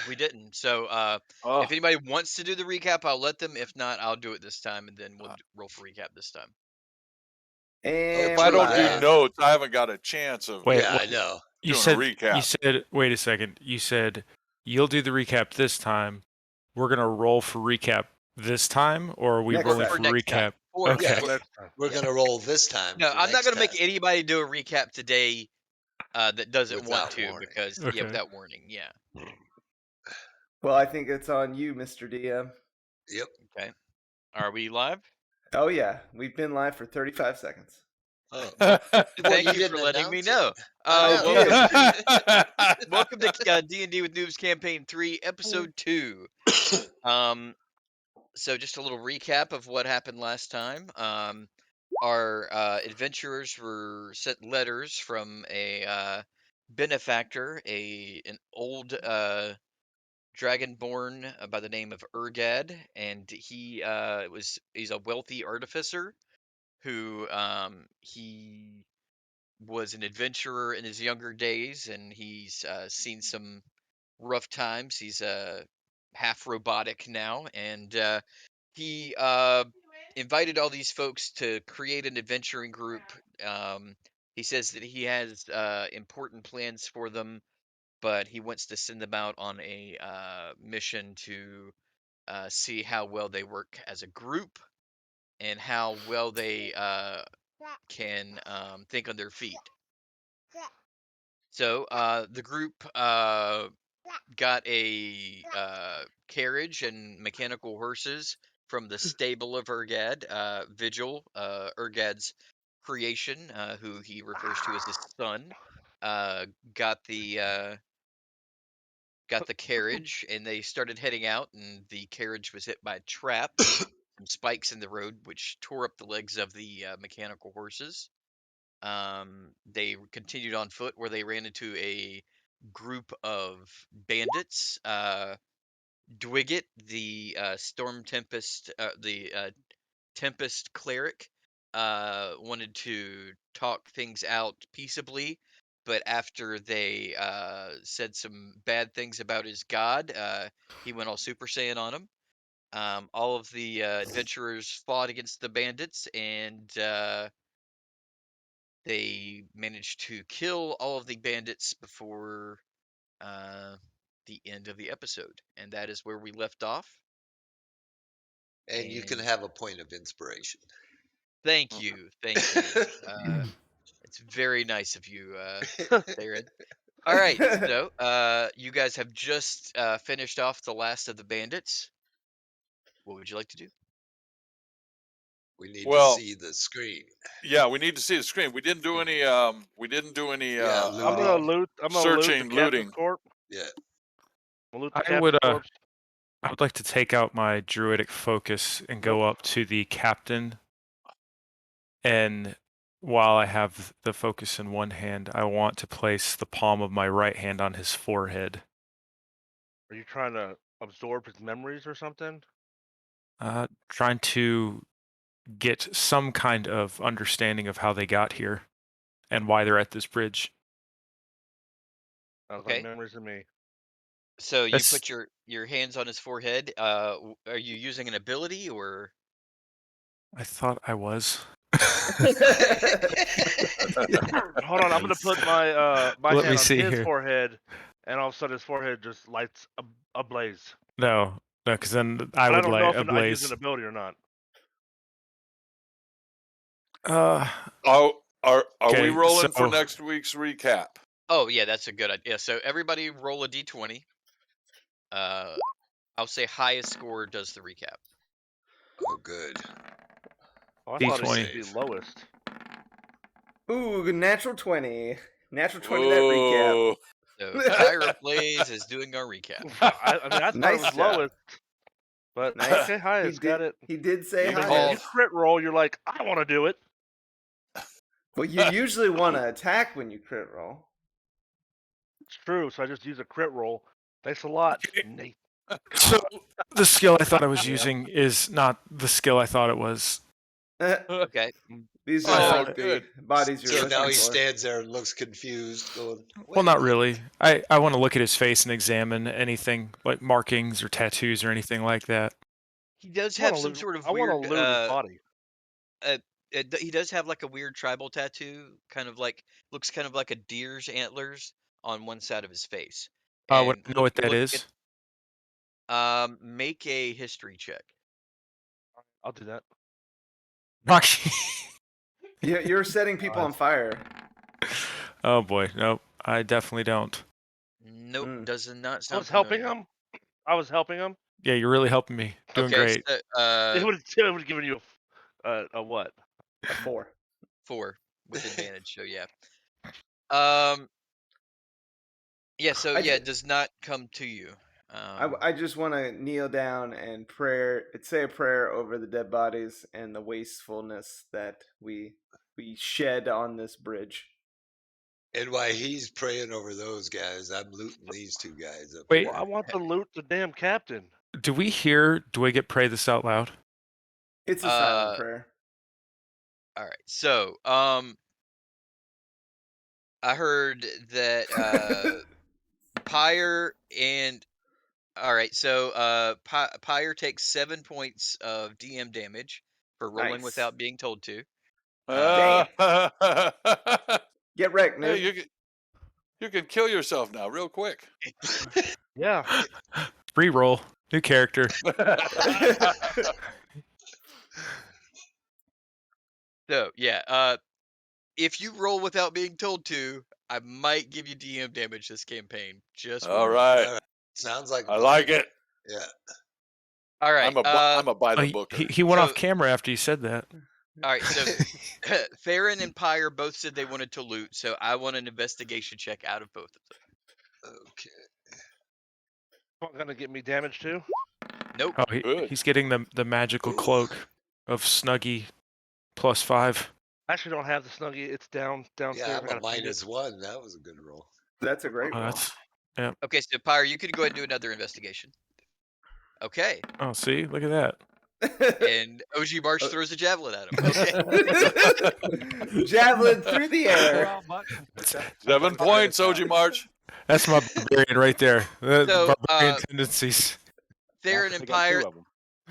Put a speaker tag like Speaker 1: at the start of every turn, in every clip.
Speaker 1: We didn't. So
Speaker 2: Oh,
Speaker 1: if anybody wants to do the recap, I'll let them. If not, I'll do it this time, and then we'll
Speaker 2: uh,
Speaker 1: roll for recap this time.
Speaker 2: if
Speaker 3: And
Speaker 2: I
Speaker 3: we're
Speaker 2: don't do
Speaker 3: live.
Speaker 4: Yeah.
Speaker 2: notes, I haven't got a chance of
Speaker 4: Wait,
Speaker 3: Yeah, I
Speaker 4: what?
Speaker 3: know.
Speaker 2: doing a
Speaker 4: You
Speaker 2: recap.
Speaker 4: said, wait a second. You said you'll do the recap this time. We're gonna roll for recap this time, or are we
Speaker 3: Next
Speaker 4: rolling
Speaker 3: time.
Speaker 1: For
Speaker 4: for
Speaker 1: next time.
Speaker 4: recap?
Speaker 1: For
Speaker 4: Okay.
Speaker 3: Yeah,
Speaker 1: for
Speaker 3: we're,
Speaker 2: Next time.
Speaker 3: we're
Speaker 1: yeah.
Speaker 3: gonna roll this time
Speaker 1: No,
Speaker 3: for
Speaker 1: I'm not
Speaker 3: next
Speaker 1: going to
Speaker 3: time
Speaker 1: make anybody do a recap today that doesn't want
Speaker 3: without
Speaker 1: to
Speaker 3: warning.
Speaker 1: because
Speaker 4: Okay.
Speaker 1: without warning. Yeah.
Speaker 5: Well, I think it's on you, Mr. DM.
Speaker 3: Yep.
Speaker 1: Okay. Are we live?
Speaker 5: Oh yeah, we've been live for 35 seconds.
Speaker 3: Oh,
Speaker 1: Well,
Speaker 3: well,
Speaker 1: thank
Speaker 3: you
Speaker 1: you for
Speaker 3: didn't
Speaker 1: letting me
Speaker 3: announce it.
Speaker 1: know.
Speaker 5: I
Speaker 1: Welcome to D&D with Noobs Campaign 3, Episode 2. So just a little recap of what happened last time. Our adventurers were sent letters from a benefactor, an old dragonborn by the name of Urgad, and he's a wealthy artificer who he was an adventurer in his younger days, and he's seen some rough times. He's half robotic now, and he invited all these folks to create an adventuring group. He says that he has important plans for them, but he wants to send them out on a mission to see how well they work as a group and how well they can think on their feet. So the group got a carriage and mechanical horses from the stable of Urgad. Vigil, Urgad's creation, who he refers to as his son, uh, got the got the carriage, and they started heading out. And the carriage was hit by a trap, some spikes in the road, which tore up the legs of the mechanical horses. They continued on foot, where they ran into a group of bandits. Dwigget, the Storm Tempest, the Tempest cleric, wanted to talk things out peaceably, but after they said some bad things about his god, he went all Super Saiyan on them. All of the adventurers fought against the bandits, and they managed to kill all of the bandits before uh, the end of the episode, and that is where we left off.
Speaker 3: And you can
Speaker 1: And
Speaker 3: have a point of inspiration.
Speaker 1: thank you, thank you. It's very nice of you, Theron. All right, so you guys have just finished off the last of the bandits. What would you like to do?
Speaker 3: We need to
Speaker 2: Well,
Speaker 3: see the screen.
Speaker 2: yeah, we need to see the screen. We didn't do any. We didn't do any.
Speaker 3: Yeah,
Speaker 6: I'm gonna
Speaker 3: looting.
Speaker 6: loot. I'm gonna loot the
Speaker 2: Searching,
Speaker 6: captain's
Speaker 2: looting.
Speaker 6: corpse.
Speaker 3: Yeah.
Speaker 6: I'm gonna loot the
Speaker 4: I
Speaker 6: captain's corpse.
Speaker 4: would like to take out my druidic focus and go up to the captain, and while I have the focus in one hand, I want to place the palm of my right hand on his forehead.
Speaker 6: Are you trying to absorb his memories or something?
Speaker 4: Trying to get some kind of understanding of how they got here and why they're at this bridge.
Speaker 6: Sounds
Speaker 1: Okay.
Speaker 6: like memories of me.
Speaker 1: So you
Speaker 4: That's-
Speaker 1: put your hands on his forehead. Are you using an ability or?
Speaker 4: I thought I was.
Speaker 6: Hold on, I'm gonna put my my
Speaker 4: Let
Speaker 6: hand
Speaker 4: me
Speaker 6: on
Speaker 4: see
Speaker 6: his
Speaker 4: here.
Speaker 6: forehead, and all of a sudden his forehead just lights ablaze.
Speaker 4: No, because then I
Speaker 6: But I
Speaker 4: would
Speaker 6: don't know
Speaker 4: light
Speaker 6: if I use
Speaker 4: ablaze.
Speaker 6: an ability or not.
Speaker 2: Oh, are we
Speaker 4: Okay,
Speaker 2: rolling for
Speaker 4: so-
Speaker 2: next week's recap?
Speaker 1: Oh yeah, that's a good idea. So everybody roll a d20. I'll say highest score does the recap.
Speaker 3: Oh, good.
Speaker 6: Oh, I thought it
Speaker 4: D20.
Speaker 6: should be lowest.
Speaker 5: Ooh, natural 20. Natural 20 that recap.
Speaker 2: Oh,
Speaker 1: So Tyra Blaze is doing our recap.
Speaker 6: I mean, I thought
Speaker 5: Nice
Speaker 6: it was
Speaker 5: job.
Speaker 6: lowest. But
Speaker 5: Nice.
Speaker 6: okay, highest, got it.
Speaker 5: He did say
Speaker 2: Even
Speaker 6: I mean,
Speaker 5: highest.
Speaker 6: if you crit roll, you're like, I want to do it.
Speaker 5: Well, you usually want to attack when you crit roll.
Speaker 6: It's true, so I just use a crit roll. Thanks a lot,
Speaker 4: Okay.
Speaker 6: Nate.
Speaker 4: So the skill I thought I was
Speaker 6: Yeah.
Speaker 4: using is not the skill I thought it was.
Speaker 1: Okay.
Speaker 5: These
Speaker 2: Oh,
Speaker 5: are the
Speaker 2: good.
Speaker 5: bodies you're
Speaker 3: So
Speaker 5: looking
Speaker 3: now he
Speaker 5: for.
Speaker 3: stands there and looks confused, going,
Speaker 4: Well,
Speaker 3: "Wait a
Speaker 4: not
Speaker 3: minute."
Speaker 4: really. I want to look at his face and examine anything like markings or tattoos or anything like that.
Speaker 1: He does
Speaker 6: I want
Speaker 1: have
Speaker 6: to
Speaker 1: some
Speaker 6: loot.
Speaker 1: sort of
Speaker 6: I want to
Speaker 1: weird.
Speaker 6: loot his body.
Speaker 1: He does have like a weird tribal tattoo, kind of like looks kind of like a deer's antlers on one side of his face.
Speaker 4: Would
Speaker 1: And
Speaker 4: I know what that
Speaker 1: looking
Speaker 4: is?
Speaker 1: at make a history check.
Speaker 6: I'll do that.
Speaker 5: You're setting people on fire.
Speaker 4: Oh boy, nope. I definitely don't.
Speaker 1: Nope,
Speaker 5: Mm.
Speaker 1: does not
Speaker 6: I
Speaker 1: sound
Speaker 6: was helping
Speaker 1: familiar.
Speaker 6: him. I was helping him.
Speaker 4: Yeah, you're really helping me. Doing
Speaker 1: Okay,
Speaker 4: great.
Speaker 1: so,
Speaker 6: It would given you a what?
Speaker 5: A 4.
Speaker 1: 4 with advantage. So yeah. Um. Yeah. So
Speaker 5: I
Speaker 1: yeah,
Speaker 5: ju-
Speaker 1: it does not come to you.
Speaker 5: I just want to kneel down and say a prayer over the dead bodies and the wastefulness that we shed on this bridge.
Speaker 3: And while he's praying over those guys, I'm looting these two guys up
Speaker 4: Wait.
Speaker 6: Well, I
Speaker 3: here.
Speaker 6: want to loot the damn captain.
Speaker 4: Do we get pray this out loud?
Speaker 5: It's a silent prayer.
Speaker 1: All right. So I heard that Pyre and all right. So Pyre takes 7 points of DM damage for rolling
Speaker 5: Nice.
Speaker 1: without being told to.
Speaker 5: Damn. Get wrecked,
Speaker 2: Hey,
Speaker 5: noob.
Speaker 2: you can kill yourself now, real quick.
Speaker 6: Yeah.
Speaker 4: Reroll. New character.
Speaker 1: So yeah. If you roll without being told to, I might give you DM damage this campaign. Just
Speaker 2: All
Speaker 1: warning.
Speaker 2: right.
Speaker 3: All right. Sounds like a
Speaker 2: I
Speaker 3: plan.
Speaker 2: like it.
Speaker 3: Yeah.
Speaker 1: All right.
Speaker 2: I'm a by
Speaker 4: Oh,
Speaker 2: the
Speaker 4: he,
Speaker 2: booker.
Speaker 4: he went off
Speaker 1: So-
Speaker 4: camera after you said that.
Speaker 1: All right. So Theron and Pyre both said they wanted to loot, so I want an investigation check out of both of them.
Speaker 3: Okay.
Speaker 6: Not gonna get me damage too.
Speaker 1: Nope.
Speaker 4: Oh,
Speaker 2: Good.
Speaker 4: he's getting the magical
Speaker 3: Ooh.
Speaker 4: cloak of Snuggie +5.
Speaker 6: I actually don't have the snuggie. It's downstairs.
Speaker 3: Yeah,
Speaker 6: I
Speaker 3: I'm a
Speaker 6: gotta find it.
Speaker 3: -1. That was a good roll.
Speaker 5: That's a great
Speaker 4: Oh,
Speaker 5: roll.
Speaker 4: that's
Speaker 1: Okay. So Pyre, you could go ahead and do another investigation. Okay.
Speaker 4: oh, see, look at that.
Speaker 1: And OG March throws a javelin at him. Okay.
Speaker 5: Javelin through the air.
Speaker 2: 7 points, OG March.
Speaker 4: That's my barbarian right there.
Speaker 1: So,
Speaker 4: Barbarian tendencies.
Speaker 1: Theron and Pyre,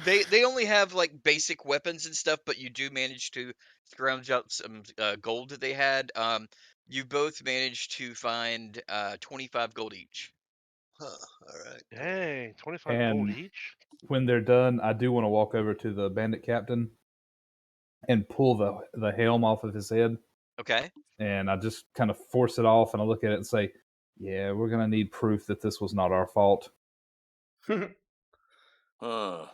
Speaker 1: they only have like basic weapons and stuff, but you do manage to scrounge out some gold that they had. You both managed to find 25 gold each.
Speaker 3: Huh. All right.
Speaker 6: Dang, 25 gold
Speaker 7: And-
Speaker 6: each.
Speaker 7: When they're done, I do want to walk over to the bandit captain and pull the helm off of his head.
Speaker 1: Okay.
Speaker 7: And I just kind of force it off and I look at it and say, yeah, we're going to need proof that this was not our fault.
Speaker 2: Huh.
Speaker 7: So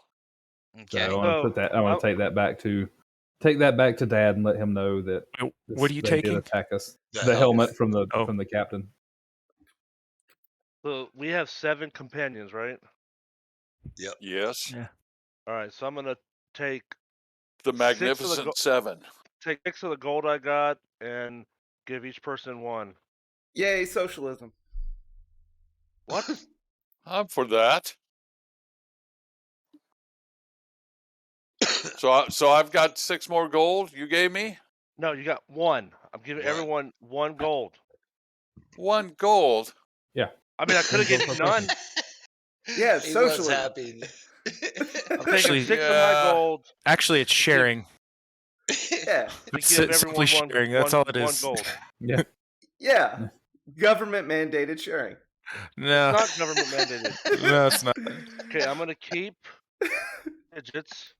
Speaker 1: Okay.
Speaker 7: I want to put that. I want to take that back to Dad and let him know that
Speaker 4: What are you
Speaker 7: they
Speaker 4: taking?
Speaker 7: did attack us.
Speaker 3: The
Speaker 7: The helmet from the
Speaker 4: Oh.
Speaker 7: captain.
Speaker 6: So we have 7 companions, right?
Speaker 2: Yes.
Speaker 4: Yeah.
Speaker 6: All right. So I'm gonna take
Speaker 2: The
Speaker 6: 6 of the
Speaker 2: Magnificent Seven.
Speaker 6: 6 of the gold I got and give each person 1.
Speaker 5: Yay, socialism.
Speaker 6: What?
Speaker 2: I'm for that. So I've got 6 more gold you gave me?
Speaker 6: No, you got 1. I'm giving
Speaker 3: One.
Speaker 6: everyone 1 gold.
Speaker 2: 1 gold.
Speaker 6: I mean, I could have given you none.
Speaker 5: Yeah,
Speaker 3: He was
Speaker 5: socialism.
Speaker 3: happy.
Speaker 6: I'm taking
Speaker 4: Actually-
Speaker 6: 6 of my
Speaker 2: Yeah.
Speaker 6: gold.
Speaker 4: Actually, it's sharing.
Speaker 5: Yeah.
Speaker 6: To
Speaker 4: It's
Speaker 6: give
Speaker 4: simply
Speaker 6: everyone
Speaker 4: sharing. That's all it
Speaker 6: one
Speaker 4: is.
Speaker 6: gold.
Speaker 5: Yeah. Government mandated sharing.
Speaker 4: No,
Speaker 6: It's not government mandated.
Speaker 4: no, it's not.
Speaker 6: Okay, I'm gonna keep digits.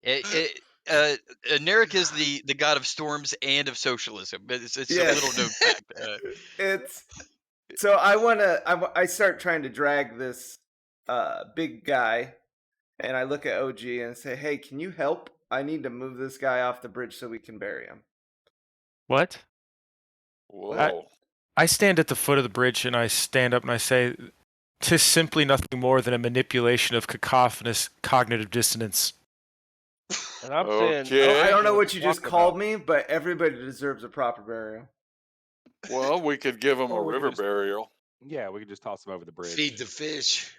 Speaker 1: Narek is the god of storms and of socialism. It's
Speaker 5: Yeah.
Speaker 1: a little known fact.
Speaker 5: It's so I start trying to drag this big guy, and I look at OG and say, "Hey, can you help? I need to move this guy off the bridge so we can bury him."
Speaker 4: What?
Speaker 2: Whoa.
Speaker 4: I stand at the foot of the bridge and I stand up and I say, "'Tis simply nothing more than a manipulation of cacophonous cognitive dissonance."
Speaker 6: And I'm saying
Speaker 2: Okay.
Speaker 5: I don't know what you
Speaker 6: you're
Speaker 5: just
Speaker 6: talking
Speaker 5: called
Speaker 6: about.
Speaker 5: me, but everybody deserves a proper burial.
Speaker 2: Well, we could give him a
Speaker 8: Or we could
Speaker 2: river
Speaker 8: just-
Speaker 2: burial.
Speaker 8: Yeah, we could just toss them over the bridge.
Speaker 3: Feed the fish.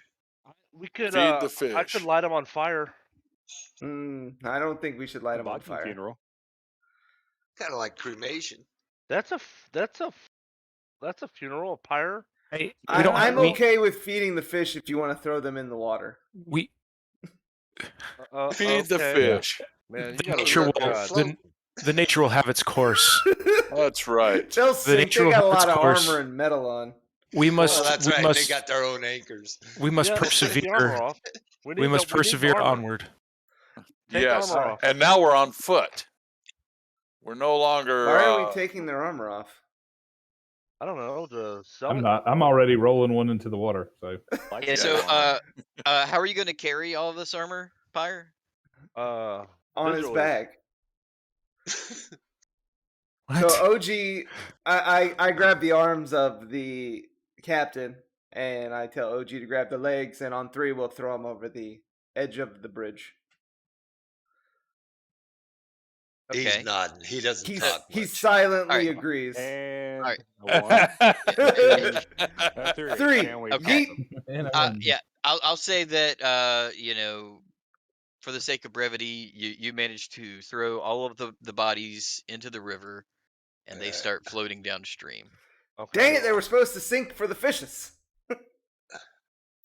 Speaker 6: We could
Speaker 2: Feed the
Speaker 6: I could
Speaker 2: fish.
Speaker 6: light them on fire.
Speaker 5: I don't think we should light
Speaker 8: A
Speaker 5: him on
Speaker 8: Viking
Speaker 5: fire.
Speaker 8: funeral.
Speaker 3: Kind of like cremation.
Speaker 6: That's a funeral, a pyre.
Speaker 4: We
Speaker 5: I,
Speaker 4: don't.
Speaker 5: I'm
Speaker 4: We,
Speaker 5: okay with feeding the fish if you want to throw them in the water.
Speaker 4: we
Speaker 2: Feed the
Speaker 6: Okay.
Speaker 7: Yeah.
Speaker 2: fish.
Speaker 6: Man, you
Speaker 4: the
Speaker 6: got a
Speaker 4: nature
Speaker 6: real
Speaker 4: will
Speaker 6: god.
Speaker 4: the nature will have its course.
Speaker 2: That's right.
Speaker 5: They'll
Speaker 4: The
Speaker 5: sink.
Speaker 4: nature
Speaker 5: They
Speaker 4: will
Speaker 5: got a
Speaker 4: have its
Speaker 5: lot of
Speaker 4: course.
Speaker 5: armor and metal on.
Speaker 4: We
Speaker 3: Oh,
Speaker 4: must.
Speaker 3: that's
Speaker 4: We
Speaker 3: right. They
Speaker 4: must.
Speaker 3: got their own anchors.
Speaker 4: We must
Speaker 6: Yeah, take the armor
Speaker 4: persevere.
Speaker 6: off. We
Speaker 4: We must
Speaker 6: we need the
Speaker 4: persevere
Speaker 6: armor.
Speaker 4: onward.
Speaker 6: Take
Speaker 2: Yes.
Speaker 6: armor off.
Speaker 2: And now we're on foot. We're no longer.
Speaker 5: Why are we taking their armor off?
Speaker 6: I don't know, to sell
Speaker 7: I'm
Speaker 6: it.
Speaker 7: not. I'm already rolling one into the water. So
Speaker 8: Like
Speaker 1: Yeah.
Speaker 8: that
Speaker 1: So,
Speaker 8: armor.
Speaker 1: how are you going to carry all of this armor, Pyre?
Speaker 5: On his
Speaker 6: Visual is.
Speaker 5: bag.
Speaker 4: What?
Speaker 5: So OG, I grab the arms of the captain, and I tell OG to grab the legs, and on 3 we'll throw him over the edge of the bridge.
Speaker 1: Okay.
Speaker 3: He's nodding. He doesn't talk
Speaker 5: He
Speaker 3: much.
Speaker 5: silently
Speaker 1: Alright.
Speaker 5: agrees.
Speaker 8: And
Speaker 1: Alright.
Speaker 8: a one, two,
Speaker 1: Yeah.
Speaker 8: a three.
Speaker 5: 3.
Speaker 8: Can we
Speaker 1: Okay.
Speaker 8: pop 'em?
Speaker 7: and
Speaker 1: Yeah. I'll say that for the sake of brevity, you managed to throw all of the bodies into the river, and they start floating downstream.
Speaker 6: Okay.
Speaker 5: Dang it! They were supposed to sink for the fishes.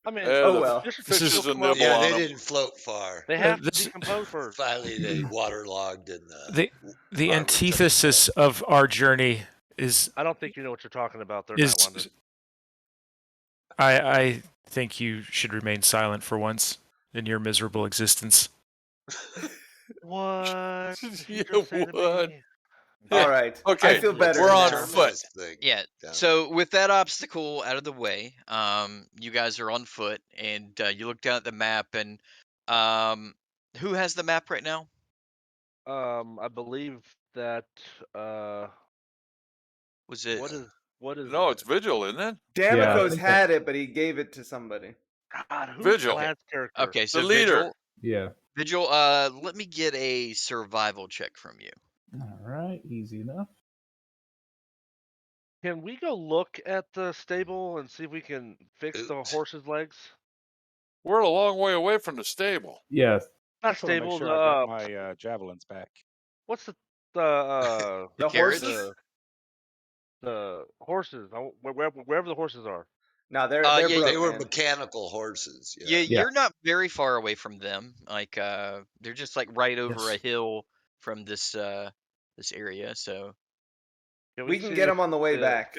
Speaker 6: I mean,
Speaker 5: Oh,
Speaker 2: the
Speaker 5: well.
Speaker 6: fish will
Speaker 2: Fishes
Speaker 6: still
Speaker 2: a
Speaker 6: come up.
Speaker 2: nibble
Speaker 3: Yeah,
Speaker 2: on
Speaker 3: they
Speaker 2: 'em.
Speaker 3: didn't float far.
Speaker 6: They have to
Speaker 4: this-
Speaker 6: decompose first.
Speaker 3: Finally, they waterlogged in
Speaker 4: The
Speaker 3: Armor took
Speaker 4: antithesis of our journey is
Speaker 6: I don't think you know what you're talking about there,
Speaker 4: is.
Speaker 6: Nightwander.
Speaker 4: I think you should remain silent for once in your miserable existence.
Speaker 6: What? did you
Speaker 2: You
Speaker 6: just say to
Speaker 2: would.
Speaker 6: me?
Speaker 2: Yeah.
Speaker 5: All right.
Speaker 2: Okay,
Speaker 5: I feel better
Speaker 2: we're on
Speaker 5: now.
Speaker 2: foot.
Speaker 3: Thing
Speaker 1: Yeah.
Speaker 3: down.
Speaker 1: So with that obstacle out of the way, you guys are on foot, and you look down at the map, and who has the map right now?
Speaker 6: I believe that.
Speaker 1: Was it?
Speaker 6: What is?
Speaker 2: No, it's Vigil, isn't it?
Speaker 5: Damocos
Speaker 7: think
Speaker 5: had it, but he gave it to somebody.
Speaker 6: God, who's
Speaker 2: Vigil.
Speaker 6: Vlad's character?
Speaker 1: Okay, so
Speaker 2: The leader.
Speaker 7: yeah.
Speaker 1: Vigil, let me get a survival check from you.
Speaker 7: All right. Easy enough.
Speaker 6: Can we go look at the stable and see if we can fix the
Speaker 3: Oops.
Speaker 6: horse's legs?
Speaker 2: We're a long way away from the stable.
Speaker 7: Yes.
Speaker 6: Not
Speaker 8: Just wanna make
Speaker 6: stable.
Speaker 8: sure I got my javelins back.
Speaker 6: What's the
Speaker 5: The
Speaker 1: carriage?
Speaker 5: horses?
Speaker 6: the horses? Wherever the horses are.
Speaker 5: No, they're
Speaker 1: Yeah,
Speaker 5: broke,
Speaker 3: They were
Speaker 5: man.
Speaker 3: mechanical horses.
Speaker 1: Yeah,
Speaker 3: Yeah.
Speaker 1: you're not very far away from them. Like, they're just like right over
Speaker 4: Yes.
Speaker 1: a hill from this area. So
Speaker 5: We can
Speaker 6: see
Speaker 5: get
Speaker 6: if
Speaker 5: them on the way
Speaker 6: the-
Speaker 5: back.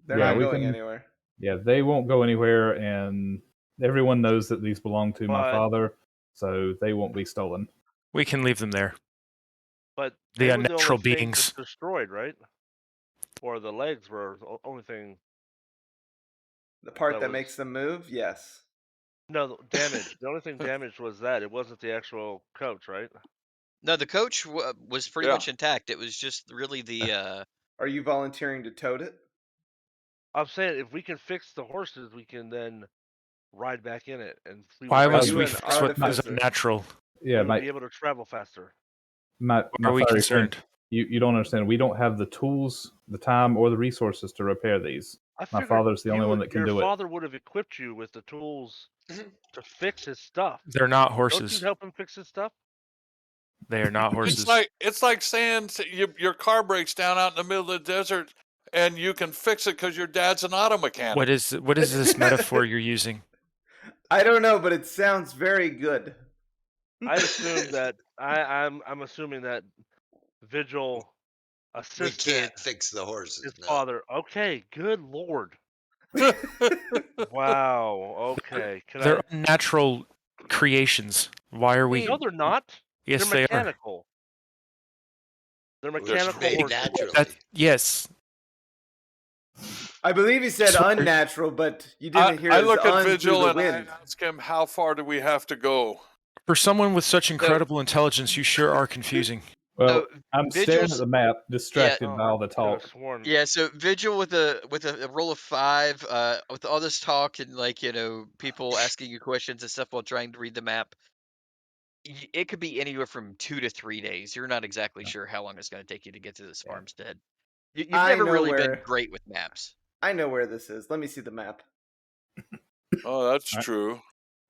Speaker 5: They're
Speaker 7: Yeah,
Speaker 5: not
Speaker 7: we
Speaker 5: going
Speaker 7: can-
Speaker 5: anywhere.
Speaker 7: Yeah, they won't go anywhere, and everyone knows that these belong to my
Speaker 6: But-
Speaker 7: father, so they won't be stolen.
Speaker 4: We can leave them there.
Speaker 6: But
Speaker 4: The
Speaker 6: they were the
Speaker 4: unnatural
Speaker 6: only thing
Speaker 4: beings.
Speaker 6: that's destroyed, right? Or the legs were the only thing.
Speaker 5: The part
Speaker 6: That
Speaker 5: that
Speaker 6: was-
Speaker 5: makes them move, yes.
Speaker 6: No, damage. The only thing damaged was that. It wasn't the actual coach, right?
Speaker 1: no, the coach was pretty
Speaker 2: Yeah.
Speaker 1: much intact. It was just really the
Speaker 5: Are you volunteering to tote it?
Speaker 6: I'm saying if we can fix the horses, we can then ride back in it, and we
Speaker 4: Why
Speaker 6: will,
Speaker 4: must
Speaker 5: you
Speaker 4: we
Speaker 5: an
Speaker 4: fix what is
Speaker 5: artificer?
Speaker 4: unnatural?
Speaker 7: Yeah,
Speaker 6: we will be able to travel faster.
Speaker 7: my
Speaker 4: Are we
Speaker 7: fiery friend,
Speaker 4: concerned?
Speaker 7: you don't understand. We don't have the tools, the time, or the resources to repair these.
Speaker 6: I
Speaker 7: My
Speaker 6: figured
Speaker 7: father's the only
Speaker 6: you
Speaker 7: one
Speaker 6: would-
Speaker 7: that can do
Speaker 6: Your
Speaker 7: it.
Speaker 6: father would have equipped you with the tools to fix his stuff.
Speaker 4: They're not
Speaker 6: Don't
Speaker 4: horses.
Speaker 6: you help him fix his stuff?
Speaker 4: They are not horses.
Speaker 2: It's like saying your car breaks down out in the middle of the desert and you can fix it because your dad's an auto mechanic.
Speaker 4: What is this metaphor you're using?
Speaker 5: I don't know, but it sounds very good.
Speaker 6: I assume that I'm assuming that Vigil
Speaker 3: We
Speaker 6: assisted
Speaker 3: can't fix the horses.
Speaker 6: his
Speaker 3: No.
Speaker 6: father. Okay, good lord. Wow. Okay. Can
Speaker 4: They're unnatural creations. Why are we?
Speaker 6: No, they're not.
Speaker 4: Yes,
Speaker 6: they're
Speaker 4: they are.
Speaker 6: mechanical. They're
Speaker 3: They're
Speaker 6: mechanical
Speaker 3: made
Speaker 6: horses.
Speaker 3: naturally.
Speaker 4: Yes.
Speaker 5: I believe he said
Speaker 4: Sorry.
Speaker 5: unnatural, but you didn't hear
Speaker 2: I
Speaker 5: his
Speaker 2: look at
Speaker 5: un through
Speaker 2: Vigil
Speaker 5: the
Speaker 2: and I
Speaker 5: wind.
Speaker 2: ask him, how far do we have to go?
Speaker 4: For someone with such incredible intelligence, you sure are confusing.
Speaker 7: Well,
Speaker 1: So,
Speaker 7: I'm staring
Speaker 1: Vigil's-
Speaker 7: at the map, distracted by all the
Speaker 6: I could have
Speaker 7: talk.
Speaker 6: sworn.
Speaker 1: yeah. So Vigil with a roll of 5, with all this talk and people asking you questions and stuff while trying to read the map. It could be anywhere from 2 to 3 days. You're not exactly sure how long it's going to take you to get to this
Speaker 7: Yeah.
Speaker 1: farmstead. You've
Speaker 5: I
Speaker 1: never
Speaker 5: know
Speaker 1: really been
Speaker 5: where-
Speaker 1: great with maps.
Speaker 5: I know where this is. Let me see the map.
Speaker 2: Oh, that's
Speaker 7: All right.
Speaker 2: true.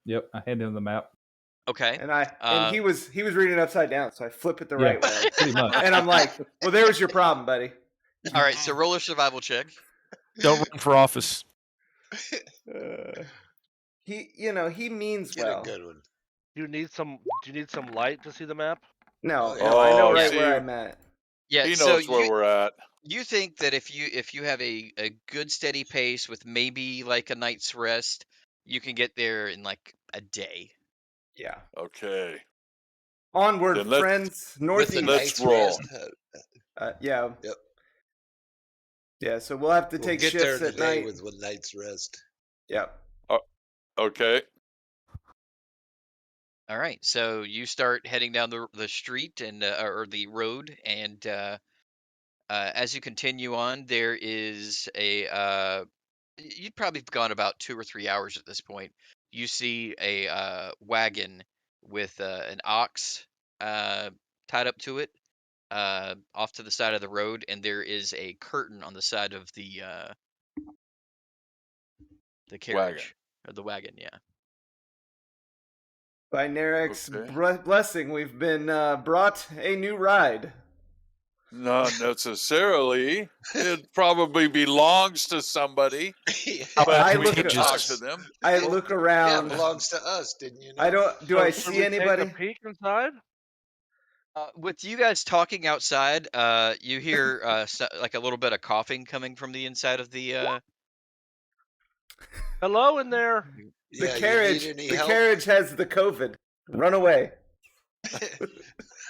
Speaker 7: Yep, I hand him the map.
Speaker 1: Okay.
Speaker 5: And he was reading upside down, so I flip it the right way.
Speaker 7: Pretty much.
Speaker 5: And I'm like, well, there was your problem, buddy.
Speaker 1: All right. So roll a survival check.
Speaker 4: Don't run for office.
Speaker 5: He means
Speaker 3: Get a
Speaker 5: well.
Speaker 3: good one.
Speaker 6: Do you need some light to see the map?
Speaker 5: No,
Speaker 3: Oh, yeah.
Speaker 5: no, I know
Speaker 2: Oh,
Speaker 5: right
Speaker 2: see,
Speaker 5: where I'm at.
Speaker 1: Yeah.
Speaker 2: he
Speaker 1: So
Speaker 2: knows where we're at.
Speaker 1: you think that if you have a good steady pace with maybe like a night's rest, you can get there in like a day.
Speaker 5: Yeah.
Speaker 2: Okay.
Speaker 5: Onward,
Speaker 2: Then let's-
Speaker 5: friends.
Speaker 3: With the
Speaker 5: Northeast.
Speaker 2: Let's
Speaker 3: night's
Speaker 2: roll.
Speaker 3: rest.
Speaker 5: Yeah.
Speaker 3: Yep.
Speaker 5: Yeah, so we'll have to
Speaker 3: We'll
Speaker 5: take
Speaker 3: get there
Speaker 5: shifts
Speaker 3: in a
Speaker 5: at
Speaker 3: day
Speaker 5: night.
Speaker 3: with one night's rest.
Speaker 5: Yep.
Speaker 2: Okay.
Speaker 1: All right. So you start heading down the street and or the road, and as you continue on, there is a you'd probably gone about 2 or 3 hours at this point. You see a wagon with an ox tied up to it off to the side of the road, and there is a curtain on the side of the carriage or the wagon. Yeah.
Speaker 5: By Narek's
Speaker 2: Okay.
Speaker 5: blessing, we've been brought a new ride.
Speaker 2: Not necessarily. It probably belongs to somebody, but
Speaker 5: I
Speaker 2: we
Speaker 5: look
Speaker 2: can
Speaker 5: at
Speaker 2: talk
Speaker 5: us.
Speaker 2: to them.
Speaker 5: I look
Speaker 3: Yeah, it
Speaker 5: around.
Speaker 3: belongs to us, didn't you know?
Speaker 5: I don't. Do
Speaker 6: So
Speaker 5: I
Speaker 6: should
Speaker 5: see
Speaker 6: we
Speaker 5: anybody?
Speaker 6: Take a peek inside?
Speaker 1: With you guys talking outside, you hear like a little bit of coughing coming from the inside of the.
Speaker 6: Hello in there.
Speaker 5: The
Speaker 3: Yeah,
Speaker 5: carriage.
Speaker 3: You need any
Speaker 5: The
Speaker 3: help?
Speaker 5: carriage has the COVID. Run away.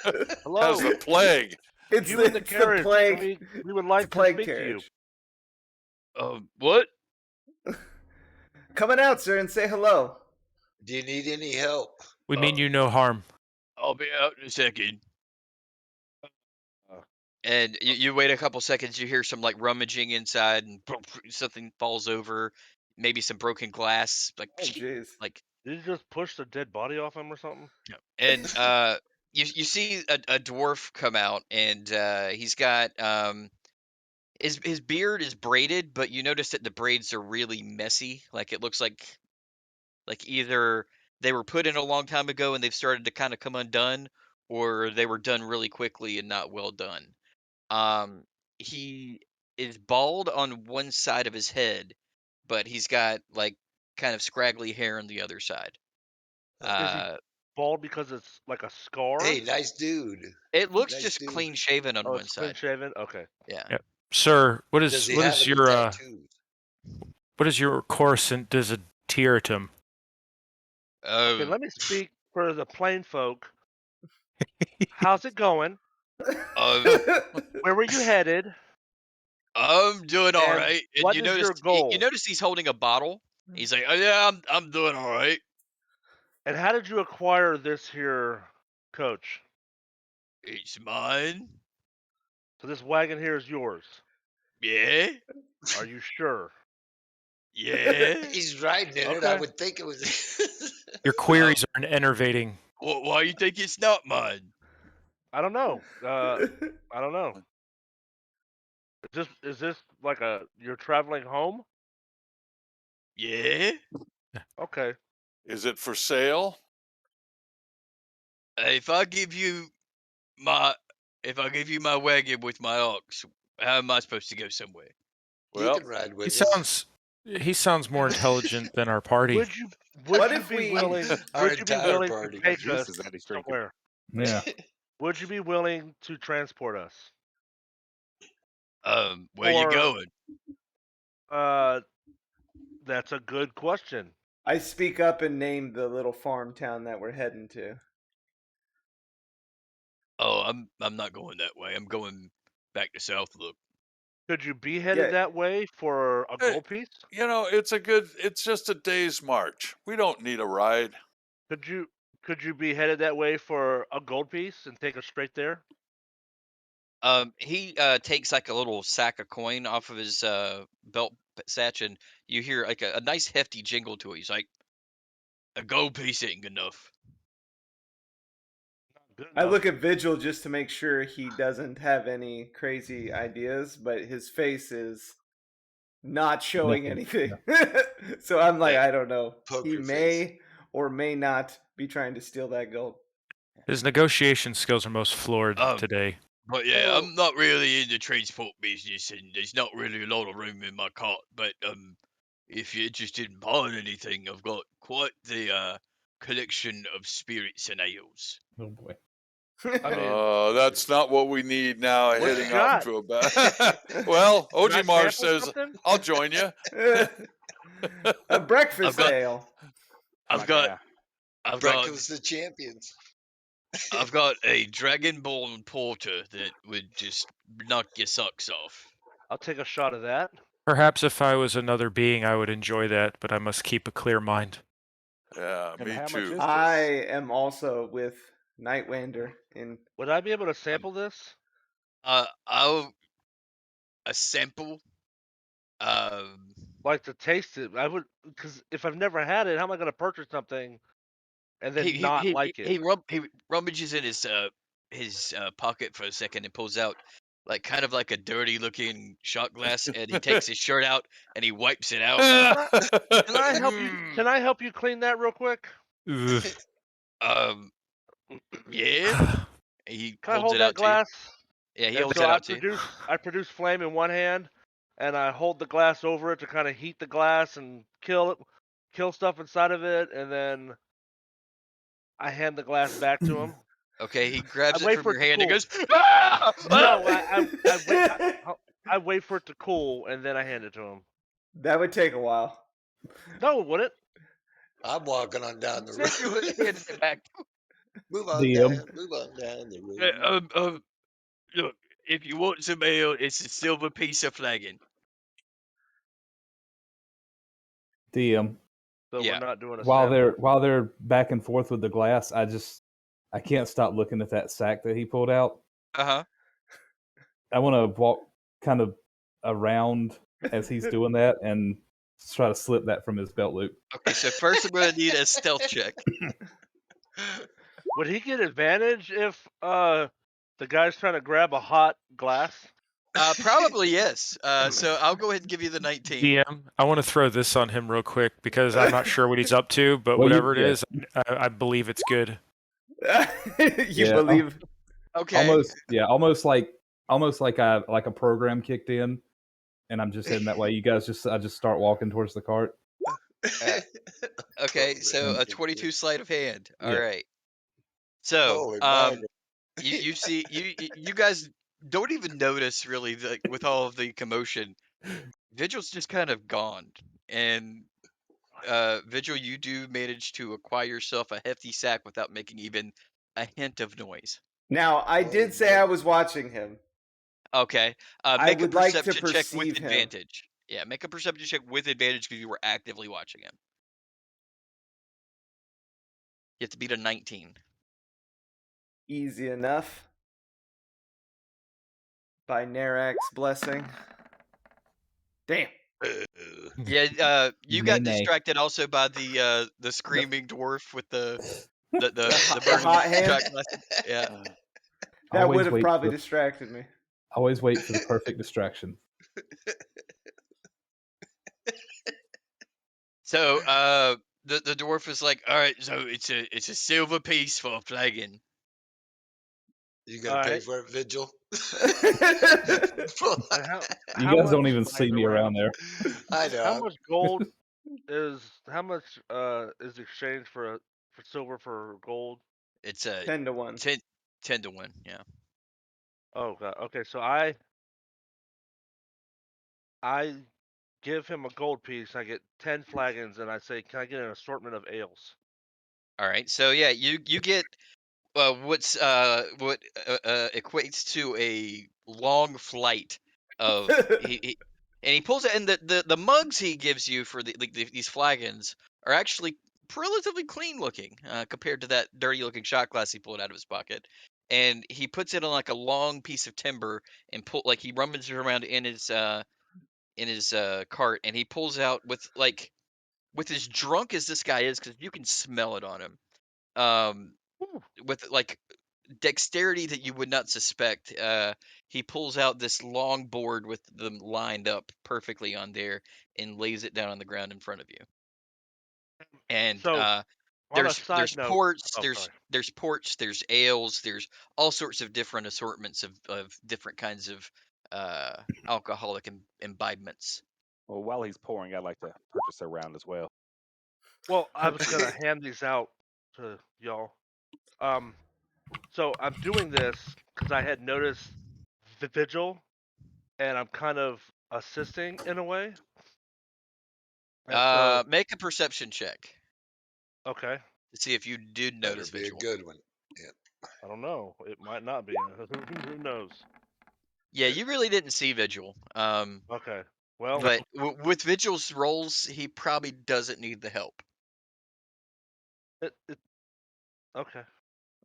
Speaker 6: Hello.
Speaker 2: Has the plague.
Speaker 5: It's
Speaker 6: You
Speaker 5: the,
Speaker 6: in the
Speaker 5: it's
Speaker 6: carriage.
Speaker 5: the plague.
Speaker 6: We would
Speaker 5: It's
Speaker 6: like
Speaker 5: the
Speaker 6: to
Speaker 5: plague
Speaker 6: speak to you.
Speaker 5: carriage.
Speaker 1: What?
Speaker 5: Coming out, sir, and say hello.
Speaker 3: Do you need any help?
Speaker 4: We mean you no harm.
Speaker 1: I'll be out in a second. And you wait a couple seconds. You hear some like rummaging inside, and something falls over. Maybe some broken glass, like
Speaker 5: Oh, jeez.
Speaker 1: like.
Speaker 6: Did you just push the dead body off him or something?
Speaker 1: And you see a dwarf come out, and he's got his beard is braided, but you notice that the braids are really messy. Like it looks like either they were put in a long time ago and they've started to kind of come undone, or they were done really quickly and not well done. He is bald on one side of his head, but he's got like kind of scraggly hair on the other side.
Speaker 6: Is he bald because it's like a scar?
Speaker 3: Hey, nice dude.
Speaker 1: It looks
Speaker 3: Nice
Speaker 1: just
Speaker 3: dude.
Speaker 1: clean shaven on
Speaker 6: Oh,
Speaker 1: one
Speaker 6: it's clean
Speaker 1: side.
Speaker 6: shaven. Okay.
Speaker 1: Yeah.
Speaker 4: Yep. Sir, what
Speaker 3: Does
Speaker 4: is
Speaker 3: he
Speaker 4: what
Speaker 3: have
Speaker 4: is
Speaker 3: any
Speaker 4: your
Speaker 3: tattoos?
Speaker 4: coruscant desideratum?
Speaker 6: Okay,
Speaker 1: Oh,
Speaker 6: let me speak for the plain folk. How's it going? Where were you headed?
Speaker 1: I'm doing all
Speaker 6: And
Speaker 1: right. And
Speaker 6: what
Speaker 1: you
Speaker 6: is
Speaker 1: notice
Speaker 6: your goal?
Speaker 1: you notice he's holding a bottle. He's like, "Oh yeah, I'm doing all right."
Speaker 6: And how did you acquire this here coach?
Speaker 1: It's mine.
Speaker 6: So this wagon here is yours.
Speaker 1: Yeah.
Speaker 6: Are you sure?
Speaker 1: Yeah.
Speaker 3: He's riding in it. I
Speaker 6: Okay.
Speaker 3: would think it was.
Speaker 4: Your queries are enervating.
Speaker 1: Why you think it's not mine?
Speaker 6: I don't know. I don't know. Is this like you're traveling home?
Speaker 1: Yeah.
Speaker 6: Okay.
Speaker 2: Is it for sale?
Speaker 1: If I give you my wagon with my ox, how am I supposed to go somewhere?
Speaker 3: You
Speaker 2: Well,
Speaker 3: can ride
Speaker 4: He
Speaker 3: with us.
Speaker 4: sounds more intelligent than our party.
Speaker 6: Would you
Speaker 5: What
Speaker 6: you
Speaker 5: if
Speaker 6: be
Speaker 5: we-
Speaker 6: willing?
Speaker 3: Our
Speaker 6: Would you be
Speaker 3: entire
Speaker 6: willing
Speaker 3: party.
Speaker 6: to take
Speaker 8: Juice
Speaker 6: us
Speaker 8: is that he's drinking.
Speaker 6: somewhere?
Speaker 7: Yeah.
Speaker 6: Would you be willing to transport us?
Speaker 1: Where you
Speaker 6: Or-
Speaker 1: going?
Speaker 6: That's a good question.
Speaker 5: I speak up and name the little farm town that we're heading to.
Speaker 1: Oh, I'm not going that way. I'm going back to Southlook.
Speaker 6: Could you be headed
Speaker 5: Yeah.
Speaker 6: that way for a
Speaker 2: Hey.
Speaker 6: gold piece?
Speaker 2: you know, it's just a day's march. We don't need a ride.
Speaker 6: Could you be headed that way for a gold piece and take us straight there?
Speaker 1: He takes like a little sack of coin off of his belt satch, and you hear like a nice hefty jingle to it. He's like, "A gold piece ain't enough."
Speaker 6: Good
Speaker 5: I
Speaker 6: enough.
Speaker 5: look at Vigil just to make sure he doesn't have any crazy ideas, but his face is not showing
Speaker 7: Nothing,
Speaker 5: anything. So I'm like,
Speaker 3: Yeah.
Speaker 5: I don't know.
Speaker 3: Poker
Speaker 5: He
Speaker 3: face.
Speaker 5: may or may not be trying to steal that gold.
Speaker 4: His negotiation skills are most floored
Speaker 1: Um,
Speaker 4: today.
Speaker 1: But yeah,
Speaker 5: Oh.
Speaker 1: I'm not really in the transport business, and there's not really a lot of room in my cart. But if you're interested in buying anything, I've got quite the collection of spirits and ales.
Speaker 7: Oh boy.
Speaker 6: I mean,
Speaker 2: That's not what we need now.
Speaker 6: what you
Speaker 2: Heading
Speaker 6: got?
Speaker 2: off to a bad. Well,
Speaker 6: Can I
Speaker 2: Ojimar
Speaker 6: sample
Speaker 2: says,
Speaker 6: something?
Speaker 2: "I'll join you."
Speaker 5: A breakfast
Speaker 1: got-
Speaker 5: ale.
Speaker 1: I've
Speaker 8: My
Speaker 1: got,
Speaker 8: guy.
Speaker 1: I've got,
Speaker 3: Breakfast of champions.
Speaker 1: I've got a Dragonborn porter that would just knock your socks off.
Speaker 6: I'll take a shot of that.
Speaker 4: Perhaps if I was another being, I would enjoy that, but I must keep a clear mind.
Speaker 2: Yeah,
Speaker 8: And
Speaker 2: me
Speaker 8: how much
Speaker 2: too.
Speaker 8: is
Speaker 5: I
Speaker 8: this?
Speaker 5: am also with Nightwander in.
Speaker 6: Would I be able to sample this?
Speaker 1: I'll a sample. Um,
Speaker 6: Like to taste it? I would, because if I've never had it, how am I going to purchase something and
Speaker 1: he
Speaker 6: then not like it?
Speaker 1: he rummages in his pocket for a second and pulls out like kind of like a dirty looking shot glass, and he takes his shirt out and he wipes it out.
Speaker 6: Can I help you?
Speaker 1: Mm.
Speaker 6: Can I help you clean that real quick?
Speaker 4: Ugh.
Speaker 1: Yeah. He
Speaker 6: Can I
Speaker 1: holds
Speaker 6: hold
Speaker 1: it
Speaker 6: that
Speaker 1: out to you.
Speaker 6: glass?
Speaker 1: Yeah, he
Speaker 6: And
Speaker 1: holds
Speaker 6: so
Speaker 1: it out to you.
Speaker 6: I produce flame in one hand, and I hold the glass over it to kind of heat the glass and kill stuff inside of it, and then I hand the glass back to him.
Speaker 1: Okay, he
Speaker 6: I
Speaker 1: grabs it
Speaker 6: wait
Speaker 1: from
Speaker 6: for
Speaker 1: your
Speaker 6: it to
Speaker 1: hand and
Speaker 6: cool.
Speaker 1: goes, "Ah!
Speaker 6: No,
Speaker 1: Ah!"
Speaker 6: I wait for it to cool, and then I hand it to him.
Speaker 5: That would take a while.
Speaker 6: No, it wouldn't.
Speaker 3: I'm walking on down the
Speaker 1: Then you handed
Speaker 3: road.
Speaker 1: it back.
Speaker 3: Move on
Speaker 7: DM.
Speaker 3: down. Move on down the
Speaker 1: Uh,
Speaker 3: road.
Speaker 1: Look, if you want some ale, it's a silver piece of flagon.
Speaker 7: DM.
Speaker 6: So
Speaker 1: Yeah.
Speaker 6: we're not doing a
Speaker 7: While
Speaker 6: sample.
Speaker 7: they're back and forth with the glass, I can't stop looking at that sack that he pulled out.
Speaker 1: Uh-huh.
Speaker 7: I want to walk kind of around as he's doing that and try to slip that from his belt loop.
Speaker 1: Okay, so first I'm gonna need a stealth check.
Speaker 6: Would he get advantage if the guy's trying to grab a hot glass?
Speaker 1: Probably yes. So I'll go ahead and give you the 19.
Speaker 4: DM, I want to throw this on him real quick because I'm not sure what he's up to, but
Speaker 7: Well,
Speaker 4: whatever it is, I believe it's good.
Speaker 5: You
Speaker 7: Yeah.
Speaker 5: believe?
Speaker 1: Okay.
Speaker 7: almost like a program kicked in, and I'm just heading that way. I just start walking towards the cart.
Speaker 1: Okay, so
Speaker 3: Program
Speaker 1: a
Speaker 3: kicked
Speaker 1: 22
Speaker 3: in.
Speaker 1: sleight of hand. All
Speaker 7: Yeah.
Speaker 1: right. So,
Speaker 3: Holy mackerel.
Speaker 1: you see you guys don't even notice really with all of the commotion. Vigil's just kind of gone, and Vigil, you do manage to acquire yourself a hefty sack without making even a hint of noise.
Speaker 5: Now, I
Speaker 3: Oh,
Speaker 5: did say I was watching him.
Speaker 1: Okay.
Speaker 5: I
Speaker 1: Make a
Speaker 5: would like to
Speaker 1: perception check with
Speaker 5: perceive him.
Speaker 1: advantage. Yeah, make a perception check with advantage because you were actively watching him. You have to beat a 19.
Speaker 5: Easy enough. By Narak's blessing. Damn.
Speaker 1: Yeah, you got
Speaker 7: Nay.
Speaker 1: distracted also by the screaming dwarf with the
Speaker 5: The
Speaker 1: burning
Speaker 5: hot hand?
Speaker 1: shot glass. Yeah.
Speaker 5: That
Speaker 7: Always
Speaker 5: would have
Speaker 7: wait
Speaker 5: probably
Speaker 7: for-
Speaker 5: distracted me.
Speaker 7: Always wait for the perfect distraction.
Speaker 1: So the dwarf is like, all right, so it's a silver piece for a flagon.
Speaker 3: You gonna
Speaker 6: All
Speaker 3: pay
Speaker 6: right.
Speaker 3: for it, Vigil?
Speaker 6: And how
Speaker 7: You guys don't
Speaker 6: much,
Speaker 7: even
Speaker 6: like,
Speaker 7: see me around there.
Speaker 3: I know.
Speaker 6: How much gold how much is exchanged for silver for gold?
Speaker 1: It's a
Speaker 5: 10 to 1.
Speaker 1: 10 to 1. Yeah.
Speaker 6: Oh god. Okay, so I give him a gold piece. I get 10 flagons, and I say, "Can I get an assortment of ales?"
Speaker 1: All right. So yeah, you get what equates to a long flight of and he pulls it, and the mugs he gives you for these flagons are actually relatively clean looking compared to that dirty looking shot glass he pulled out of his pocket, and he puts it on like a long piece of timber and he rummages around in his cart, and he pulls out with as drunk as this guy is, because you can smell it on him, with like dexterity that you would not suspect. He pulls out this long board with them lined up perfectly on there and lays it down on the ground in front of you. And
Speaker 6: So On a
Speaker 1: There's
Speaker 6: side note,
Speaker 1: ports,
Speaker 6: oh, sorry.
Speaker 1: there's ports, there's ales, there's all sorts of different assortments of different kinds of alcoholic imbibements.
Speaker 8: Well, while he's pouring, I'd like to purchase a round as well.
Speaker 6: Well, I was gonna hand these out to y'all. So I'm doing this because I had noticed the vigil, and I'm kind of assisting in a way. And so,
Speaker 1: Make a perception check
Speaker 6: okay,
Speaker 1: to see if you did
Speaker 3: Better
Speaker 1: notice
Speaker 3: be a
Speaker 1: vigil.
Speaker 3: good one.
Speaker 6: I don't know. It might not be. Who knows?
Speaker 1: Yeah, you really didn't see vigil.
Speaker 6: Okay. Well,
Speaker 1: But with vigil's roles, he probably doesn't need the help.
Speaker 6: okay.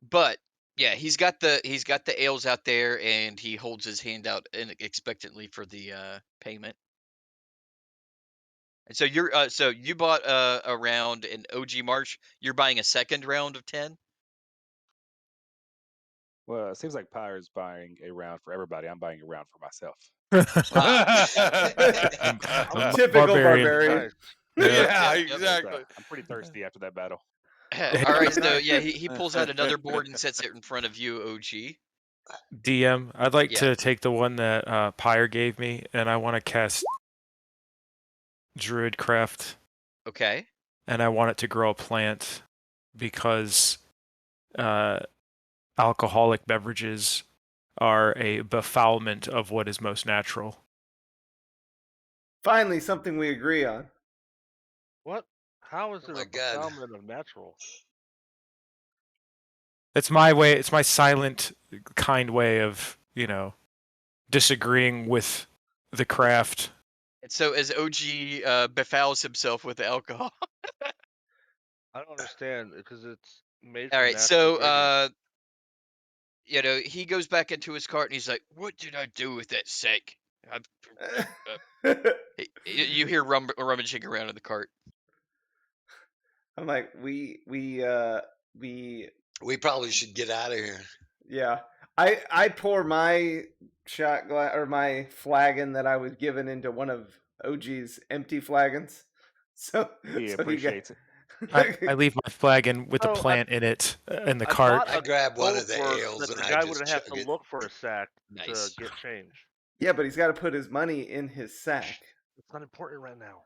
Speaker 1: But yeah, he's got the ales out there, and he holds his hand out expectantly for the payment. And so you bought a round in OG March. You're buying a second round of 10.
Speaker 8: Well, it seems like Pyre's buying a round for everybody. I'm buying a round for myself.
Speaker 4: I'm a
Speaker 5: Typical
Speaker 4: barbarian.
Speaker 5: barbarian.
Speaker 6: Nice.
Speaker 2: Yeah,
Speaker 1: Yep.
Speaker 2: exactly.
Speaker 8: I'm pretty thirsty after that battle.
Speaker 1: All right, so yeah, he pulls out another board and sets it in front of you, OG.
Speaker 4: DM, I'd like
Speaker 1: Yeah.
Speaker 4: to take the one that Pyre gave me, and I want to cast Druidcraft,
Speaker 1: Okay.
Speaker 4: and I want it to grow a plant because alcoholic beverages are a befoulment of what is most natural.
Speaker 5: Finally, something we agree on.
Speaker 6: What? How is
Speaker 3: Oh
Speaker 6: it
Speaker 3: my
Speaker 6: a
Speaker 3: God.
Speaker 6: befoulment of natural?
Speaker 4: It's my way. It's my silent, kind way of, disagreeing with the craft.
Speaker 1: And so as OG befouls himself with the alcohol.
Speaker 6: I don't understand because it's made
Speaker 1: All
Speaker 6: from
Speaker 1: right,
Speaker 6: natural
Speaker 1: so
Speaker 6: ingredients.
Speaker 1: he goes back into his cart and he's like, "What did I do with that sack?" You hear rummaging around in the cart.
Speaker 5: I'm like, we
Speaker 3: probably should get out of here.
Speaker 5: yeah. I pour my shot glass or my flagon that I was given into one of OG's empty flagons. So
Speaker 8: He
Speaker 5: so
Speaker 8: appreciates it.
Speaker 4: I leave my flagon with the
Speaker 6: Oh,
Speaker 4: plant in it in the
Speaker 6: I
Speaker 4: cart.
Speaker 6: bought
Speaker 3: I
Speaker 6: a
Speaker 3: grab one of
Speaker 6: Colt
Speaker 3: the
Speaker 6: works
Speaker 3: ales
Speaker 6: that
Speaker 3: and
Speaker 6: the
Speaker 3: I
Speaker 6: guy
Speaker 3: just
Speaker 6: wouldn't have
Speaker 3: chug
Speaker 6: to
Speaker 3: it.
Speaker 6: look for a sack
Speaker 1: Nice.
Speaker 6: to get change.
Speaker 5: Yeah, but he's got to put his money in his sack.
Speaker 6: It's not important right now.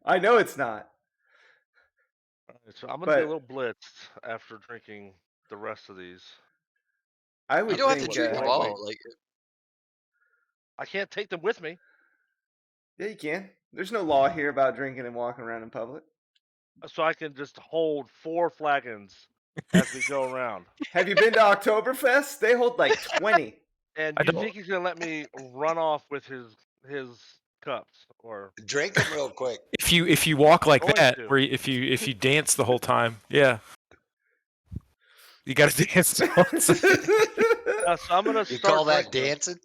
Speaker 5: I know it's not.
Speaker 6: Alright, so I'm gonna
Speaker 5: But
Speaker 6: be a little blitzed after drinking the rest of these.
Speaker 5: I
Speaker 1: You
Speaker 5: would
Speaker 1: don't have to
Speaker 5: think
Speaker 1: drink them
Speaker 6: lightweight.
Speaker 1: all. Like,
Speaker 6: I can't take them with me,
Speaker 5: yeah, you can. There's no law here about drinking and walking around in public.
Speaker 6: so I can just hold 4 flagons as we go around.
Speaker 5: Have you been to Oktoberfest? They hold like 20.
Speaker 6: And
Speaker 4: I
Speaker 6: you
Speaker 4: don't-
Speaker 6: think he's gonna let me run off with his cups or
Speaker 3: Drink them real quick.
Speaker 4: If you walk like
Speaker 6: Going
Speaker 4: that,
Speaker 6: to.
Speaker 4: where if you dance the whole time, yeah, you got to dance. The whole time.
Speaker 6: So I'm gonna
Speaker 3: You
Speaker 6: start
Speaker 3: call that
Speaker 6: drinking 'em.
Speaker 3: dancing?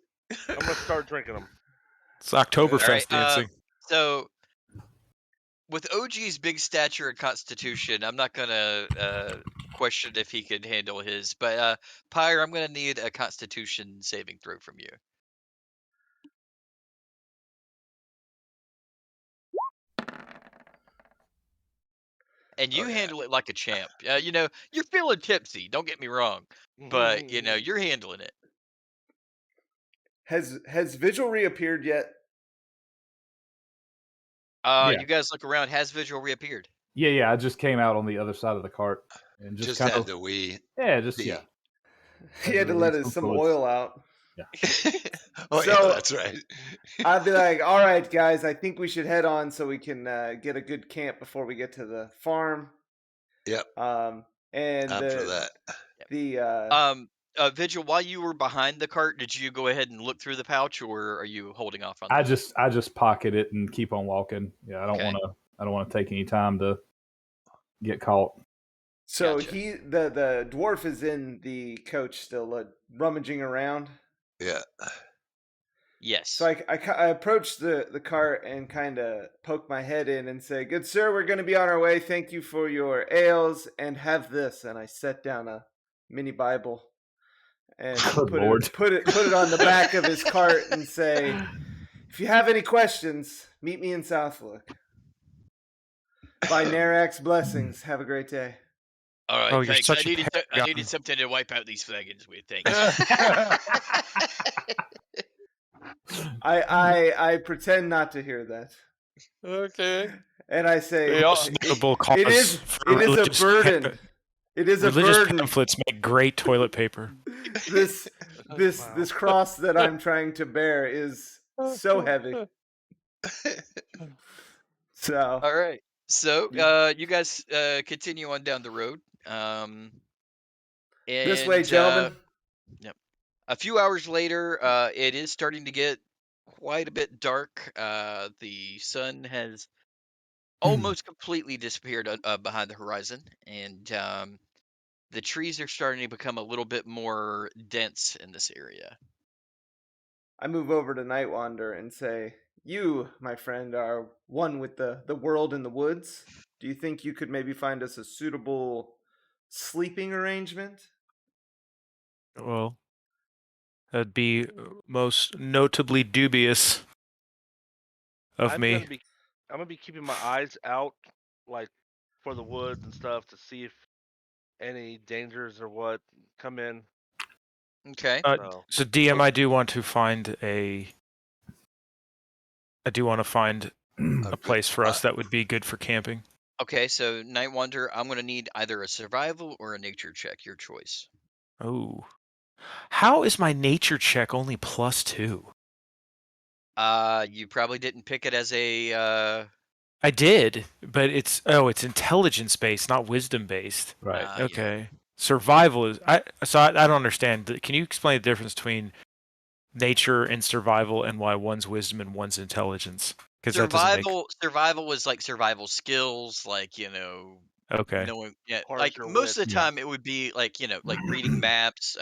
Speaker 6: I'm gonna start drinking them.
Speaker 4: It's Oktoberfest
Speaker 1: all right.
Speaker 4: dancing.
Speaker 1: So with OG's big stature and constitution, I'm not gonna question if he could handle his. But Pyre, I'm gonna need a Constitution saving throw from you. And you
Speaker 3: Oh, yeah.
Speaker 1: handle it like a champ. You're feeling tipsy. Don't get me wrong, but you're handling it.
Speaker 5: Has Vigil reappeared yet?
Speaker 7: Yeah.
Speaker 1: You guys look around. Has Vigil reappeared?
Speaker 7: Yeah. I just came out on the other side of the cart and just kind
Speaker 3: had
Speaker 7: of
Speaker 3: the wee.
Speaker 7: yeah.
Speaker 5: He had to let
Speaker 7: release
Speaker 5: some
Speaker 7: fluids.
Speaker 5: oil out.
Speaker 3: Oh,
Speaker 5: So-
Speaker 3: yeah, that's right.
Speaker 5: I'd be like, all right, guys, I think we should head on so we can get a good camp before we get to the farm.
Speaker 3: Yep.
Speaker 5: And
Speaker 3: I'm for that.
Speaker 1: Vigil, while you were behind the cart, did you go ahead and look through the pouch, or are you holding off on that?
Speaker 7: I just pocket it and keep on walking. Yeah, I don't
Speaker 1: Okay.
Speaker 7: want to take any time to get caught.
Speaker 5: So
Speaker 1: Gotcha.
Speaker 5: the dwarf is in the coach still, rummaging around.
Speaker 3: Yeah.
Speaker 1: Yes.
Speaker 5: So I approach the cart and kind of poke my head in and say, "Good sir, we're going to be on our way. Thank you for your ales and have this." And I set down a mini Bible and
Speaker 7: Good Lord.
Speaker 5: put it on the back of his cart and say, "If you have any questions, meet me in Southlook." By Narak's blessings, have a great day.
Speaker 1: All right,
Speaker 4: Oh, you're
Speaker 1: thanks.
Speaker 4: such a
Speaker 1: I needed
Speaker 4: paragon.
Speaker 1: something to wipe out these flagons with. Thanks.
Speaker 5: I pretend not to hear that,
Speaker 2: Okay.
Speaker 5: and I say,
Speaker 2: They all,
Speaker 4: Notable cause
Speaker 5: it is
Speaker 4: for
Speaker 5: a
Speaker 4: religious
Speaker 5: burden. It is a
Speaker 4: religious
Speaker 5: burden.
Speaker 4: pamphlets make great toilet paper.
Speaker 5: This
Speaker 6: Wow.
Speaker 5: this cross that I'm trying to bear is so heavy. So
Speaker 1: All right. So,
Speaker 5: Yeah.
Speaker 1: you guys continue on down the road.
Speaker 5: This way,
Speaker 1: And
Speaker 5: gentlemen.
Speaker 1: yep. A few hours later, it is starting to get quite a bit dark. The sun has almost completely disappeared behind the horizon, and the trees are starting to become a little bit more dense in this area.
Speaker 5: I move over to Nightwander and say, "You, my friend, are one with the world in the woods. Do you think you could maybe find us a suitable sleeping arrangement?"
Speaker 4: Well, that'd be most notably dubious of
Speaker 6: I'm
Speaker 4: me.
Speaker 6: gonna be keeping my eyes out, like for the woods and stuff, to see if any dangers or what come in.
Speaker 1: Okay.
Speaker 6: So
Speaker 4: So DM, I do want to find a
Speaker 3: A good
Speaker 4: place for us
Speaker 3: spot.
Speaker 4: that would be good for camping.
Speaker 1: Okay. So, Night Wonder, I'm gonna need either a survival or a nature check. Your choice.
Speaker 4: Oh. How is my nature check only +2?
Speaker 1: You probably didn't pick it as a.
Speaker 4: I did, but it's intelligence based, not wisdom based.
Speaker 7: Right.
Speaker 1: Yeah.
Speaker 4: Okay. Survival is I don't understand. Can you explain the difference between nature and survival and why one's wisdom and one's intelligence? Because that doesn't make
Speaker 1: Survival was like survival skills, like
Speaker 4: okay.
Speaker 1: knowing, yeah,
Speaker 6: Parse
Speaker 1: like
Speaker 6: your
Speaker 1: most of
Speaker 6: wits.
Speaker 1: the
Speaker 7: Yeah.
Speaker 1: time it would be like like reading maps,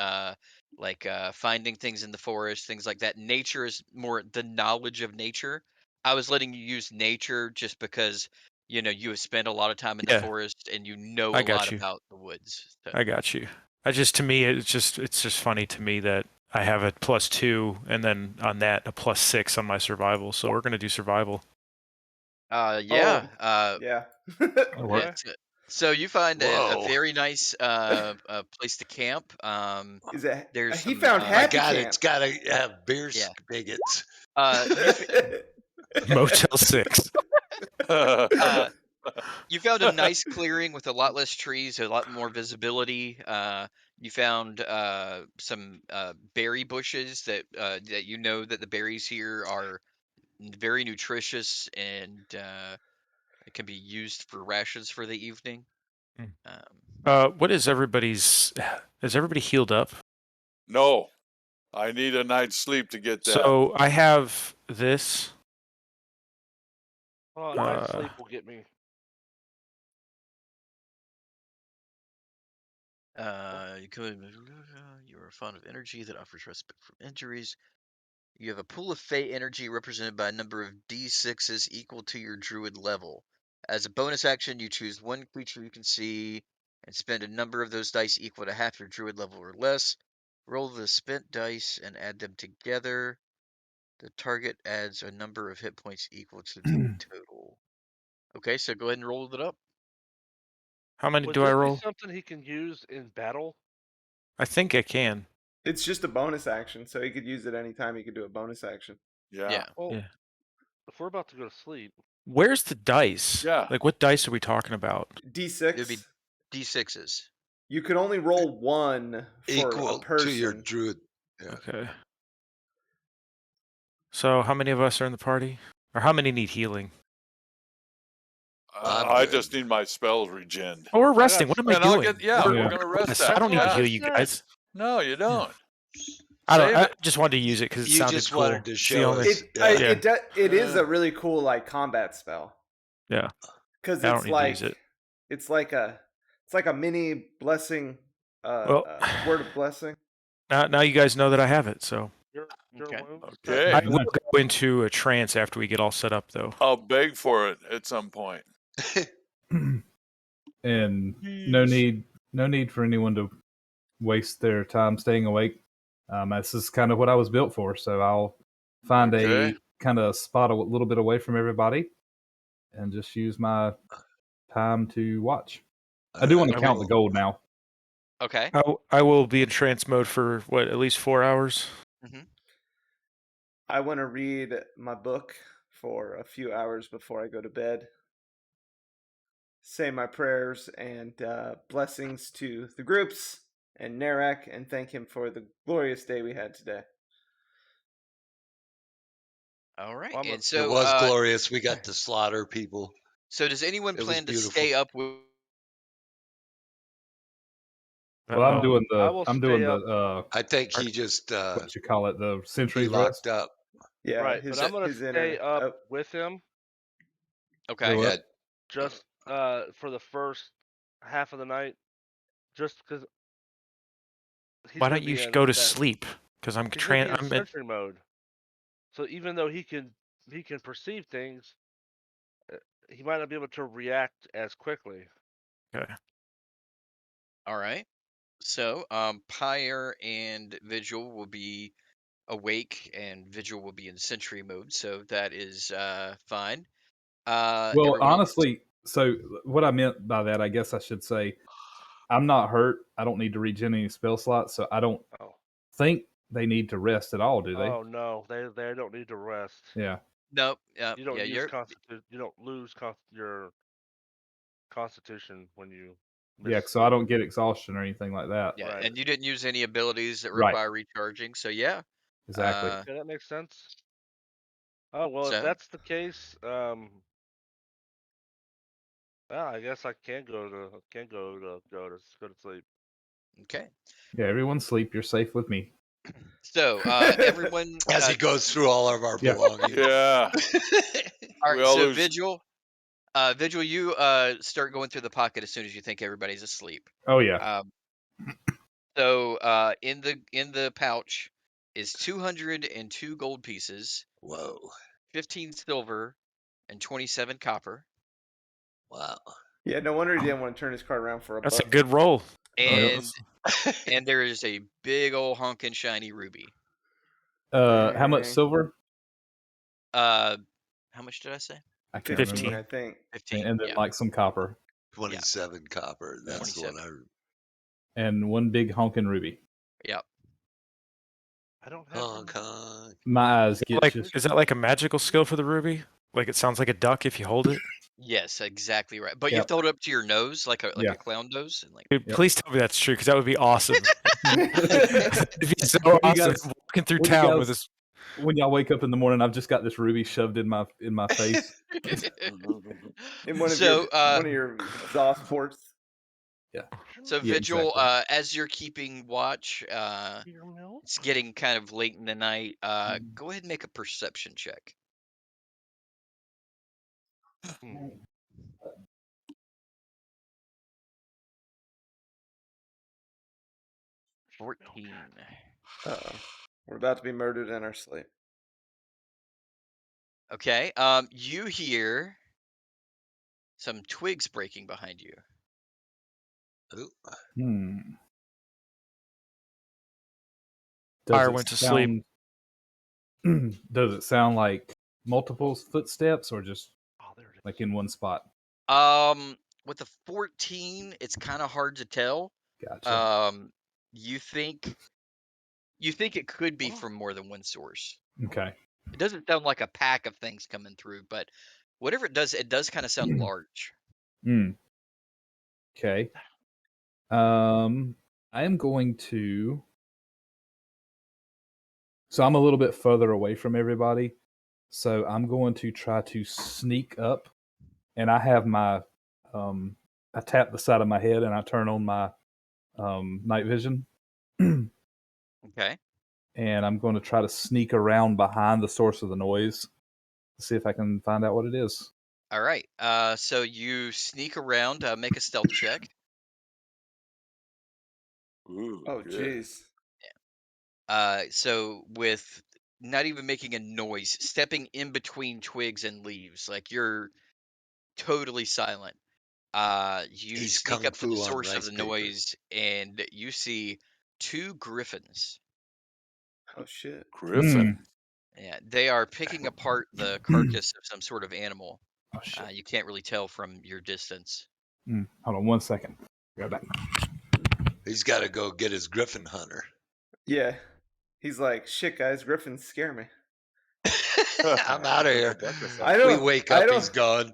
Speaker 1: like finding things in the forest, things like that. Nature is more the knowledge of nature. I was letting you use nature just because you have spent a lot of time in the
Speaker 4: Yeah,
Speaker 1: forest and you know
Speaker 4: I
Speaker 1: a lot
Speaker 4: got you.
Speaker 1: about the woods. So.
Speaker 4: I got you. I just to me it's just funny to me that I have a +2 and then on that a +6 on my survival. So we're gonna do survival.
Speaker 1: Yeah.
Speaker 5: Yeah.
Speaker 7: That'll work.
Speaker 6: Okay.
Speaker 1: So you find a
Speaker 3: Whoa.
Speaker 1: very nice place to camp.
Speaker 5: Is it?
Speaker 1: There's
Speaker 5: He
Speaker 1: some
Speaker 5: found
Speaker 3: My
Speaker 5: happy
Speaker 3: God,
Speaker 5: camp.
Speaker 3: it's got to have beer
Speaker 1: yeah.
Speaker 3: spigots.
Speaker 1: You
Speaker 4: Motel 6.
Speaker 1: you found a nice clearing with a lot less trees, a lot more visibility. You found some berry bushes that that the berries here are very nutritious and it can be used for rations for the evening.
Speaker 4: Mm.
Speaker 1: Um,
Speaker 4: What is everybody's? Is everybody healed up?
Speaker 2: no, I need a night's sleep to get that.
Speaker 4: So I have this.
Speaker 6: Well, a night's
Speaker 4: Uh,
Speaker 6: sleep will get me.
Speaker 1: you are fond of energy that offers respite from injuries. You have a pool of Fey energy represented by a number of D6s equal to your druid level. As a bonus action, you choose one creature you can see and spend a number of those dice equal to half your druid level or less. Roll the spent dice and add them together. The target adds a number of hit points equal to the total. Okay, so go ahead and roll it up.
Speaker 4: how many
Speaker 6: Would
Speaker 4: do I
Speaker 6: this be
Speaker 4: roll?
Speaker 6: something he can use in battle?
Speaker 4: I think I can.
Speaker 5: It's just a bonus action, so he could use it anytime he could do a bonus action.
Speaker 2: Yeah.
Speaker 1: Yeah.
Speaker 6: Well,
Speaker 4: Yeah.
Speaker 6: if we're about to go to sleep,
Speaker 4: Where's the dice?
Speaker 2: Yeah.
Speaker 4: Like what dice are we talking about?
Speaker 1: It would be
Speaker 5: D6.
Speaker 1: D6s.
Speaker 5: You could only roll one for a
Speaker 3: Equal to your
Speaker 5: person.
Speaker 3: druid. Yeah.
Speaker 4: Okay. So how many of us are in the party? Or how many need healing?
Speaker 3: I'm
Speaker 2: I
Speaker 3: good.
Speaker 2: just need my spells regened.
Speaker 4: Oh, we're
Speaker 6: I got
Speaker 4: resting. What am I
Speaker 2: And I'll
Speaker 4: doing?
Speaker 2: get, yeah,
Speaker 7: We're-
Speaker 2: we're going to rest
Speaker 4: Rest.
Speaker 2: that.
Speaker 4: I don't need to
Speaker 2: yeah.
Speaker 4: heal you guys.
Speaker 2: No, you don't.
Speaker 4: I
Speaker 2: Save it.
Speaker 4: just wanted to use it because it
Speaker 3: You
Speaker 4: sounded
Speaker 3: just
Speaker 4: cool.
Speaker 3: wanted to
Speaker 4: It's the
Speaker 3: show
Speaker 4: only-
Speaker 3: us.
Speaker 5: It is
Speaker 2: Uh.
Speaker 5: a really cool like combat spell.
Speaker 4: Yeah.
Speaker 5: Because
Speaker 4: I don't
Speaker 5: it's
Speaker 4: need to use it.
Speaker 5: it's like a mini blessing,
Speaker 4: Well,
Speaker 5: word of blessing.
Speaker 4: now you guys know that I have it. So
Speaker 6: your
Speaker 1: Okay.
Speaker 6: wounds.
Speaker 2: Okay.
Speaker 4: I will go into a trance after we get all set up, though.
Speaker 2: I'll beg for it at some point.
Speaker 7: And no need for anyone to waste their time staying awake. This is kind of what I was built for, so I'll find
Speaker 2: Okay.
Speaker 7: a kind of spot a little bit away from everybody and just use my time to watch. I do want to
Speaker 1: I
Speaker 7: count the
Speaker 1: will-
Speaker 7: gold now.
Speaker 1: Okay.
Speaker 4: I will be in trance mode for what, at least 4 hours.
Speaker 5: I want to read my book for a few hours before I go to bed. Say my prayers and blessings to the groups and Narak, and thank him for the glorious day we had today.
Speaker 1: All right.
Speaker 6: Well, I'm
Speaker 1: And
Speaker 3: It
Speaker 1: so,
Speaker 3: was glorious. We got to slaughter people.
Speaker 1: so does anyone
Speaker 3: It was
Speaker 1: plan to
Speaker 3: beautiful.
Speaker 1: stay up with?
Speaker 7: Well, I'm doing
Speaker 6: I will stay up.
Speaker 7: the
Speaker 3: I think he just
Speaker 7: what you call it, the
Speaker 3: he
Speaker 7: Century's
Speaker 3: locked
Speaker 7: Rest.
Speaker 3: up.
Speaker 5: Yeah,
Speaker 6: Right,
Speaker 5: his
Speaker 6: but I'm gonna
Speaker 5: his
Speaker 6: stay
Speaker 5: inner.
Speaker 6: up
Speaker 5: Oh,
Speaker 6: with him
Speaker 1: Okay.
Speaker 7: Go
Speaker 3: Yeah,
Speaker 7: up.
Speaker 6: just for the first half of the night, just because he's
Speaker 4: Why
Speaker 6: gonna
Speaker 4: don't you
Speaker 6: be in
Speaker 4: go to
Speaker 6: that.
Speaker 4: sleep? Because I'm
Speaker 6: He's gonna be in
Speaker 4: I'm at,
Speaker 6: sentry mode. So even though he can perceive things, uh, he might not be able to react as quickly.
Speaker 4: okay.
Speaker 1: All right. So, Pyre and Vigil will be awake, and Vigil will be in sentry mode. So that is fine.
Speaker 7: Well,
Speaker 1: Everyone else.
Speaker 7: honestly, so what I meant by that, I guess I should say, I'm not hurt. I don't need to regen any spell slots, so I don't
Speaker 6: Oh,
Speaker 7: think they need to rest at all, do they?
Speaker 6: oh no, they don't need to rest.
Speaker 7: Yeah.
Speaker 1: Nope. Yeah.
Speaker 6: You don't
Speaker 1: Yeah.
Speaker 6: use
Speaker 1: You're.
Speaker 6: constitution. You don't lose your constitution when you miss
Speaker 7: Yeah, so I
Speaker 6: sleep.
Speaker 7: don't get exhaustion or anything like that.
Speaker 1: Yeah.
Speaker 6: Right.
Speaker 1: And you didn't use any abilities that
Speaker 7: Right.
Speaker 1: require recharging. So yeah.
Speaker 7: Exactly.
Speaker 6: Okay, that makes sense. Oh well, if
Speaker 1: So
Speaker 6: that's the case, yeah, I guess I can go to sleep.
Speaker 1: okay.
Speaker 7: Yeah, everyone sleep. You're safe with me.
Speaker 1: So everyone.
Speaker 3: as he goes through all of our
Speaker 7: Yeah.
Speaker 3: belongings.
Speaker 2: Yeah.
Speaker 1: All
Speaker 2: We
Speaker 1: right.
Speaker 2: all
Speaker 1: So
Speaker 2: lose.
Speaker 1: Vigil, you start going through the pocket as soon as you think everybody's asleep.
Speaker 7: Oh yeah.
Speaker 1: So in the pouch is 202 gold pieces,
Speaker 3: Whoa.
Speaker 1: 15 silver, and 27 copper.
Speaker 3: Wow.
Speaker 5: yeah. No wonder he didn't want to turn his card around for a
Speaker 4: That's a
Speaker 5: buck.
Speaker 4: good roll.
Speaker 1: And and there is a big old honkin' shiny ruby.
Speaker 7: How much
Speaker 5: Dang.
Speaker 7: silver?
Speaker 1: How much did I say?
Speaker 7: I can't
Speaker 5: 15,
Speaker 7: remember.
Speaker 5: I think.
Speaker 1: 15.
Speaker 7: And then
Speaker 1: Yeah.
Speaker 7: like some copper
Speaker 3: 27 copper. That's the one
Speaker 1: 27.
Speaker 7: and one big honkin' ruby.
Speaker 1: Yep.
Speaker 6: I don't
Speaker 3: I
Speaker 6: have
Speaker 3: Hong Kong.
Speaker 7: My eyes get
Speaker 4: Like,
Speaker 7: just
Speaker 4: is that like a magical skill for the ruby? Like it sounds like a duck if you hold it.
Speaker 1: Yes, exactly right. But you have
Speaker 7: Yep.
Speaker 1: to hold it up to your nose like a
Speaker 7: Yeah.
Speaker 1: clown nose and like.
Speaker 4: Dude,
Speaker 7: Yep.
Speaker 4: please tell me that's true, because that would be awesome. It'd be so
Speaker 7: You
Speaker 4: awesome
Speaker 7: guys-
Speaker 4: walking through
Speaker 7: when you
Speaker 4: town
Speaker 7: guys-
Speaker 4: with this.
Speaker 7: When y'all wake up in the morning, I've just got this ruby shoved in my face.
Speaker 5: In one of
Speaker 1: So,
Speaker 5: your exhaust ports.
Speaker 1: So
Speaker 7: Yeah,
Speaker 1: Vigil,
Speaker 7: exactly.
Speaker 1: as you're keeping watch,
Speaker 6: your milk.
Speaker 1: it's getting kind of late in the night. Go ahead and make a perception check.
Speaker 6: Hmm.
Speaker 1: 14.
Speaker 5: Uh-oh. We're about to be murdered in our sleep.
Speaker 1: Okay. You hear some twigs breaking behind you.
Speaker 3: Ooh.
Speaker 4: Fire went to sleep.
Speaker 7: Does it sound like multiple footsteps or just
Speaker 6: Oh, there it is.
Speaker 7: like in one spot?
Speaker 1: With the 14, it's kind of hard to tell.
Speaker 7: Gotcha.
Speaker 1: You think it could be from more than one source.
Speaker 7: Okay.
Speaker 1: It doesn't sound like a pack of things coming through, but whatever it does kind of sound large.
Speaker 7: Okay. I am going to. So I'm a little bit further away from everybody. So I'm going to try to sneak up, and I have my. I tap the side of my head and I turn on my night vision.
Speaker 1: Okay.
Speaker 7: And I'm going to try to sneak around behind the source of the noise to see if I can find out what it is.
Speaker 1: All right. So you sneak around, make a stealth check.
Speaker 8: Ooh,
Speaker 5: Oh,
Speaker 8: good.
Speaker 5: jeez.
Speaker 1: So with not even making a noise, stepping in between twigs and leaves, like you're totally silent. You
Speaker 3: He's
Speaker 1: sneak
Speaker 3: kung
Speaker 1: up to the
Speaker 3: fu on
Speaker 1: source of
Speaker 3: rice
Speaker 1: the
Speaker 3: paper.
Speaker 1: noise, and you see 2 griffins.
Speaker 5: Oh, shit.
Speaker 2: Griffin.
Speaker 1: Yeah, they are picking apart the carcass of some sort of animal.
Speaker 7: Oh shit.
Speaker 1: You can't really tell from your distance.
Speaker 7: Hold on 1 second. Go back.
Speaker 3: He's got to go get his Griffin hunter.
Speaker 5: Yeah. He's like, shit, guys, griffins scare me.
Speaker 3: I'm out of here.
Speaker 8: Duck or
Speaker 5: I
Speaker 8: something.
Speaker 3: We
Speaker 5: don't.
Speaker 3: wake
Speaker 5: I
Speaker 3: up,
Speaker 5: don't.
Speaker 3: he's gone.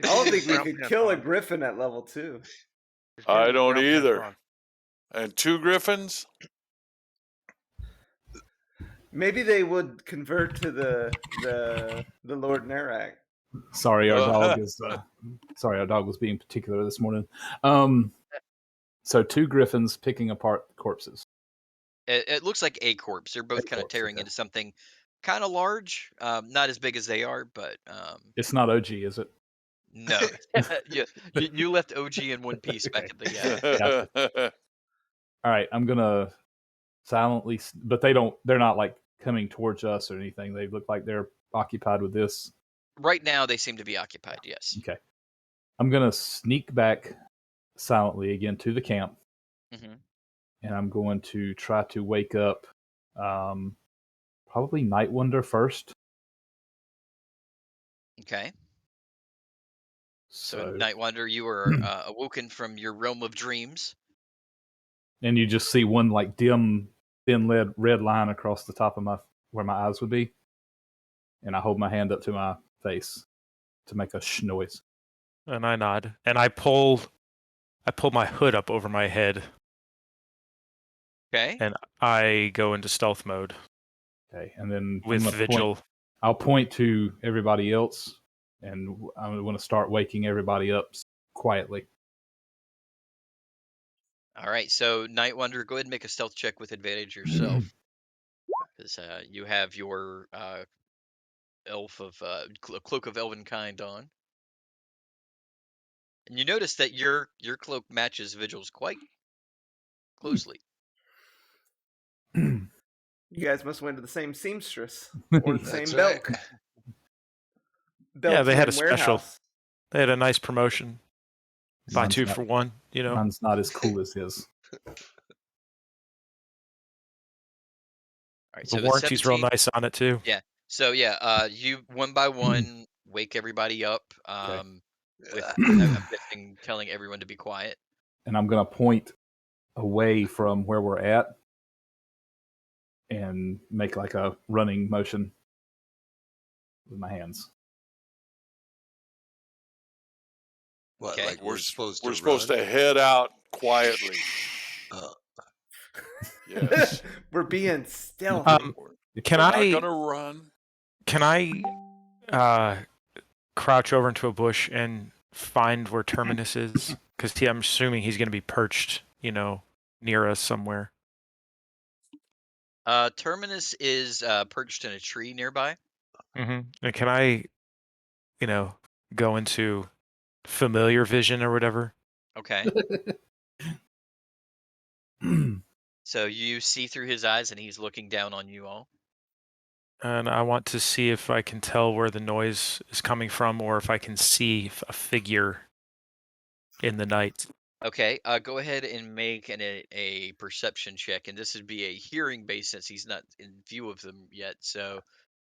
Speaker 5: I don't think we
Speaker 6: Brown
Speaker 5: could
Speaker 6: pants
Speaker 5: kill a
Speaker 6: on.
Speaker 5: griffin at level 2.
Speaker 6: He's
Speaker 2: I
Speaker 6: getting
Speaker 2: don't
Speaker 6: brown pants
Speaker 2: either.
Speaker 6: on.
Speaker 2: And 2 griffins?
Speaker 5: Maybe they would convert to the Lord Narak.
Speaker 7: Sorry, our dog is. Sorry, our dog was being particular this morning. So 2 griffins picking apart corpses.
Speaker 1: It looks like a corpse. They're both
Speaker 7: A
Speaker 1: kind of
Speaker 7: corpse,
Speaker 1: tearing
Speaker 7: okay.
Speaker 1: into something kind of large. Not as big as they are, but
Speaker 7: It's not OG, is it?
Speaker 1: no. You left OG in one piece back
Speaker 7: Okay.
Speaker 1: at the
Speaker 7: Gotcha. All right, I'm gonna silently, but they're not like coming towards us or anything. They look like they're occupied with this.
Speaker 1: Right now they seem to be occupied. Yes.
Speaker 7: Okay. I'm gonna sneak back silently again to the camp,
Speaker 1: Hmm.
Speaker 7: and I'm going to try to wake up probably Night Wonder first.
Speaker 1: Okay. So
Speaker 7: So
Speaker 1: Night Wanderer, you are awoken from your realm of dreams.
Speaker 7: and you just see one like dim, thin red line across the top of where my eyes would be, and I hold my hand up to my face to make a sh noise.
Speaker 4: And I nod. And I pull my hood up over my head
Speaker 1: Okay.
Speaker 4: and I go into stealth mode
Speaker 7: Okay, and then
Speaker 4: with Vigil.
Speaker 7: I'll point to everybody else, and I'm going to start waking everybody up quietly.
Speaker 1: All right. So Night Wanderer, go ahead and make a stealth check with advantage yourself, because you have your elf of cloak of elven kind on, and you notice that your cloak matches Vigil's quite closely.
Speaker 5: You guys must went to the same seamstress or the
Speaker 3: That's
Speaker 5: same
Speaker 3: right.
Speaker 4: Yeah, they had a
Speaker 5: and
Speaker 4: special.
Speaker 5: warehouse.
Speaker 4: They had a nice promotion. Buy
Speaker 7: Mine's
Speaker 4: 2
Speaker 7: not-
Speaker 4: for 1, you know.
Speaker 7: Mine's not as cool as his.
Speaker 1: All right.
Speaker 4: The
Speaker 1: So
Speaker 4: warranty's real
Speaker 1: 17.
Speaker 4: nice on it too.
Speaker 1: Yeah. So yeah, you one by one wake everybody up. With I'm guessing telling everyone to be quiet.
Speaker 7: And I'm going to point away from where we're at and make like a running motion with my hands.
Speaker 3: What,
Speaker 1: Okay.
Speaker 3: like we're supposed
Speaker 2: We're
Speaker 3: to
Speaker 2: supposed
Speaker 3: run?
Speaker 2: to head out quietly.
Speaker 3: Uh,
Speaker 2: Yes.
Speaker 5: We're being stealthy.
Speaker 4: Can
Speaker 2: We're
Speaker 4: I
Speaker 2: not gonna run.
Speaker 4: Can I crouch over into a bush and find where Terminus is? Because I'm assuming he's going to be perched, near us somewhere.
Speaker 1: Terminus is perched in a tree nearby.
Speaker 4: Mm-hmm. And can I, go into familiar vision or whatever?
Speaker 1: Okay. So you see through his eyes, and he's looking down on you all.
Speaker 4: And I want to see if I can tell where the noise is coming from, or if I can see a figure in the night.
Speaker 1: Okay. Go ahead and make a perception check, and this would be a hearing base since he's not in view of them yet. So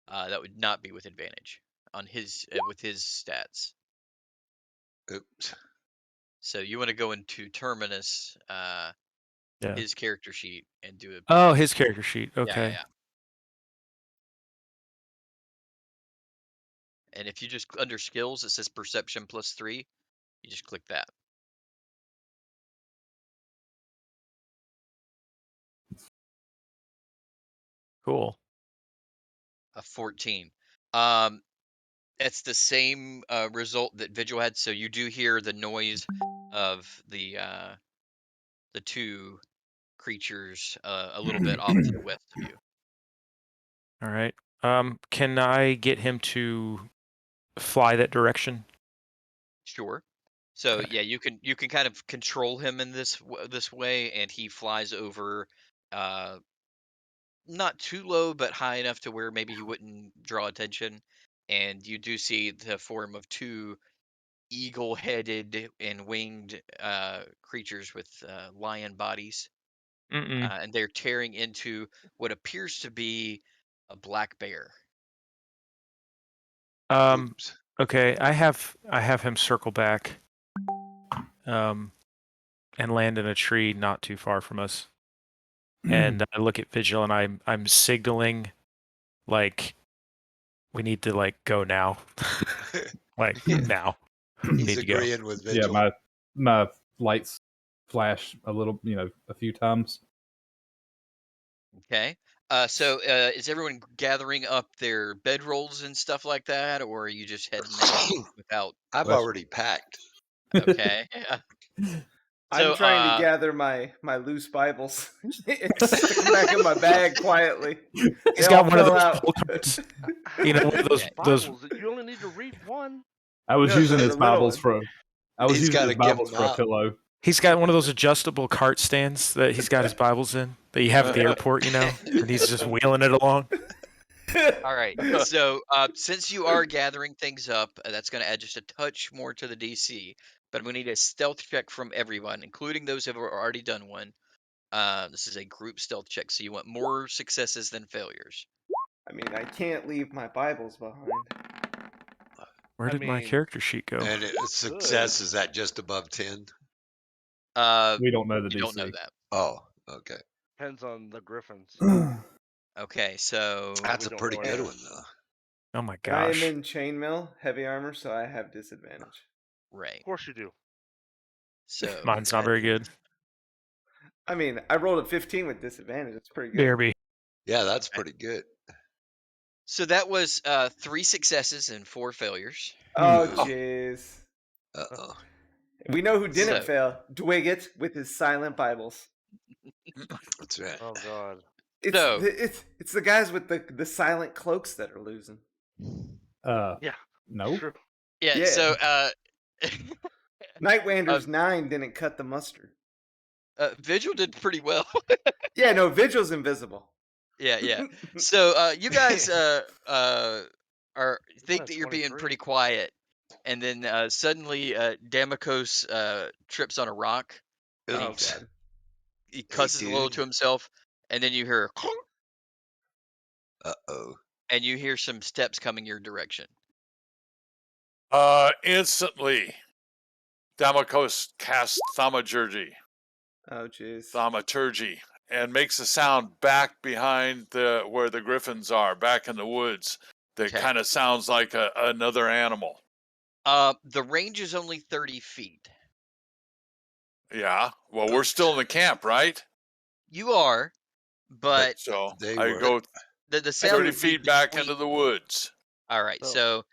Speaker 1: that would not be with advantage on his with his stats.
Speaker 3: oops.
Speaker 1: So you want to go into Terminus,
Speaker 4: Yeah.
Speaker 1: his character sheet, and do it.
Speaker 4: Oh, his character sheet.
Speaker 1: Yeah,
Speaker 4: Okay.
Speaker 1: yeah. And if you just under skills, it says perception +3. You just click that.
Speaker 4: Cool.
Speaker 1: A 14. It's the same result that Vigil had. So you do hear the noise of the 2 creatures a little bit off to the west of you.
Speaker 4: All right. Can I get him to fly that direction?
Speaker 1: Sure. So
Speaker 4: Okay.
Speaker 1: yeah, you can kind of control him in this way, and he flies over, not too low, but high enough to where maybe he wouldn't draw attention. And you do see the form of 2 eagle-headed and winged creatures with lion bodies, and they're tearing into what appears to be a black bear.
Speaker 4: Um,
Speaker 3: Oops.
Speaker 4: Okay, I have him circle back, and land in a tree not too far from us. And I look at Vigil and I'm signaling, like, we need to like go now, like now.
Speaker 3: He's
Speaker 4: Need to go.
Speaker 3: agreeing with
Speaker 7: Yeah,
Speaker 3: Vigil.
Speaker 7: my lights flash a little, a few times.
Speaker 1: Okay. So is everyone gathering up their bedrolls and stuff like that, or are you just heading out without?
Speaker 3: I've
Speaker 7: Well,
Speaker 3: already packed.
Speaker 1: Okay.
Speaker 5: I'm
Speaker 1: So
Speaker 5: trying to gather my loose Bibles and stick them back in my bag quietly.
Speaker 4: He's
Speaker 5: They
Speaker 4: got
Speaker 5: all
Speaker 4: one of
Speaker 5: fell
Speaker 4: those
Speaker 5: out.
Speaker 4: pull carts.
Speaker 6: How
Speaker 4: You know,
Speaker 6: many
Speaker 4: one of
Speaker 6: loose
Speaker 4: those.
Speaker 6: Bibles? You only need to read one.
Speaker 7: I was
Speaker 5: No,
Speaker 7: using
Speaker 5: the
Speaker 7: his
Speaker 5: little
Speaker 7: Bibles
Speaker 5: one.
Speaker 7: for. I was
Speaker 3: He's
Speaker 7: using
Speaker 3: got
Speaker 7: his
Speaker 3: to give
Speaker 7: Bibles
Speaker 3: them
Speaker 7: for a
Speaker 3: out.
Speaker 7: pillow.
Speaker 4: He's got one of those adjustable cart stands that he's got his Bibles in that you have at the airport, and he's just wheeling it along.
Speaker 1: all right. So since you are gathering things up, that's going to add just a touch more to the DC. But we need a stealth check from everyone, including those who have already done one. This is a group stealth check, so you want more successes than failures.
Speaker 5: I mean, I can't leave my Bibles behind.
Speaker 4: Where
Speaker 6: I
Speaker 4: did my
Speaker 6: mean,
Speaker 4: character sheet go?
Speaker 3: And success is that just above 10?
Speaker 7: We don't know the
Speaker 1: You don't know
Speaker 7: DC.
Speaker 1: that.
Speaker 3: Oh, okay.
Speaker 6: depends on the Griffins.
Speaker 1: Okay, so
Speaker 3: That's
Speaker 6: we
Speaker 3: a
Speaker 6: don't
Speaker 3: pretty
Speaker 6: know
Speaker 3: good
Speaker 6: anything.
Speaker 3: one, though.
Speaker 4: Oh my
Speaker 5: And I am
Speaker 4: gosh.
Speaker 5: in chainmail, heavy armor, so I have disadvantage.
Speaker 1: right.
Speaker 6: Of course you do.
Speaker 1: So
Speaker 4: Mine's not very good.
Speaker 5: I mean, I rolled a 15 with disadvantage. That's pretty good.
Speaker 4: BRB.
Speaker 3: Yeah, that's pretty good.
Speaker 1: so that was 3 successes and 4 failures.
Speaker 5: Oh,
Speaker 3: Ooh.
Speaker 5: jeez.
Speaker 3: Uh-oh.
Speaker 5: We know who didn't
Speaker 1: So
Speaker 5: fail. Dwiggett with his silent Bibles.
Speaker 3: That's right.
Speaker 6: Oh God.
Speaker 1: So
Speaker 5: It's the guys with the silent cloaks that are losing.
Speaker 6: Yeah.
Speaker 7: No.
Speaker 6: True.
Speaker 1: yeah,
Speaker 5: Yeah.
Speaker 1: so
Speaker 5: Nightwander's 9 didn't cut the mustard.
Speaker 1: Vigil did pretty well.
Speaker 5: Yeah, no, Vigil's invisible.
Speaker 1: yeah. So you guys are think
Speaker 6: got a
Speaker 1: that you're being
Speaker 6: 23.
Speaker 1: pretty quiet, and then suddenly Damokos trips on a rock, and
Speaker 5: Oh
Speaker 3: Oops.
Speaker 5: god.
Speaker 1: he
Speaker 3: Hey,
Speaker 1: cusses a little
Speaker 3: dude.
Speaker 1: to himself, and then you hear clunk,
Speaker 3: Uh-oh.
Speaker 1: and you hear some steps coming your direction.
Speaker 2: Instantly, Damokos casts thaumaturgy,
Speaker 5: Oh jeez.
Speaker 2: and makes a sound back behind where the griffins are, back in the woods. That
Speaker 1: Okay.
Speaker 2: kind of sounds like another animal.
Speaker 1: The range is only 30 feet.
Speaker 2: Yeah. Well, we're still in the camp, right?
Speaker 1: You are, but
Speaker 2: So
Speaker 3: They
Speaker 2: I
Speaker 3: were.
Speaker 2: go
Speaker 1: the sound
Speaker 2: 30
Speaker 1: would be
Speaker 2: feet back
Speaker 1: between.
Speaker 2: into the woods.
Speaker 1: All right,
Speaker 6: So-
Speaker 1: so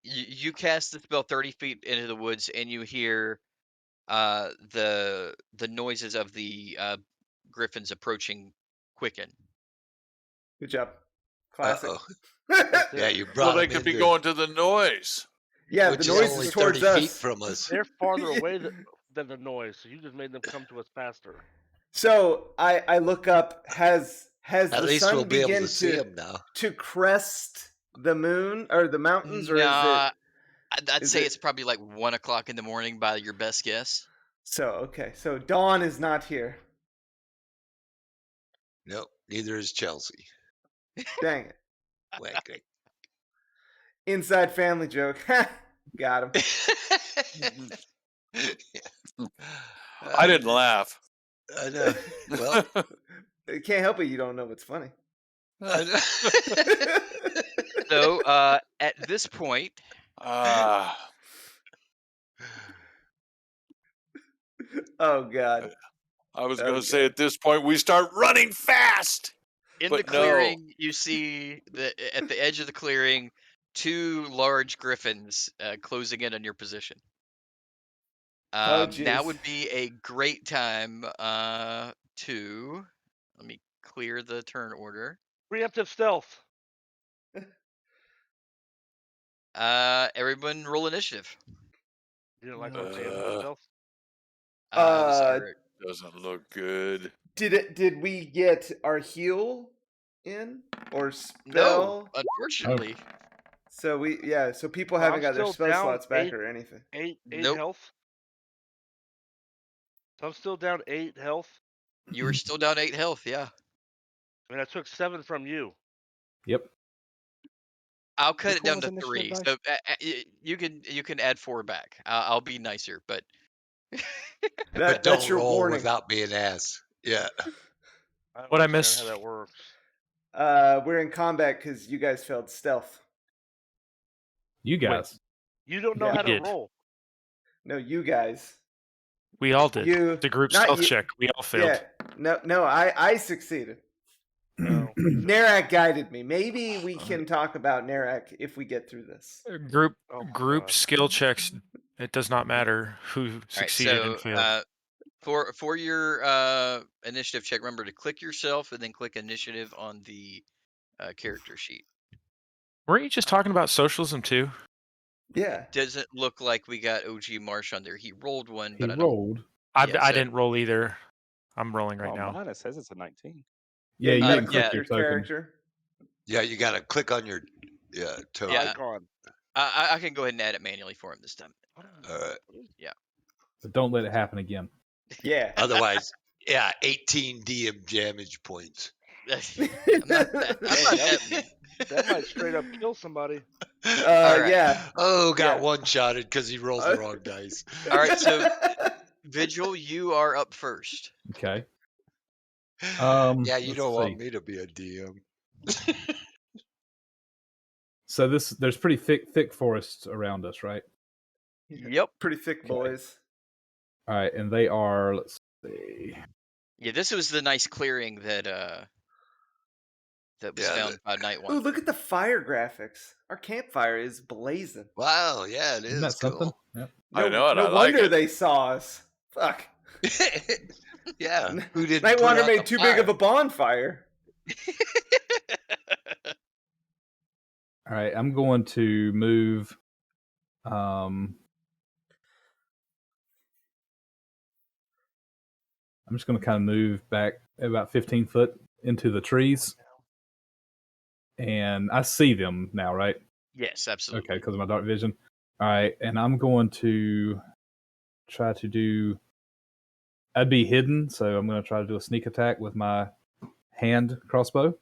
Speaker 1: you cast the spell 30 feet into the woods, and you hear the noises of the griffins approaching quicken.
Speaker 5: Good job. Classic.
Speaker 3: Uh-oh.
Speaker 6: That's
Speaker 3: Yeah,
Speaker 6: it.
Speaker 3: you
Speaker 2: Well,
Speaker 3: brought
Speaker 2: they
Speaker 3: him
Speaker 2: could be
Speaker 3: into,
Speaker 2: going to the noise.
Speaker 5: Yeah,
Speaker 3: which
Speaker 5: the
Speaker 3: is
Speaker 5: noise
Speaker 3: only
Speaker 5: is
Speaker 3: 30
Speaker 5: towards
Speaker 3: feet
Speaker 5: us.
Speaker 3: from us.
Speaker 6: They're farther away than the noise, so you just made them come to us faster.
Speaker 5: So I look up. Has
Speaker 3: At
Speaker 5: the
Speaker 3: least we'll
Speaker 5: sun
Speaker 3: be able
Speaker 5: begin
Speaker 3: to see him now.
Speaker 5: to crest the moon or the mountains, or is it?
Speaker 1: Nah, I'd
Speaker 5: is
Speaker 1: say
Speaker 5: it-
Speaker 1: it's probably like 1 o'clock in the morning by your best guess.
Speaker 5: So okay, so dawn is not here.
Speaker 3: Nope, neither is Chelsea.
Speaker 5: Dang it!
Speaker 3: Whack, whack.
Speaker 5: Inside family joke. Got him.
Speaker 2: I didn't laugh.
Speaker 3: I know. Well,
Speaker 5: It can't help it. You don't know what's funny.
Speaker 3: I know.
Speaker 1: So at this point,
Speaker 2: Ah,
Speaker 5: Oh god.
Speaker 2: I was going to
Speaker 5: Okay.
Speaker 2: say at this point we start running fast.
Speaker 1: in
Speaker 2: But
Speaker 1: the
Speaker 2: no.
Speaker 1: clearing, you see at the edge of the clearing 2 large griffins closing in on your position.
Speaker 5: Oh
Speaker 1: Now
Speaker 5: jeez.
Speaker 1: would be a great time to let me clear the turn order.
Speaker 6: Preemptive stealth.
Speaker 1: Everyone roll initiative.
Speaker 6: You didn't like my preemptive stealth?
Speaker 1: Sorry.
Speaker 2: Doesn't look good.
Speaker 5: Did we get our heal in or
Speaker 1: No,
Speaker 5: spell?
Speaker 1: unfortunately.
Speaker 5: So so people
Speaker 6: Oh,
Speaker 5: haven't
Speaker 6: I'm
Speaker 5: got their
Speaker 6: still
Speaker 5: spell
Speaker 6: down
Speaker 5: slots back
Speaker 6: 8
Speaker 5: or anything.
Speaker 6: eight
Speaker 1: Nope.
Speaker 6: health. So I'm still down 8 health.
Speaker 1: You were still down 8 health, yeah.
Speaker 6: I mean, I took 7 from you.
Speaker 7: Yep.
Speaker 1: I'll cut
Speaker 8: Which
Speaker 1: it
Speaker 8: one
Speaker 1: down
Speaker 8: was
Speaker 1: to
Speaker 8: initiative
Speaker 1: 3.
Speaker 8: dice?
Speaker 1: So you can add 4 back. I'll be nicer, but
Speaker 3: But
Speaker 5: That's
Speaker 3: don't
Speaker 5: your
Speaker 3: roll
Speaker 5: warning.
Speaker 3: without being asked. Yeah.
Speaker 6: I don't
Speaker 4: What I
Speaker 6: understand
Speaker 4: missed-
Speaker 6: how that works.
Speaker 5: We're in combat because you guys failed stealth.
Speaker 7: You guys.
Speaker 6: You don't know
Speaker 5: Yeah.
Speaker 6: how
Speaker 4: We
Speaker 6: to
Speaker 4: did.
Speaker 6: roll.
Speaker 5: No, you guys.
Speaker 4: We all did.
Speaker 5: You
Speaker 4: The group
Speaker 5: not
Speaker 4: stealth
Speaker 5: you.
Speaker 4: check. We all failed.
Speaker 5: Yeah. No. I succeeded.
Speaker 6: No.
Speaker 5: Narak guided me. Maybe we can talk about Narak if we get through this.
Speaker 4: Group
Speaker 6: Oh my
Speaker 4: group
Speaker 6: God.
Speaker 4: skill checks. It does not matter who
Speaker 1: all right.
Speaker 4: succeeded and
Speaker 1: So
Speaker 4: failed.
Speaker 1: for your initiative check, remember to click yourself and then click initiative on the character sheet.
Speaker 4: Weren't you just talking about socialism too?
Speaker 5: Yeah.
Speaker 1: Doesn't look like we got OG Marsh on there. He rolled one,
Speaker 7: He
Speaker 1: but I don't.
Speaker 7: rolled.
Speaker 4: I
Speaker 1: Yeah,
Speaker 4: I
Speaker 1: so-
Speaker 4: didn't roll either. I'm rolling right
Speaker 8: Oh,
Speaker 4: now.
Speaker 8: mine it says it's a 19.
Speaker 7: Yeah, you
Speaker 5: gotta
Speaker 7: didn't click
Speaker 1: yeah.
Speaker 7: your
Speaker 5: your
Speaker 7: token.
Speaker 5: character.
Speaker 3: Yeah, you got to click on your token.
Speaker 1: Yeah.
Speaker 6: Icon.
Speaker 1: I can go ahead and add it manually for him this time.
Speaker 3: All right.
Speaker 7: But don't let it happen again.
Speaker 5: Yeah.
Speaker 3: Otherwise, yeah, 18 DM damage points.
Speaker 1: I'm not that. I'm not that mean.
Speaker 6: That might straight up kill somebody.
Speaker 1: All right.
Speaker 5: Yeah.
Speaker 3: Oh, got
Speaker 5: Yeah.
Speaker 3: one-shotted because he rolled the wrong dice.
Speaker 1: All right. So Vigil, you are up first.
Speaker 7: Okay.
Speaker 3: Yeah, you
Speaker 7: let's
Speaker 3: don't want
Speaker 7: see.
Speaker 3: me to be a DM.
Speaker 7: So there's pretty thick forests around us, right?
Speaker 1: Yep.
Speaker 5: Pretty thick
Speaker 7: Okay.
Speaker 5: boys.
Speaker 7: All right, and they are. Let's see.
Speaker 1: Yeah. This was the nice clearing that was
Speaker 3: Yeah,
Speaker 1: found by Night
Speaker 5: Ooh,
Speaker 1: One.
Speaker 5: look at the fire graphics. Our campfire is blazing.
Speaker 3: Wow, yeah, it
Speaker 7: Isn't that
Speaker 3: is
Speaker 7: something?
Speaker 3: cool.
Speaker 7: Yep.
Speaker 2: I know it,
Speaker 5: No
Speaker 2: I like
Speaker 5: wonder
Speaker 2: it.
Speaker 5: they saw us. Fuck.
Speaker 3: Yeah, who didn't
Speaker 5: Night
Speaker 3: put
Speaker 5: Wanderer
Speaker 3: out
Speaker 5: made
Speaker 3: the
Speaker 5: too big of
Speaker 3: fire?
Speaker 5: a bonfire.
Speaker 7: All right, I'm going to move. I'm just going to kind of move back about 15 foot into the trees, and I see them now, right?
Speaker 1: Yes, absolutely.
Speaker 7: Okay, because of my dark vision. All right, and I'm going to try to do. I'd be hidden, so I'm going to try to do a sneak attack with my hand crossbow.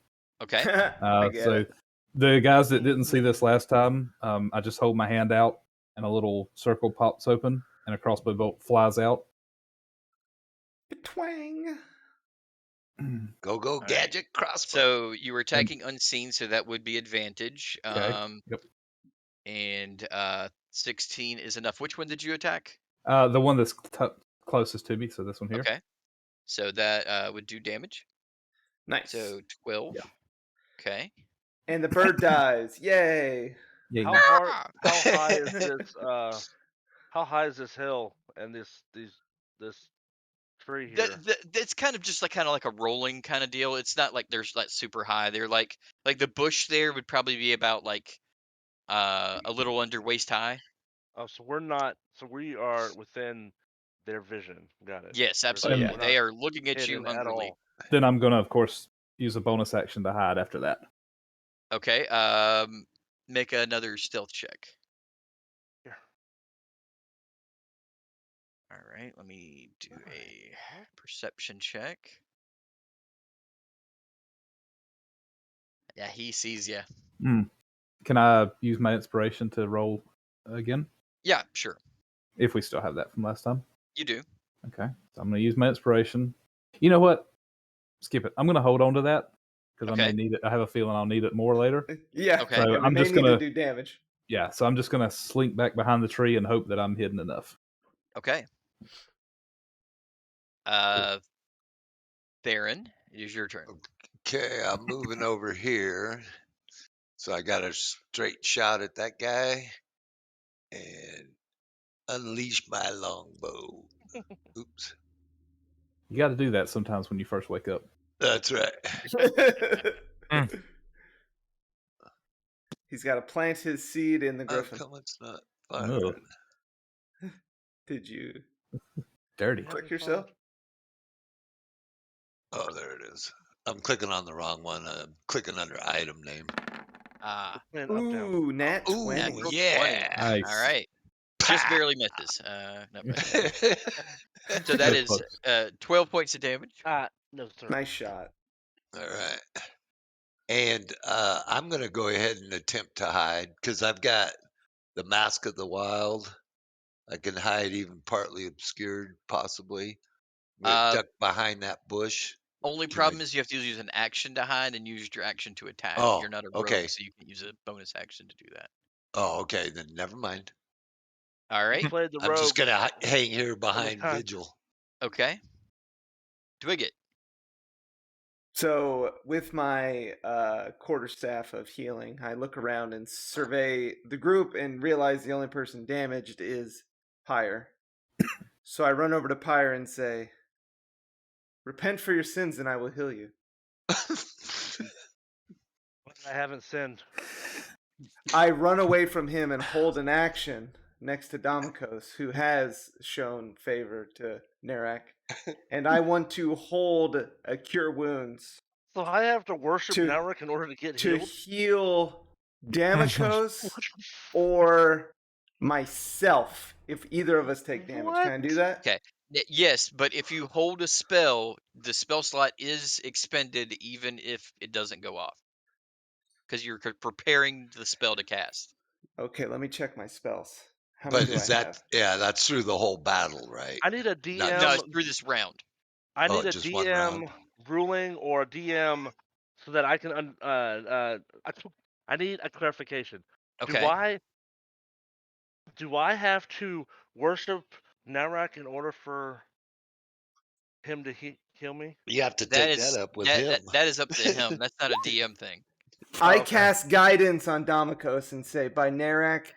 Speaker 1: Okay.
Speaker 5: I get
Speaker 7: So
Speaker 5: it.
Speaker 7: the guys that didn't see this last time, I just hold my hand out, and a little circle pops open, and a crossbow bolt flies out.
Speaker 5: Twang.
Speaker 3: Go,
Speaker 1: right.
Speaker 3: gadget crossbow.
Speaker 1: So you were attacking unseen, so that would be advantage.
Speaker 7: Okay. Yep.
Speaker 1: And 16 is enough. Which one did you attack?
Speaker 7: The one that's closest to me, so this one here.
Speaker 1: Okay. So that would do damage.
Speaker 5: Nice.
Speaker 1: So 12.
Speaker 7: Yeah.
Speaker 1: Okay.
Speaker 5: And the bird dies. Yay.
Speaker 7: Yeah.
Speaker 6: How
Speaker 7: you-
Speaker 6: hard? How high is this? How high is this hill and this tree here?
Speaker 1: It's kind of just like a rolling kind of deal. It's not like there's like super high. They're like the bush there would probably be about like a little under waist high.
Speaker 6: Oh, so we're not. So we are within their vision. Got it.
Speaker 1: Yes,
Speaker 6: We're-
Speaker 1: absolutely.
Speaker 6: we're
Speaker 1: They
Speaker 6: not
Speaker 1: are looking at you
Speaker 6: hidden at
Speaker 1: hungrily.
Speaker 6: all.
Speaker 7: Then I'm gonna, of course, use a bonus action to hide after that.
Speaker 1: Okay. Make another stealth check.
Speaker 6: Here.
Speaker 1: All right. Let me do a perception check. Yeah, he sees you.
Speaker 7: Can I use my inspiration to roll again?
Speaker 1: Yeah, sure.
Speaker 7: If we still have that from last time.
Speaker 1: You do.
Speaker 7: Okay. So I'm gonna use my inspiration. You know what? Skip it. I'm gonna hold on to that because I may
Speaker 1: Okay.
Speaker 7: need it. I have a feeling I'll need it more later.
Speaker 5: Yeah.
Speaker 1: Okay.
Speaker 7: So
Speaker 5: yeah, we
Speaker 7: I'm
Speaker 5: may
Speaker 7: just
Speaker 5: need
Speaker 7: gonna-
Speaker 5: to do damage.
Speaker 7: Yeah, so I'm just gonna slink back behind the tree and hope that I'm hidden enough.
Speaker 1: Okay. Theron, it is your turn.
Speaker 3: Okay, I'm moving over here. So I got a straight shot at that guy and unleash my longbow. Oops.
Speaker 7: You got to do that sometimes when you first wake up.
Speaker 3: That's right.
Speaker 5: He's got to plant his seed in the
Speaker 3: How
Speaker 5: griffin.
Speaker 3: come it's not
Speaker 7: No.
Speaker 3: firing?
Speaker 5: Did you
Speaker 7: Dirty.
Speaker 6: Yeah.
Speaker 5: click yourself?
Speaker 3: Oh, there it is. I'm clicking on the wrong one. I'm clicking under item name.
Speaker 1: Ah,
Speaker 6: And up, down.
Speaker 5: Ooh, nat
Speaker 3: Ooh,
Speaker 5: 20.
Speaker 1: natural 20.
Speaker 3: yeah.
Speaker 7: Nice.
Speaker 1: All right. Just
Speaker 3: Pah!
Speaker 1: barely misses. No, but- so
Speaker 7: So
Speaker 1: that is
Speaker 7: close.
Speaker 1: 12 points of damage.
Speaker 6: No, sir.
Speaker 5: Nice shot.
Speaker 3: All right. And I'm going to go ahead and attempt to hide because I've got the Mask of the Wild. I can hide even partly obscured, possibly. I'm going to
Speaker 1: Uh,
Speaker 3: duck behind that bush.
Speaker 1: Only
Speaker 3: Can I?
Speaker 1: problem is you have to use an action to hide and use your action to attack. You're
Speaker 3: Oh,
Speaker 1: not a rogue,
Speaker 3: okay.
Speaker 1: so you can use a bonus action to do that.
Speaker 3: Oh, okay. Then never mind.
Speaker 1: All right.
Speaker 6: Played the
Speaker 3: I'm just
Speaker 6: rogue
Speaker 3: going to hang here
Speaker 6: so many
Speaker 3: behind
Speaker 6: times.
Speaker 3: Vigil.
Speaker 1: Okay. Twig it.
Speaker 5: So, with my quarterstaff of healing, I look around and survey the group and realize the only person damaged is Pyre. So I run over to Pyre and say, "Repent for your sins, and I will heal you."
Speaker 6: I haven't sinned.
Speaker 5: I run away from him and hold an action next to Damokos, who has shown favor to Narak, and I want to hold a Cure Wounds
Speaker 6: So I have to worship
Speaker 5: to
Speaker 6: Narek in order to get
Speaker 5: to
Speaker 6: healed?
Speaker 5: heal Damokos
Speaker 6: What the
Speaker 5: or myself if either of us take damage.
Speaker 6: What?
Speaker 5: Can I do that?
Speaker 1: Okay. Yes, but if you hold a spell, the spell slot is expended even if it doesn't go off. Because you're preparing the spell to cast.
Speaker 5: Okay, let me check my spells. How
Speaker 3: But
Speaker 5: many do I
Speaker 3: is that,
Speaker 5: have?
Speaker 3: yeah, that's through the whole battle, right?
Speaker 6: I need a
Speaker 3: Not
Speaker 1: No,
Speaker 6: DM.
Speaker 1: it's through this round.
Speaker 6: I
Speaker 3: Oh,
Speaker 6: need a
Speaker 3: just one
Speaker 6: DM
Speaker 3: round?
Speaker 6: ruling or a DM so that I can. I need a clarification. Do
Speaker 1: Okay.
Speaker 6: I have to worship Narek in order for him to heal me?
Speaker 3: You have to
Speaker 1: That
Speaker 3: take that
Speaker 1: is
Speaker 3: up with him.
Speaker 1: that is up to him. That's not a DM thing.
Speaker 5: I
Speaker 6: Okay.
Speaker 5: cast guidance on Damokos and say, by Narak's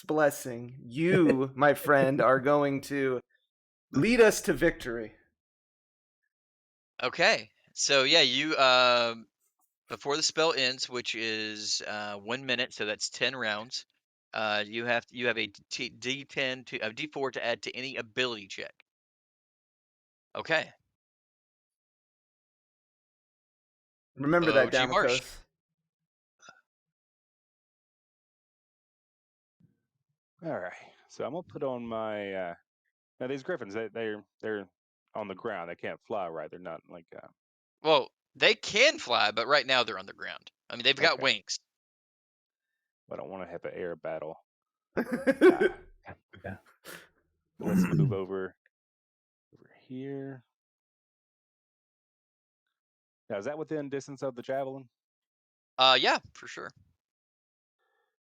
Speaker 5: blessing, you, my friend, are going to lead us to victory.
Speaker 1: Okay. So yeah, you before the spell ends, which is 1 minute, so that's 10 rounds. You have a D10 to a D4 to add to any ability check. Okay.
Speaker 5: Remember that,
Speaker 1: OG Marsh.
Speaker 5: Damokos.
Speaker 8: All right. So I'm gonna put on my. Now these griffins, they're on the ground. They can't fly, right? They're not like.
Speaker 1: Well, they can fly, but right now they're on the ground. I mean, they've got
Speaker 8: Okay.
Speaker 1: wings.
Speaker 8: I don't want to have an air battle.
Speaker 7: Yeah.
Speaker 8: Let's move over here. Now, is that within distance of the javelin?
Speaker 1: Yeah, for sure.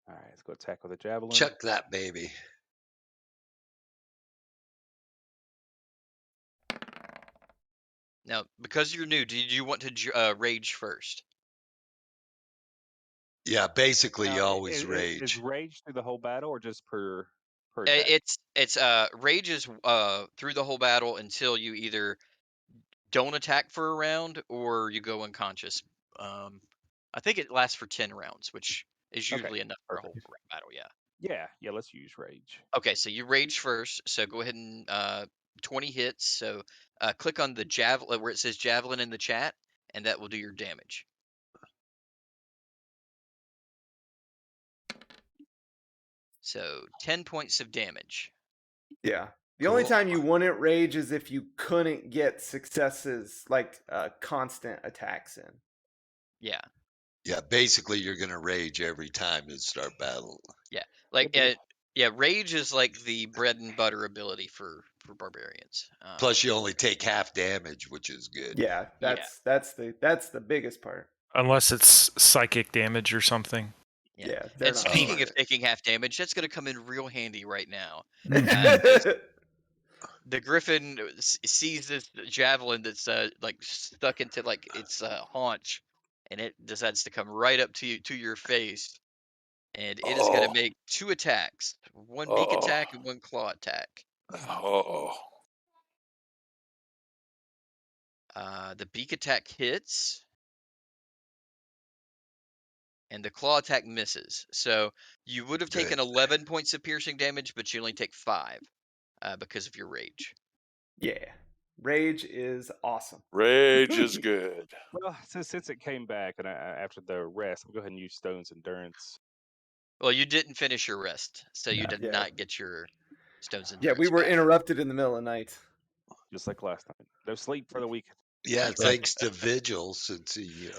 Speaker 8: All right, let's go attack with a javelin.
Speaker 3: Chuck that baby.
Speaker 1: Now, because you're new, did you want to rage first?
Speaker 3: Yeah, basically
Speaker 8: Now,
Speaker 3: you always
Speaker 8: is
Speaker 3: rage.
Speaker 8: rage through the whole battle or just per
Speaker 1: I-
Speaker 8: attack?
Speaker 1: It's rage is through the whole battle until you either don't attack for a round or you go unconscious. I think it lasts for 10 rounds, which is
Speaker 8: Okay,
Speaker 1: usually enough for a whole
Speaker 8: perfect.
Speaker 1: battle. Yeah.
Speaker 8: Yeah, let's use rage.
Speaker 1: Okay, so you rage first. So go ahead and 20 hits. So click on the javelin where it says javelin in the chat, and that will do your damage. So 10 points of damage.
Speaker 5: Yeah. The only
Speaker 3: Cool.
Speaker 5: time you wouldn't rage is if you couldn't get successes like constant attacks in.
Speaker 1: Yeah.
Speaker 3: Yeah, basically you're gonna rage every time you start battle.
Speaker 1: Yeah. Like
Speaker 8: Good deal.
Speaker 1: yeah, rage is like the bread and butter ability for barbarians.
Speaker 3: Plus you only take half damage, which is good.
Speaker 5: Yeah,
Speaker 1: Yeah.
Speaker 5: that's the biggest part.
Speaker 4: Unless it's psychic damage or something.
Speaker 1: Yeah.
Speaker 5: Yeah, they're
Speaker 1: And
Speaker 5: not
Speaker 1: speaking of
Speaker 5: smart.
Speaker 1: taking half damage, that's going to come in real handy right now.
Speaker 4: Mhm.
Speaker 1: The griffin sees this javelin that's like stuck into like its haunch, and it decides to come right up to your face, and it is going to
Speaker 2: Oh,
Speaker 1: make 2 attacks, one beak
Speaker 2: oh,
Speaker 1: attack and one claw attack.
Speaker 2: oh.
Speaker 1: The beak attack hits, and the claw attack misses. So you would have taken
Speaker 3: Good.
Speaker 1: 11 points of piercing damage, but you only take 5 because of your rage.
Speaker 5: Yeah. Rage is awesome.
Speaker 2: Rage is good.
Speaker 8: Well, since it came back and after the rest, I'm going to go ahead and use Stone's Endurance.
Speaker 1: Well, you didn't finish your rest, so you
Speaker 7: Yeah.
Speaker 1: did
Speaker 5: Yeah.
Speaker 1: not get your stone's
Speaker 5: Yeah, we
Speaker 1: endurance
Speaker 5: were
Speaker 1: back.
Speaker 5: interrupted in the middle of the night.
Speaker 8: Just like last night. No sleep for the weekend.
Speaker 3: Yeah,
Speaker 7: Right.
Speaker 3: thanks to Vigil since he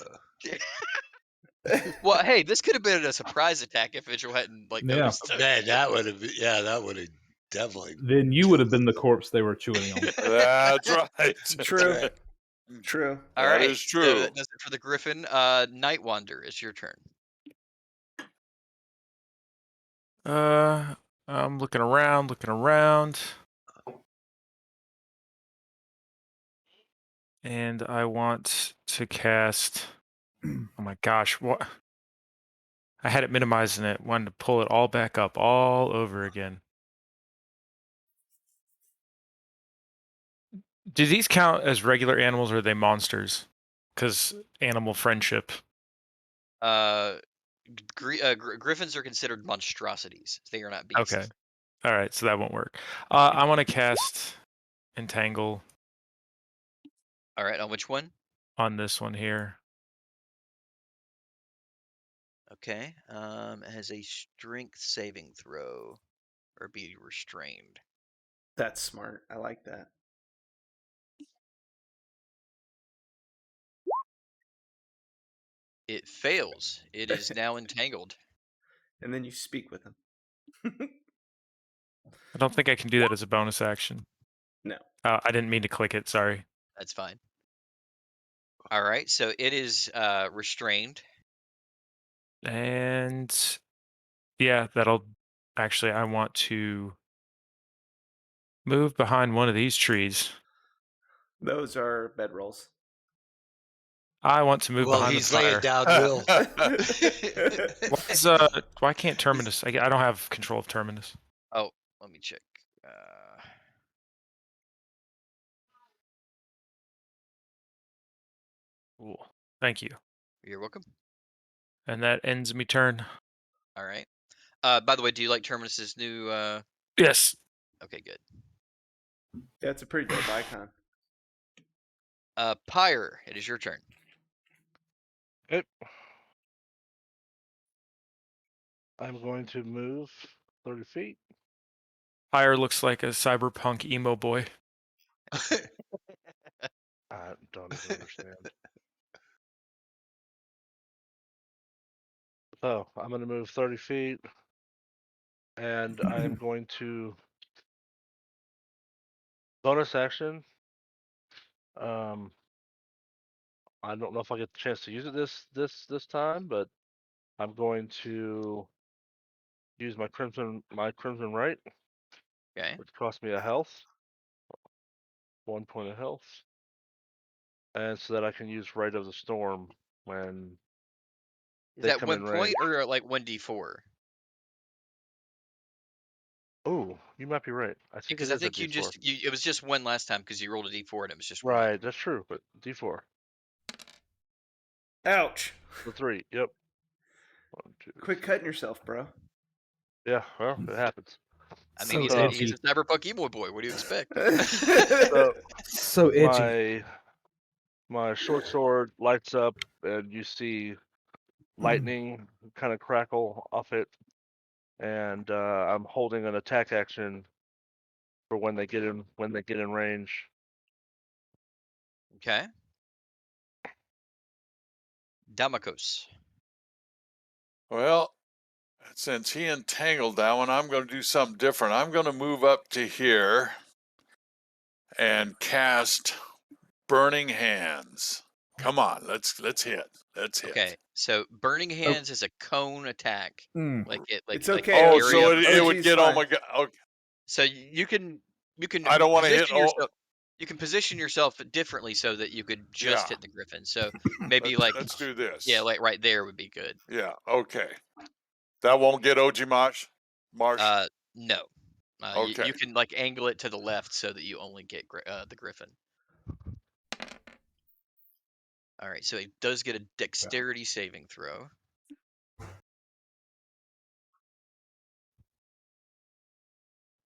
Speaker 1: Well, hey, this could have been a surprise attack if Vigil hadn't
Speaker 7: Yeah.
Speaker 1: noticed.
Speaker 3: Man, that would have definitely
Speaker 7: Then you would have been the corpse they were chewing on.
Speaker 2: That's right.
Speaker 5: True.
Speaker 3: right.
Speaker 5: True.
Speaker 1: All
Speaker 2: That
Speaker 1: right,
Speaker 2: is
Speaker 1: so
Speaker 2: true.
Speaker 1: that does it for the Griffin. Night Wander, it's your turn.
Speaker 4: I'm looking around. And I want to cast. Oh my gosh, what? I had it minimized and it wanted to pull it all back up all over again. Do these count as regular animals or are they monsters? Because animal friendship.
Speaker 1: Griffins are considered monstrosities. They are not beasts.
Speaker 4: Okay. All right, so that won't work. I want to cast Entangle
Speaker 1: All right, on which one?
Speaker 4: on this one here.
Speaker 1: Okay. It has a strength saving throw or be restrained.
Speaker 5: That's smart. I like that.
Speaker 1: It fails. It is now entangled.
Speaker 5: And then you speak with him.
Speaker 4: I don't think I can do that as a bonus action.
Speaker 5: No.
Speaker 4: I didn't mean to click it. Sorry.
Speaker 1: That's fine. All right, so it is restrained.
Speaker 4: And yeah, that'll actually. I want to move behind one of these trees.
Speaker 5: Those are bedrolls.
Speaker 4: I want to move
Speaker 3: Well,
Speaker 4: behind the
Speaker 3: he's laying
Speaker 4: fire.
Speaker 3: down, Will.
Speaker 4: Why can't Terminus? I don't have control of Terminus.
Speaker 1: Oh, let me check.
Speaker 4: Cool. Thank you.
Speaker 1: You're welcome.
Speaker 4: And that ends me turn.
Speaker 1: All right. By the way, do you like Terminus's new?
Speaker 4: Yes.
Speaker 1: Okay, good.
Speaker 5: Yeah, it's a pretty dope icon.
Speaker 1: Pyre, it is your turn.
Speaker 6: Okay. I'm going to move 30 feet.
Speaker 4: Fire looks like a cyberpunk emo boy.
Speaker 6: I don't even understand. So I'm going to move 30 feet, and I am going to bonus action. I don't know if I get the chance to use it this time, but I'm going to use my crimson right,
Speaker 1: Okay.
Speaker 6: which costs me a health, 1 point of health, and so that I can use Rite of the Storm when
Speaker 1: Is
Speaker 6: they
Speaker 1: that
Speaker 6: come in
Speaker 1: 1
Speaker 6: range.
Speaker 1: point or like 1d4?
Speaker 6: Oh, you might be right. I think
Speaker 1: Because
Speaker 6: it
Speaker 1: I
Speaker 6: is a
Speaker 1: think
Speaker 6: D4.
Speaker 1: it was just one last time because you rolled a d4 and it was just
Speaker 6: Right,
Speaker 1: one.
Speaker 6: that's true, but D4.
Speaker 5: Ouch.
Speaker 6: The 3. Yep. 1, 2,
Speaker 5: Quit
Speaker 6: 3.
Speaker 5: cutting yourself, bro.
Speaker 6: Yeah, well, it happens.
Speaker 1: I mean,
Speaker 7: So
Speaker 1: he's
Speaker 7: edgy.
Speaker 1: a cyberpunk emo boy. What do you expect?
Speaker 6: So
Speaker 7: So edgy.
Speaker 6: my short sword lights up, and you see lightning kind of crackle off it, and I'm holding an attack action for when they get in range.
Speaker 1: Okay. Damakos.
Speaker 2: Well, since he entangled that one, I'm going to do something different. I'm going to move up to here and cast Burning Hands. Come on, let's hit. Let's hit.
Speaker 1: Okay, so Burning Hands is a cone attack.
Speaker 7: Mm.
Speaker 5: It's
Speaker 1: Like
Speaker 5: okay,
Speaker 2: Oh,
Speaker 5: OG.
Speaker 2: so it would
Speaker 5: OG's
Speaker 2: get. Oh
Speaker 5: fine.
Speaker 2: my god. Okay.
Speaker 1: So you can
Speaker 2: I don't want to hit.
Speaker 1: position
Speaker 2: Oh,
Speaker 1: yourself. You can position yourself differently so that you could just
Speaker 2: yeah.
Speaker 1: hit the Griffin. So maybe like
Speaker 2: Let's do this.
Speaker 1: yeah, like right there would be good.
Speaker 2: Yeah. Okay. That won't get OG Marsh.
Speaker 1: No.
Speaker 2: Okay.
Speaker 1: You can like angle it to the left so that you only get the Griffin. All right, so it does get a dexterity saving throw.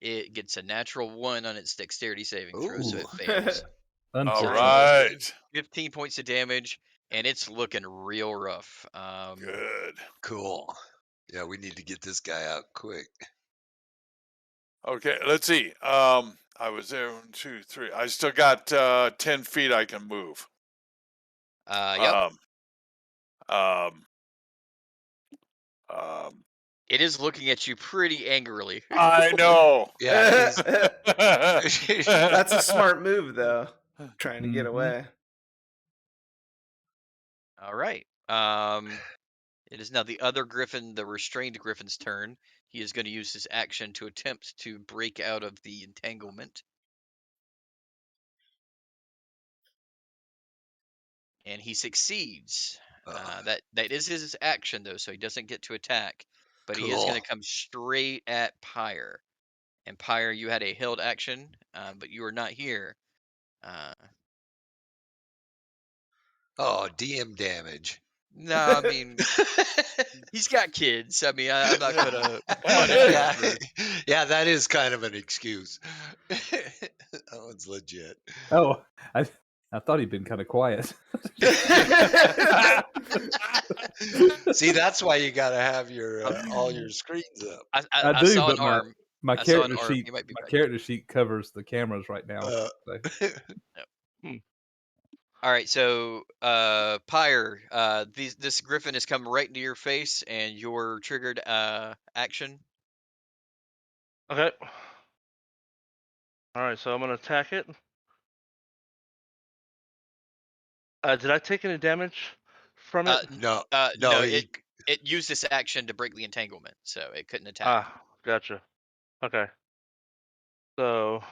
Speaker 1: It gets a natural 1 on its dexterity saving throw, so it
Speaker 3: Ooh.
Speaker 1: fails.
Speaker 2: All
Speaker 7: Unfortunate.
Speaker 2: right.
Speaker 1: 15 points of damage, and it's looking real rough.
Speaker 2: Good.
Speaker 3: Cool. Yeah, we need to get this guy out quick.
Speaker 2: Okay. Let's see. I was there 1, 2, 3. I still got 10 feet I can move.
Speaker 1: Yep.
Speaker 2: Um.
Speaker 1: It is looking at you pretty angrily.
Speaker 2: I know.
Speaker 3: Yeah,
Speaker 5: That's a smart move, though. Trying to get
Speaker 7: Mhm.
Speaker 5: away.
Speaker 1: All right. It is now the other griffin, the restrained griffin's turn. He is going to use his action to attempt to break out of the entanglement. And he succeeds. That is his action, though, so he doesn't get to attack. But he is going
Speaker 3: cool.
Speaker 1: to come straight at Pyre. And Pyre, you had a held action, but you are not here.
Speaker 3: Oh, DM damage.
Speaker 1: No, I mean, he's got kids. I mean, I'm not going to punish him
Speaker 3: Yeah,
Speaker 1: for...
Speaker 3: yeah, that is kind of an excuse. That one's legit.
Speaker 7: Oh, I thought he'd been kind of quiet.
Speaker 3: See, that's why you gotta have your all your screens up.
Speaker 1: I
Speaker 7: do,
Speaker 1: saw
Speaker 7: but
Speaker 1: an arm.
Speaker 7: my
Speaker 1: I saw an
Speaker 7: character
Speaker 1: arm.
Speaker 7: sheet
Speaker 1: He might be
Speaker 7: my
Speaker 1: back.
Speaker 7: character sheet covers the cameras right now.
Speaker 3: Uh,
Speaker 7: So.
Speaker 1: All right, so Pyre, this griffin has come right into your face, and your triggered action.
Speaker 6: Okay. All right, so I'm gonna attack it. Did I take any damage from it?
Speaker 3: no,
Speaker 1: No,
Speaker 3: no,
Speaker 1: it used this action to break the entanglement, so it couldn't attack.
Speaker 6: Gotcha. Okay. So,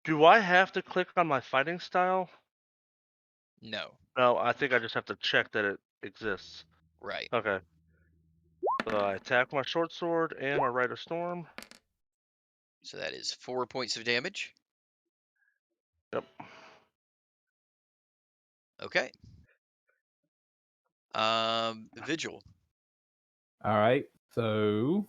Speaker 6: do I have to click on my fighting style?
Speaker 1: No,
Speaker 6: No, I think I just have to check that it exists.
Speaker 1: right.
Speaker 6: Okay. So I attack my short sword and my Rite of Storm.
Speaker 1: So that is 4 points of damage.
Speaker 6: Yep.
Speaker 1: Okay. Vigil.
Speaker 7: All right, so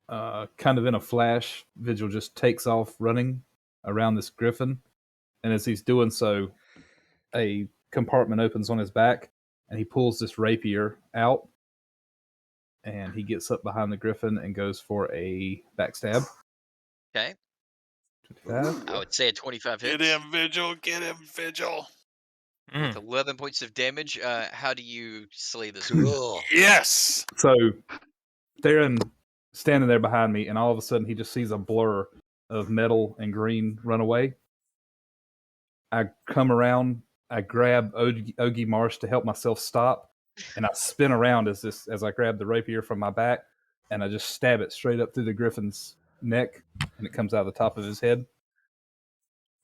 Speaker 7: kind of in a flash, Vigil just takes off running around this griffin, and as he's doing so, a compartment opens on his back, and he pulls this rapier out, and he gets up behind the griffin and goes for a backstab.
Speaker 1: Okay.
Speaker 7: 25.
Speaker 1: I would say a 25 hits.
Speaker 2: Get him, Vigil. Get him, Vigil.
Speaker 1: With 11 points of damage. How do you slay this griffin?
Speaker 3: cool.
Speaker 2: Yes.
Speaker 7: So Theron standing there behind me, and all of a sudden he just sees a blur of metal and green run away. I come around, I grab Ogie Marsh to help myself stop, and I spin around as I grab the rapier from my back, and I just stab it straight up through the griffin's neck, and it comes out of the top of his head.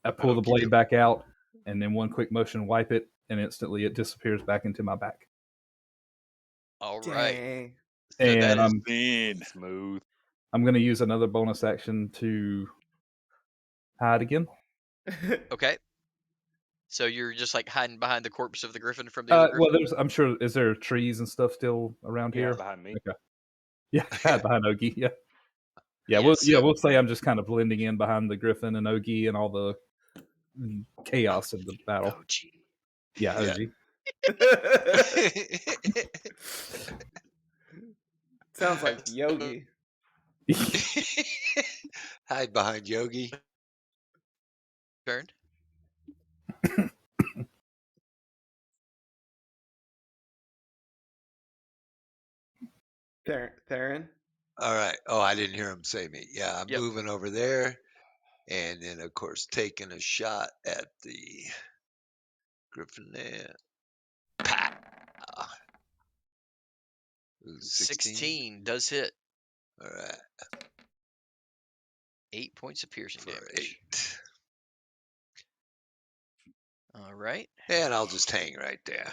Speaker 7: I pull the blade back out, and then one quick motion, wipe it, and instantly it disappears back into my back.
Speaker 1: All right.
Speaker 5: Dang.
Speaker 1: So that
Speaker 7: And
Speaker 1: is
Speaker 2: Mean.
Speaker 8: Smooth.
Speaker 7: I'm going to use another bonus action to hide again.
Speaker 1: okay. So you're just like hiding behind the corpse of the griffin from the other griffin?
Speaker 7: Well, I'm sure. Is there trees and stuff still around
Speaker 8: Yeah,
Speaker 7: here?
Speaker 8: behind me.
Speaker 7: Okay. Yeah, behind Ogie. Yeah. Yeah,
Speaker 1: Yeah,
Speaker 7: we'll say I'm just kind of blending in behind the griffin and Ogie and all the chaos of the battle.
Speaker 1: OG.
Speaker 7: Yeah,
Speaker 3: Yeah.
Speaker 7: Ogie.
Speaker 5: Sounds like Yogi.
Speaker 3: Hide behind Yogi.
Speaker 1: Turn.
Speaker 5: Theron?
Speaker 3: All right. Oh, I didn't hear him say me. Yeah, I'm
Speaker 1: Yep.
Speaker 3: moving over there, and then of course taking a shot at the griffin there. Pow! Ooh,
Speaker 1: 16 does hit.
Speaker 3: All right.
Speaker 1: 8 points of piercing
Speaker 3: For
Speaker 1: damage.
Speaker 3: 8.
Speaker 1: All right.
Speaker 3: And I'll just hang right there.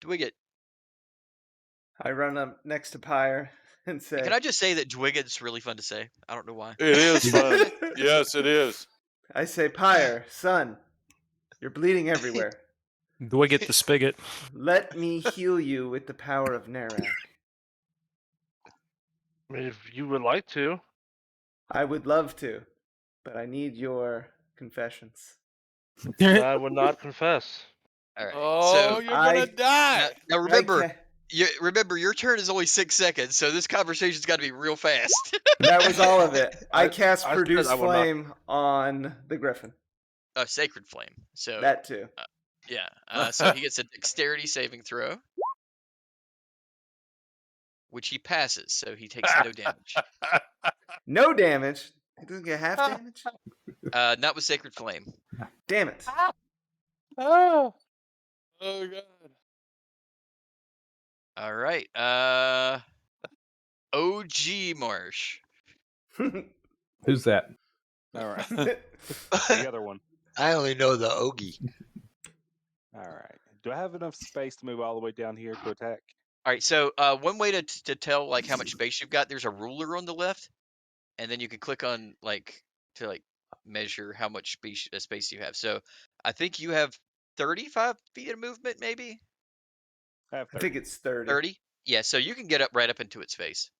Speaker 1: Dwigget.
Speaker 5: I run up next to Pyre and say,
Speaker 1: Can I just say that Dwigget's really fun to say? I don't know why.
Speaker 2: It is fun. Yes, it is.
Speaker 5: I say, Pyre, son, you're bleeding everywhere.
Speaker 4: Dwigget the spigot.
Speaker 5: Let me heal you with the power of Narak.
Speaker 6: I mean, if you would like to.
Speaker 5: I would love to, but I need your confessions.
Speaker 6: I would not confess.
Speaker 1: All right.
Speaker 2: Oh,
Speaker 1: so
Speaker 2: you're gonna die.
Speaker 1: now remember,
Speaker 5: I
Speaker 1: remember your turn is only 6 seconds, so this conversation's got to be real fast.
Speaker 5: that was all of it. I cast
Speaker 6: I said
Speaker 5: Produce
Speaker 6: I will not-
Speaker 5: Flame on the Griffin.
Speaker 1: Sacred flame. So
Speaker 5: That too.
Speaker 1: Yeah. So he gets a dexterity saving throw, which he passes, so he takes no damage.
Speaker 5: No damage. He doesn't get half damage.
Speaker 1: Not with Sacred Flame.
Speaker 5: Damn it.
Speaker 2: Oh, oh God.
Speaker 1: All right. OG Marsh.
Speaker 7: Who's that?
Speaker 8: All right. The other one.
Speaker 3: I only know the Ogie.
Speaker 8: All right. Do I have enough space to move all the way down here to attack?
Speaker 1: All right. So one way to tell like how much space you've got, there's a ruler on the left, and then you can click on to measure how much space you have. So I think you have 35 feet of movement, maybe
Speaker 8: I have
Speaker 5: I
Speaker 8: 30.
Speaker 5: think it's 30.
Speaker 1: 30. Yeah. So you can get up right up into its face.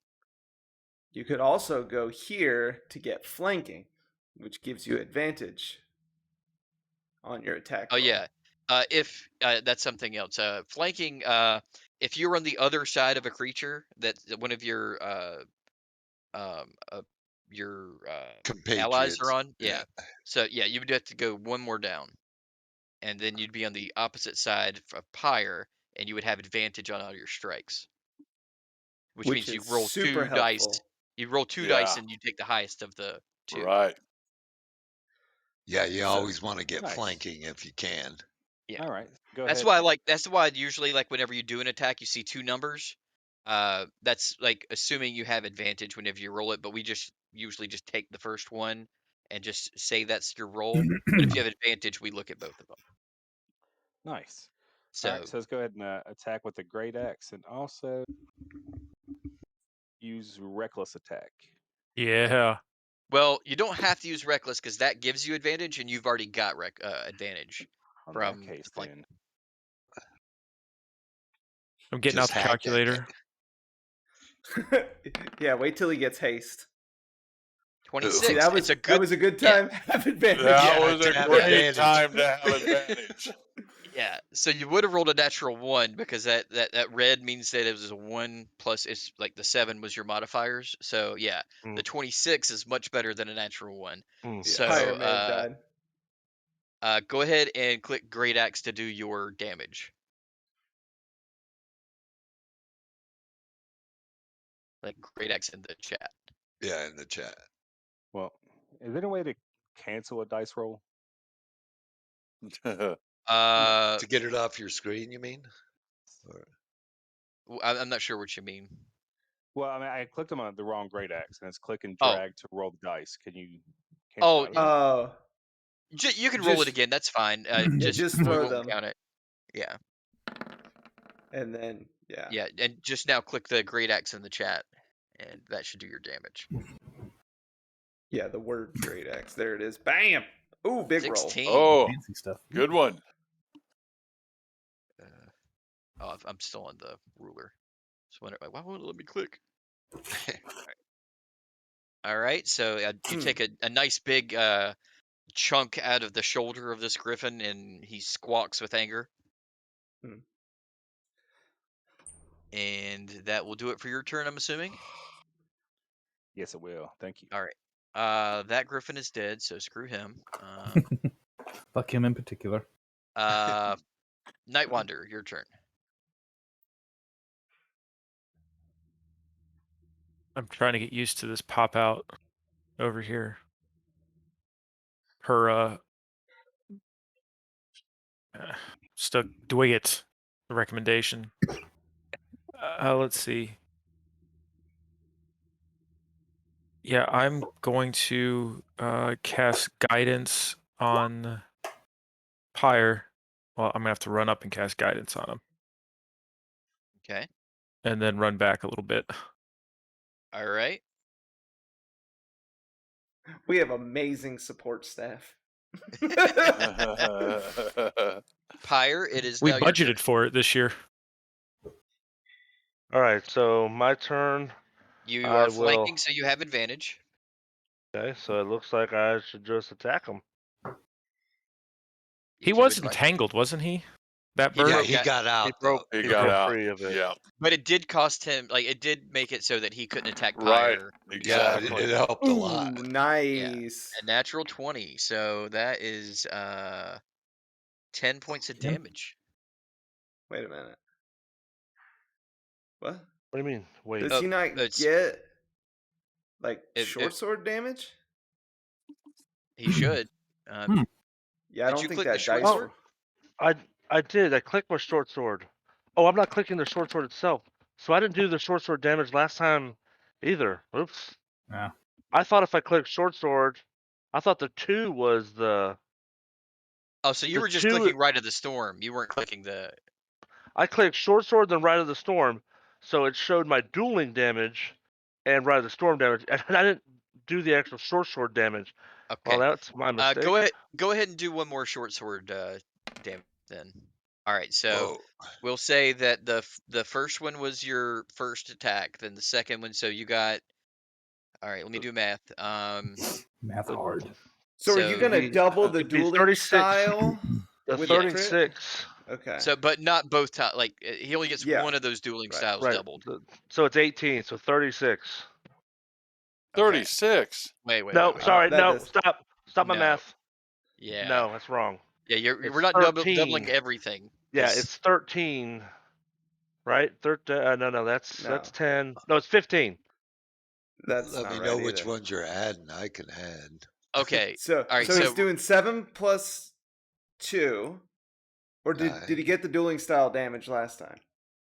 Speaker 5: You could also go here to get flanking, which gives you advantage on your attack.
Speaker 1: Oh
Speaker 5: roll.
Speaker 1: yeah. If that's something else. Flanking. If you're on the other side of a creature that one of your um uh, allies are
Speaker 3: Compatriots.
Speaker 1: on, yeah. So yeah, you would have to go one more down, and then you'd be on the opposite side of Pyre, and you would have advantage on all your strikes, which means you
Speaker 5: is
Speaker 1: roll
Speaker 5: super
Speaker 1: 2 dice.
Speaker 5: helpful.
Speaker 1: You roll 2 dice, and you take the highest of the 2.
Speaker 2: Right.
Speaker 3: Yeah, you
Speaker 5: So-
Speaker 3: always want to get
Speaker 8: Nice.
Speaker 3: flanking if you can.
Speaker 1: Yeah.
Speaker 8: All right. Go
Speaker 1: That's
Speaker 8: ahead.
Speaker 1: why that's why usually whenever you do an attack, you see 2 numbers. That's assuming you have advantage whenever you roll it, but we just usually just take the first one and just say that's your roll. But if you have advantage, we look at both of them.
Speaker 8: Nice.
Speaker 1: So,
Speaker 8: All right. So let's go ahead and attack with the great axe, and also use reckless attack.
Speaker 4: Yeah.
Speaker 1: well, you don't have to use reckless because that gives you advantage, and you've already got advantage
Speaker 8: In
Speaker 1: from
Speaker 8: that case,
Speaker 1: the flank.
Speaker 8: then.
Speaker 4: I'm getting
Speaker 3: Just
Speaker 4: out the
Speaker 3: hack that
Speaker 4: calculator.
Speaker 5: Yeah, wait till he gets haste.
Speaker 1: 26.
Speaker 5: See, that was
Speaker 1: it's a good.
Speaker 5: that was a good
Speaker 1: yeah.
Speaker 5: time. Have advantage.
Speaker 2: That
Speaker 3: Yeah,
Speaker 2: was
Speaker 3: to
Speaker 2: a
Speaker 3: have
Speaker 2: great
Speaker 3: advantage.
Speaker 2: time to have advantage.
Speaker 1: Yeah, so you would have rolled a natural 1 because that red means that it was a 1 plus it's like the 7 was your modifiers. So yeah, the 26 is much better than a natural 1. So
Speaker 5: Pyre may have died.
Speaker 1: go ahead and click Great Axe to do your damage. Like Great Axe in the chat.
Speaker 3: Yeah, in the chat.
Speaker 8: Well, is there any way to cancel a dice roll?
Speaker 3: To get it off your screen, you mean? Or-
Speaker 1: I'm not sure what you mean.
Speaker 8: Well, I mean, I clicked on the wrong great axe, and it's click and
Speaker 1: Oh.
Speaker 8: drag to roll the dice. Can you
Speaker 1: Oh,
Speaker 8: cancel that?
Speaker 5: Oh,
Speaker 1: you can roll it
Speaker 5: Just-
Speaker 1: again. That's fine.
Speaker 5: just
Speaker 1: we
Speaker 5: throw
Speaker 1: won't
Speaker 5: them.
Speaker 1: count it. Yeah.
Speaker 5: and then yeah.
Speaker 1: Yeah, and just now click the Great Axe in the chat, and that should do your damage.
Speaker 5: Yeah, the word great axe. There it is. Bam! Ooh, big
Speaker 1: 16.
Speaker 2: Oh,
Speaker 7: Fancy stuff.
Speaker 2: good one.
Speaker 1: I'm still on the ruler. So why won't it let me click? All right, so you take a nice big chunk out of the shoulder of this griffin, and he squawks with anger.
Speaker 5: Hmm.
Speaker 1: And that will do it for your turn, I'm assuming.
Speaker 8: Yes, it will. Thank you.
Speaker 1: All right. That griffin is dead, so screw him.
Speaker 7: Fuck him in particular.
Speaker 1: Nightwander, your turn.
Speaker 4: I'm trying to get used to this pop out over here. Her stuck Dwiggett recommendation. Let's see. Yeah, I'm going to cast guidance on Pyre. Well, I'm gonna have to run up and cast guidance on him,
Speaker 1: Okay.
Speaker 4: and then run back a little bit.
Speaker 1: All right.
Speaker 5: We have amazing support staff.
Speaker 1: Pyre, it is
Speaker 4: We
Speaker 1: now your turn.
Speaker 4: budgeted for it this year.
Speaker 6: All right, so my turn.
Speaker 1: You
Speaker 6: I
Speaker 1: are flanking,
Speaker 6: will-
Speaker 1: so you have advantage.
Speaker 6: Okay, so it looks like I should just attack him.
Speaker 4: He
Speaker 1: If you
Speaker 4: was
Speaker 1: would like.
Speaker 4: entangled, wasn't he? That
Speaker 1: He
Speaker 4: bird.
Speaker 3: Yeah,
Speaker 1: broke
Speaker 3: he
Speaker 1: out.
Speaker 3: got out.
Speaker 6: He broke.
Speaker 2: He
Speaker 6: He
Speaker 2: got
Speaker 6: broke
Speaker 2: out.
Speaker 6: free of it.
Speaker 2: Yeah,
Speaker 1: But it did cost him, it did make it so that he couldn't attack
Speaker 2: right.
Speaker 1: Pyre.
Speaker 3: Yeah,
Speaker 2: Exactly.
Speaker 3: it helped a lot.
Speaker 5: Ooh, nice.
Speaker 1: A natural 20. So that is 10 points of
Speaker 7: 10?
Speaker 1: damage.
Speaker 5: Wait a minute. What?
Speaker 6: What do you mean? Wait.
Speaker 5: Does he not
Speaker 1: it's-
Speaker 5: get like
Speaker 1: If-
Speaker 5: short
Speaker 1: if-
Speaker 5: sword damage?
Speaker 1: He should.
Speaker 5: Yeah, I
Speaker 1: Did
Speaker 5: don't
Speaker 1: you
Speaker 5: think
Speaker 1: click the
Speaker 5: that
Speaker 1: short
Speaker 5: dice.
Speaker 1: sword?
Speaker 6: I did. I clicked my short sword. Oh, I'm not clicking the short sword itself. So I didn't do the short sword damage last time either. Oops.
Speaker 7: Yeah.
Speaker 6: I thought if I clicked short sword, I thought the 2 was the.
Speaker 1: Oh, so you
Speaker 6: The
Speaker 1: were just
Speaker 6: 2
Speaker 1: clicking Rite of the Storm. You weren't clicking the.
Speaker 6: I clicked short sword then Rite of the Storm, so it showed my dueling damage and Rite of the Storm damage, and I didn't do the actual short sword damage.
Speaker 1: Okay.
Speaker 6: Well, that's my mistake.
Speaker 1: Go ahead and do one more short sword damage then. All right. So
Speaker 3: Whoa.
Speaker 1: we'll say that the first one was your first attack. Then the second one. So you got. All right. Let me do math.
Speaker 7: Math hard.
Speaker 5: So are you
Speaker 1: So
Speaker 5: gonna
Speaker 6: It'd be-
Speaker 5: double the
Speaker 6: it'd be
Speaker 5: dueling
Speaker 6: 36.
Speaker 5: style?
Speaker 6: The
Speaker 5: with the crit?
Speaker 6: 36.
Speaker 5: Okay.
Speaker 1: So, but not both times. Like he only gets
Speaker 5: Yeah.
Speaker 1: one of those dueling
Speaker 5: Right.
Speaker 1: styles
Speaker 6: Right.
Speaker 1: doubled.
Speaker 6: So it's 18. So 36.
Speaker 2: 36.
Speaker 1: Wait.
Speaker 6: No,
Speaker 1: wait.
Speaker 6: sorry.
Speaker 5: that
Speaker 6: No,
Speaker 5: does-
Speaker 6: stop my
Speaker 1: No.
Speaker 6: math.
Speaker 1: Yeah.
Speaker 6: No, that's wrong.
Speaker 1: Yeah.
Speaker 6: It's
Speaker 1: We're not
Speaker 6: 13.
Speaker 1: doubling everything.
Speaker 6: Yeah,
Speaker 1: 'cause-
Speaker 6: it's 13. Right? 13. No, that's 10. No, it's 15.
Speaker 5: That's
Speaker 3: Let
Speaker 5: not
Speaker 3: me
Speaker 5: right
Speaker 3: know which
Speaker 5: either.
Speaker 3: ones you're adding. I can add.
Speaker 1: Okay.
Speaker 5: So
Speaker 1: All right.
Speaker 5: so he's
Speaker 1: So
Speaker 5: doing 7 plus 2. Or did he
Speaker 3: 9.
Speaker 5: get the dueling style damage last time?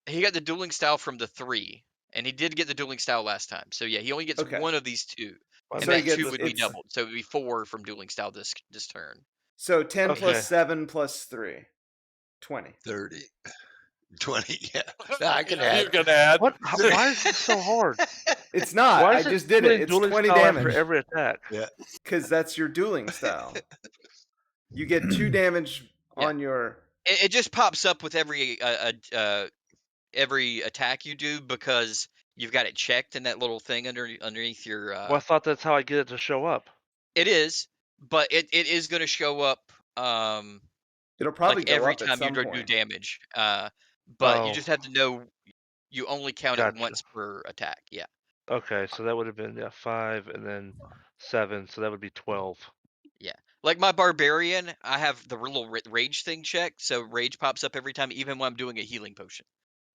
Speaker 1: he got the dueling style from the 3, and he did get the dueling style last time. So yeah, he only gets
Speaker 5: Okay.
Speaker 1: one of these 2, and
Speaker 5: So he
Speaker 1: that 2
Speaker 5: gets-
Speaker 1: would be
Speaker 5: it's-
Speaker 1: doubled. So it would be 4 from dueling style this turn.
Speaker 5: So 10
Speaker 6: Okay.
Speaker 5: plus 7 plus 3. 20.
Speaker 3: 30. 20. Yeah. I can
Speaker 2: You
Speaker 3: add.
Speaker 2: can add.
Speaker 6: What? Why is this so hard?
Speaker 5: It's not.
Speaker 6: Why
Speaker 5: I
Speaker 6: is
Speaker 5: just did it.
Speaker 6: putting
Speaker 5: It's
Speaker 6: dueling
Speaker 5: 20
Speaker 6: style after
Speaker 5: damage.
Speaker 6: every attack?
Speaker 3: Yeah.
Speaker 5: Because that's your dueling style. You get 2 damage
Speaker 1: Yeah.
Speaker 5: on your.
Speaker 1: It just pops up with every attack you do because you've got it checked in that little thing underneath your.
Speaker 6: Well, I thought that's how I get it to show up.
Speaker 1: It is, but it is going to show up.
Speaker 5: It'll probably
Speaker 1: Like
Speaker 5: go
Speaker 1: every
Speaker 5: up at
Speaker 1: time you
Speaker 5: some
Speaker 1: do
Speaker 5: point.
Speaker 1: damage. But you
Speaker 6: Oh.
Speaker 1: just have to know you only count it
Speaker 6: Gotcha.
Speaker 1: once per attack. Yeah.
Speaker 6: Okay, so that would have been 5 and then 7, so that would be 12.
Speaker 1: Yeah. Like my barbarian, I have the little rage thing checked, so rage pops up every time, even when I'm doing a healing potion.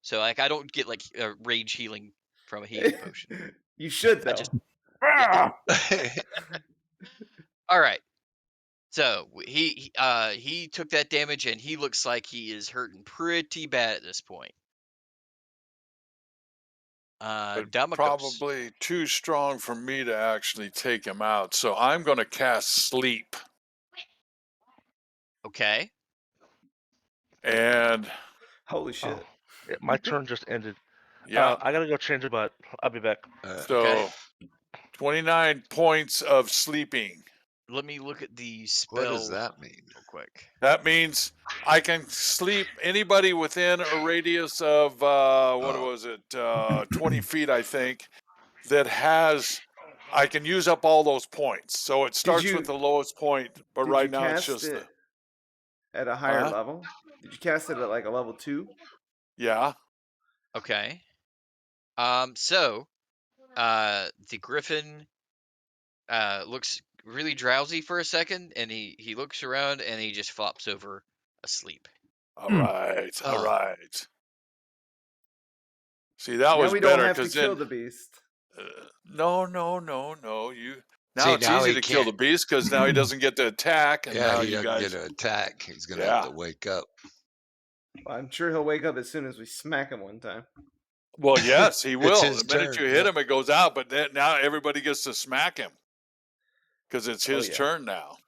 Speaker 1: So like I don't get like rage healing from a healing potion.
Speaker 5: You should though.
Speaker 1: I just yeah. All right. So he took that damage and he looks like he is hurting pretty bad at this point.
Speaker 2: But
Speaker 1: Damocos.
Speaker 2: probably too strong for me to actually take him out. So I'm going to cast sleep.
Speaker 1: Okay.
Speaker 2: And
Speaker 5: Holy shit.
Speaker 6: Oh, yeah, my turn just ended.
Speaker 2: yeah,
Speaker 6: I gotta go change a butt. I'll be back.
Speaker 2: so
Speaker 1: Okay.
Speaker 2: 29 points of sleeping.
Speaker 1: Let me look at the spell.
Speaker 3: What does that mean?
Speaker 1: Real quick.
Speaker 2: That means I can sleep anybody within a radius of, what was it, 20 feet, I think, that has, I can use up all those points. So it starts
Speaker 5: you-
Speaker 2: with the lowest point, but
Speaker 5: Did
Speaker 2: right
Speaker 5: you
Speaker 2: now it's
Speaker 5: cast
Speaker 2: just
Speaker 5: it at a higher
Speaker 2: Huh?
Speaker 5: level? Did you cast it at like a level 2?
Speaker 2: yeah.
Speaker 1: Okay. So, the griffin looks really drowsy for a second, and he looks around and he just flops over asleep.
Speaker 2: All right. All
Speaker 3: Oh.
Speaker 2: right. See, that
Speaker 5: Now
Speaker 2: was
Speaker 5: we don't
Speaker 2: better
Speaker 5: have to
Speaker 2: because
Speaker 5: kill
Speaker 2: then.
Speaker 5: the beast.
Speaker 2: No. You now
Speaker 3: See,
Speaker 2: it's
Speaker 3: now
Speaker 2: easy
Speaker 3: he
Speaker 2: to kill the
Speaker 3: can't-
Speaker 2: beast because now he doesn't get to attack, and
Speaker 3: Yeah,
Speaker 2: now
Speaker 3: he
Speaker 2: you
Speaker 3: doesn't
Speaker 2: guys.
Speaker 3: get an attack. He's going to
Speaker 2: Yeah.
Speaker 3: have to wake up.
Speaker 5: I'm sure he'll wake up as soon as we smack him one time.
Speaker 2: Well, yes, he will.
Speaker 3: his
Speaker 2: The minute
Speaker 3: turn,
Speaker 2: you hit
Speaker 3: yeah.
Speaker 2: him, it goes out. But then, now everybody gets to smack him because it's
Speaker 5: Oh,
Speaker 2: his
Speaker 5: yeah.
Speaker 2: turn now.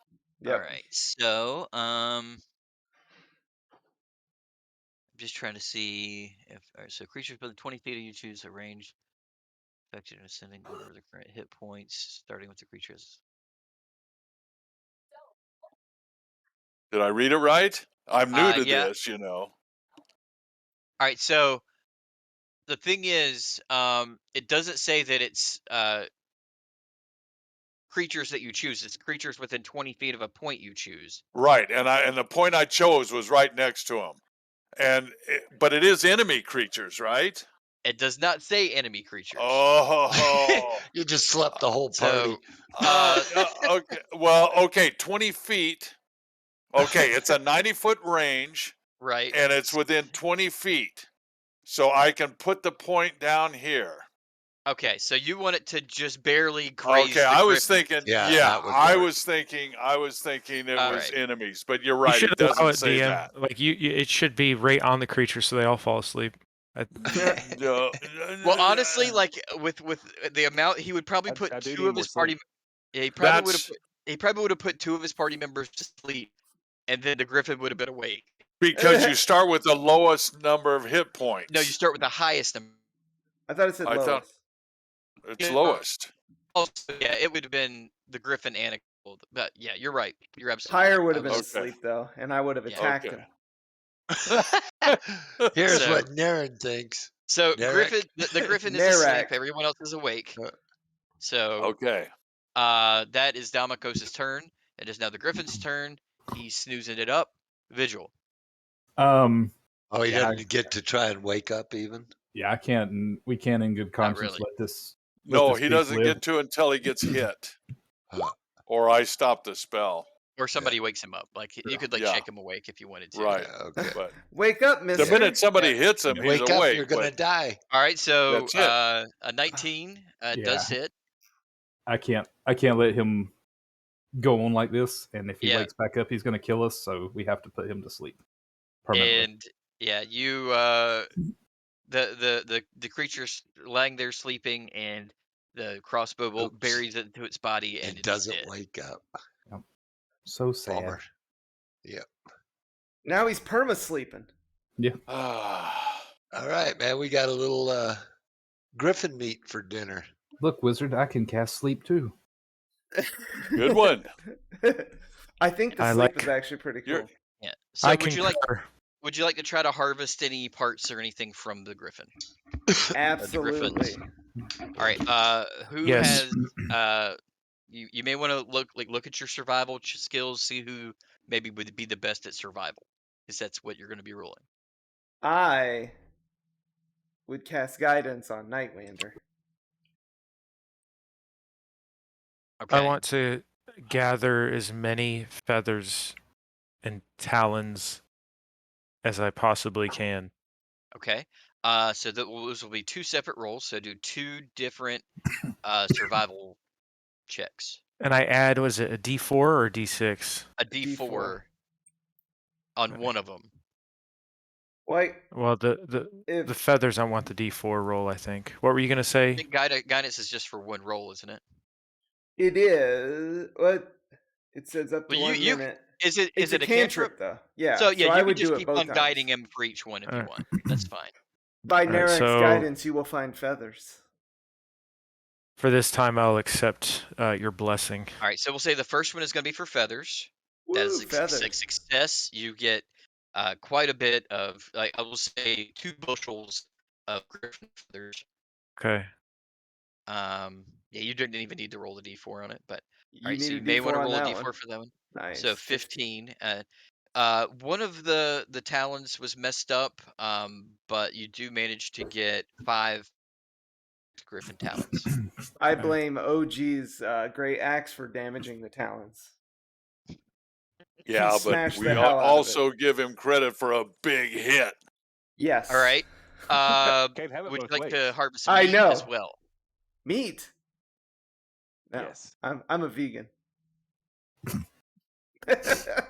Speaker 5: Yep.
Speaker 1: All right. So, I'm just trying to see if. All right, so creatures within 20 feet of you choose a range affected in ascending order of the current hit points, starting with the creatures.
Speaker 2: Did I read it right? I'm new to
Speaker 1: Yeah.
Speaker 2: this, you know.
Speaker 1: All right. So the thing is, it doesn't say that it's creatures that you choose. It's creatures within 20 feet of a point you choose.
Speaker 2: Right, and the point I chose was right next to him, but it is enemy creatures, right?
Speaker 1: It does not say enemy creatures.
Speaker 2: Oh.
Speaker 3: You just slept the whole party.
Speaker 1: So,
Speaker 2: Okay. Well, okay. 20 feet Okay, it's a 90-foot range,
Speaker 1: Right.
Speaker 2: and it's within 20 feet. So I can put the point down here.
Speaker 1: Okay, so you want it to just barely graze
Speaker 2: Okay,
Speaker 1: the
Speaker 2: I was
Speaker 1: griffin.
Speaker 2: thinking,
Speaker 3: Yeah,
Speaker 2: yeah,
Speaker 3: that would
Speaker 2: I
Speaker 3: work.
Speaker 2: was thinking it
Speaker 1: All
Speaker 2: was
Speaker 1: right.
Speaker 2: enemies, but you're
Speaker 4: You
Speaker 2: right.
Speaker 4: should
Speaker 2: It
Speaker 4: allow
Speaker 2: doesn't
Speaker 4: it,
Speaker 2: say
Speaker 4: DM.
Speaker 2: that.
Speaker 4: Like it should be right on the creature, so they all fall asleep.
Speaker 2: No,
Speaker 1: Well, honestly, like with the amount, he would probably put
Speaker 8: I do
Speaker 1: two
Speaker 8: need
Speaker 1: of
Speaker 8: more
Speaker 1: his party.
Speaker 8: sleep.
Speaker 1: Yeah,
Speaker 2: that's
Speaker 1: he probably would have put two of his party members to sleep, and then the griffin would have been awake.
Speaker 2: because you start with the lowest number of hit
Speaker 1: No, you
Speaker 2: points.
Speaker 1: start with the highest number.
Speaker 5: I thought it said
Speaker 2: I thought
Speaker 5: lowest.
Speaker 2: it's lowest.
Speaker 1: Also, yeah, it would have been the griffin and a couple, but yeah, you're right. You're absolutely
Speaker 5: Pyre
Speaker 1: right.
Speaker 5: would
Speaker 1: I
Speaker 5: have been
Speaker 1: was-
Speaker 2: Okay.
Speaker 5: asleep though, and I would have
Speaker 1: Yeah.
Speaker 5: attacked
Speaker 2: Okay.
Speaker 5: him.
Speaker 3: Here's
Speaker 1: So-
Speaker 3: what Naren thinks.
Speaker 1: So
Speaker 3: Narek?
Speaker 1: the griffin is asleep.
Speaker 5: Narak.
Speaker 1: Everyone else is awake.
Speaker 3: Uh,
Speaker 1: So
Speaker 2: Okay.
Speaker 1: that is Damakos' turn. It is now the griffin's turn. He's snoozing it up. Vigil.
Speaker 7: Um,
Speaker 3: Oh, he
Speaker 7: Yeah,
Speaker 3: doesn't get to try and wake up even?
Speaker 7: yeah, I can't. We can't, in good conscience,
Speaker 1: really.
Speaker 7: let this.
Speaker 2: No,
Speaker 7: this
Speaker 2: he
Speaker 7: beast
Speaker 2: doesn't
Speaker 7: live.
Speaker 2: get to until he gets hit,
Speaker 3: Uh,
Speaker 2: or I stop the spell.
Speaker 1: Or somebody wakes him up. Like you could like
Speaker 2: Yeah.
Speaker 1: shake him awake if you wanted to.
Speaker 2: Right.
Speaker 3: yeah, okay.
Speaker 2: But
Speaker 5: Wake up,
Speaker 2: the
Speaker 5: mister.
Speaker 2: minute somebody hits him, he's
Speaker 3: Wake up,
Speaker 2: awake.
Speaker 3: you're going to
Speaker 2: but
Speaker 3: die.
Speaker 1: All right, so
Speaker 2: That's it.
Speaker 1: a 19
Speaker 7: Yeah.
Speaker 1: does hit.
Speaker 7: I can't let him go on like this. And if he
Speaker 1: Yeah.
Speaker 7: wakes back up, he's going to kill us. So we have to put him to sleep permanently.
Speaker 1: And yeah, you the creature's lying there sleeping, and the crossbow bolt
Speaker 3: Oops.
Speaker 1: buries it into its body, and
Speaker 3: It
Speaker 1: it is
Speaker 3: doesn't
Speaker 1: dead.
Speaker 3: wake up.
Speaker 7: So sad.
Speaker 3: Bummer.
Speaker 5: Now he's perma sleeping.
Speaker 2: Ah,
Speaker 3: All right, man. We got a little griffin meat for dinner.
Speaker 7: Look, wizard, I can cast sleep too.
Speaker 2: good one.
Speaker 5: I think the
Speaker 4: I
Speaker 5: sleep
Speaker 4: like-
Speaker 5: is actually pretty
Speaker 2: You're-
Speaker 5: cool.
Speaker 1: Yeah. So
Speaker 4: I
Speaker 1: would you like
Speaker 4: concur.
Speaker 1: to try to harvest any parts or anything from the griffin?
Speaker 5: Absolutely.
Speaker 1: All right. Who
Speaker 4: Yes.
Speaker 1: has you may want to look at your survival skills, see who maybe would be the best at survival, because that's what you're going to be rolling.
Speaker 5: I would cast guidance on Nightlander.
Speaker 1: Okay.
Speaker 4: I want to gather as many feathers and talons as I possibly can.
Speaker 1: Okay. So those will be two separate rolls. So do two different survival checks.
Speaker 4: And I add, was it a D4 or a D6?
Speaker 1: A D4
Speaker 5: D4.
Speaker 1: on
Speaker 4: Okay.
Speaker 1: one of them.
Speaker 5: Like,
Speaker 4: Well, the
Speaker 5: if
Speaker 4: feathers, I want the D4 roll, I think. What were you going to
Speaker 1: I
Speaker 4: say?
Speaker 1: think guidance is just for one roll, isn't it?
Speaker 5: it is what it says up to
Speaker 1: Well,
Speaker 5: 1 minute.
Speaker 1: Is it
Speaker 5: It's
Speaker 1: a
Speaker 5: a
Speaker 1: cantrip?
Speaker 5: though. Yeah.
Speaker 1: So yeah,
Speaker 5: I
Speaker 1: you
Speaker 5: would
Speaker 1: can just
Speaker 5: do it
Speaker 1: keep
Speaker 5: both
Speaker 1: on
Speaker 5: times.
Speaker 1: guiding him for each one if you
Speaker 4: Alright.
Speaker 1: want. That's fine.
Speaker 5: By
Speaker 4: Alright,
Speaker 5: Narek's
Speaker 4: so-
Speaker 5: guidance, you will find feathers.
Speaker 4: For this time, I'll accept your blessing.
Speaker 1: All right, so we'll say the first one is going to be for feathers. That
Speaker 5: Woo,
Speaker 1: is
Speaker 5: feathers.
Speaker 1: a success. You get quite a bit of, like, I will say, 2 bushels of griffin feathers.
Speaker 4: Okay.
Speaker 1: Yeah, you didn't even need to roll the d4 on it, but
Speaker 5: You
Speaker 1: all right, so
Speaker 5: need
Speaker 1: you
Speaker 5: a
Speaker 1: may
Speaker 5: D4
Speaker 1: want to
Speaker 5: on
Speaker 1: roll a
Speaker 5: that
Speaker 1: d4
Speaker 5: one.
Speaker 1: for that one.
Speaker 5: Nice.
Speaker 1: So 15. One of the talons was messed up, but you do manage to get 5 griffin talons.
Speaker 5: I
Speaker 4: Okay.
Speaker 5: blame OG's great axe for damaging the talons.
Speaker 2: Yeah, but
Speaker 5: smashed
Speaker 2: we
Speaker 5: the hell out of
Speaker 2: also give him credit for a big hit.
Speaker 5: Yes.
Speaker 1: All right.
Speaker 8: Can't have it
Speaker 1: Would you
Speaker 8: both
Speaker 1: like
Speaker 8: ways.
Speaker 1: to harvest
Speaker 5: I
Speaker 1: meat as
Speaker 5: know.
Speaker 1: well?
Speaker 5: Meat. No,
Speaker 8: Yes.
Speaker 5: I'm a vegan.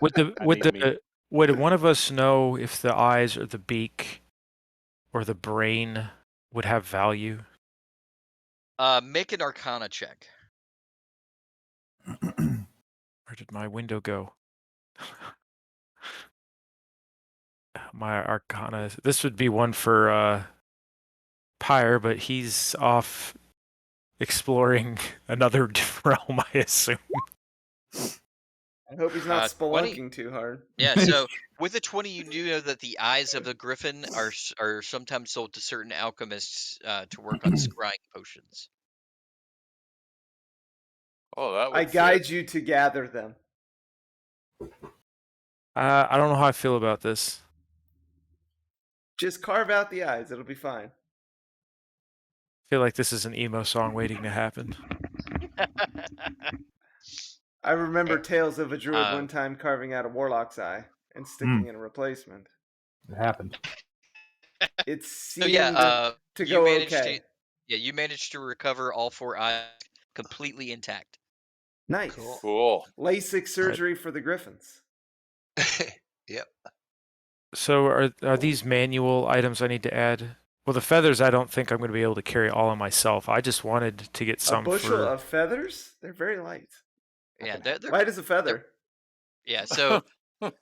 Speaker 4: Would
Speaker 8: I need meat.
Speaker 4: would one of us know if the eyes or the beak or the brain would have value?
Speaker 1: Make an Arcana check.
Speaker 4: Where did my window go? My Arcana. This would be one for Pyre, but he's off exploring another realm, I assume.
Speaker 5: I hope he's not
Speaker 1: 20.
Speaker 5: spelunking too hard.
Speaker 1: Yeah, so with a 20, you do know that the eyes of the griffin are sometimes sold to certain alchemists to work on scrying potions.
Speaker 2: Oh, that would
Speaker 5: I
Speaker 2: fit.
Speaker 5: guide you to gather them.
Speaker 4: I don't know how I feel about this.
Speaker 5: Just carve out the eyes. It'll be fine.
Speaker 4: I feel like this is an emo song waiting to happen.
Speaker 5: I remember tales of a druid
Speaker 1: Uh,
Speaker 5: one time carving out a warlock's eye and sticking in a replacement.
Speaker 7: It happened.
Speaker 5: It
Speaker 1: So yeah,
Speaker 5: seemed to
Speaker 1: you
Speaker 5: go
Speaker 1: managed to
Speaker 5: okay.
Speaker 1: you managed to recover all 4 eyes completely intact.
Speaker 5: Nice.
Speaker 3: Cool.
Speaker 2: Cool.
Speaker 5: LASIK surgery for the griffins.
Speaker 3: Yep.
Speaker 4: So are these manual items I need to add? Well, the feathers I don't think I'm going to be able to carry all on myself. I just wanted to get
Speaker 5: A
Speaker 4: some
Speaker 5: bushel
Speaker 4: for.
Speaker 5: of feathers? They're very light.
Speaker 1: Yeah,
Speaker 5: They're
Speaker 1: they're
Speaker 5: light as a feather.
Speaker 1: yeah. So and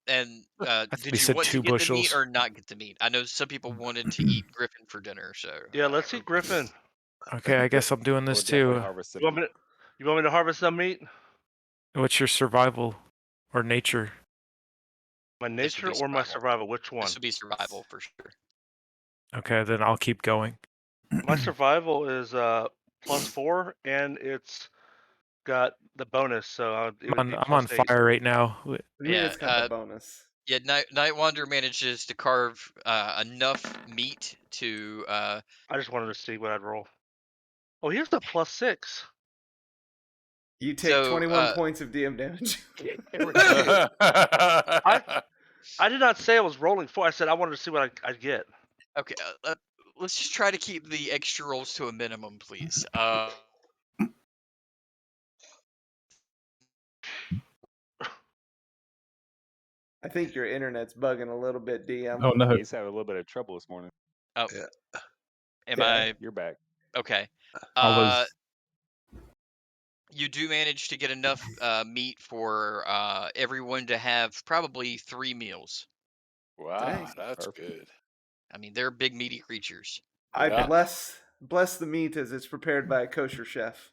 Speaker 4: I thought we
Speaker 1: did you
Speaker 4: said
Speaker 1: want to
Speaker 4: 2
Speaker 1: get the meat
Speaker 4: bushels.
Speaker 1: or not get the meat? I know some people wanted to eat griffin for dinner, so
Speaker 6: Yeah, let's eat Griffin.
Speaker 4: Okay, I guess I'm doing
Speaker 8: We'll
Speaker 4: this
Speaker 8: definitely
Speaker 4: too.
Speaker 8: harvest some
Speaker 6: You want
Speaker 8: meat.
Speaker 6: me to, you want me to harvest some meat?
Speaker 4: What's your survival or nature?
Speaker 6: My
Speaker 1: this would
Speaker 6: nature
Speaker 1: be
Speaker 6: or my
Speaker 1: survival.
Speaker 6: survival? Which one?
Speaker 1: This would be survival for sure.
Speaker 4: Okay, then I'll keep going.
Speaker 6: My survival is +4, and it's got the bonus, so it would be
Speaker 4: I'm on
Speaker 6: +8.
Speaker 4: fire right now.
Speaker 5: For me,
Speaker 1: Yeah,
Speaker 5: it's got the bonus.
Speaker 1: yeah. Night Wanderer manages to carve enough meat to
Speaker 6: I just wanted to see what I'd roll. Oh, here's the +6.
Speaker 5: You take
Speaker 1: so
Speaker 5: 21 points of DM damage.
Speaker 6: I did not say I was rolling 4. I said I wanted to see what I'd get.
Speaker 1: okay. Let's just try to keep the extra rolls to a minimum, please.
Speaker 5: I think your internet's bugging a little bit, DM.
Speaker 7: Oh no.
Speaker 8: He's having a little bit of trouble this morning.
Speaker 1: Oh,
Speaker 3: Yeah.
Speaker 1: am
Speaker 5: Yeah.
Speaker 1: I
Speaker 8: You're back.
Speaker 1: okay?
Speaker 7: I was
Speaker 1: You do manage to get enough meat for everyone to have probably 3 meals.
Speaker 2: Wow,
Speaker 5: Dang.
Speaker 2: that's
Speaker 8: Perfect.
Speaker 2: good.
Speaker 1: I mean, they're big meaty creatures.
Speaker 5: I
Speaker 2: Yeah.
Speaker 5: bless the meat as it's prepared by a kosher chef.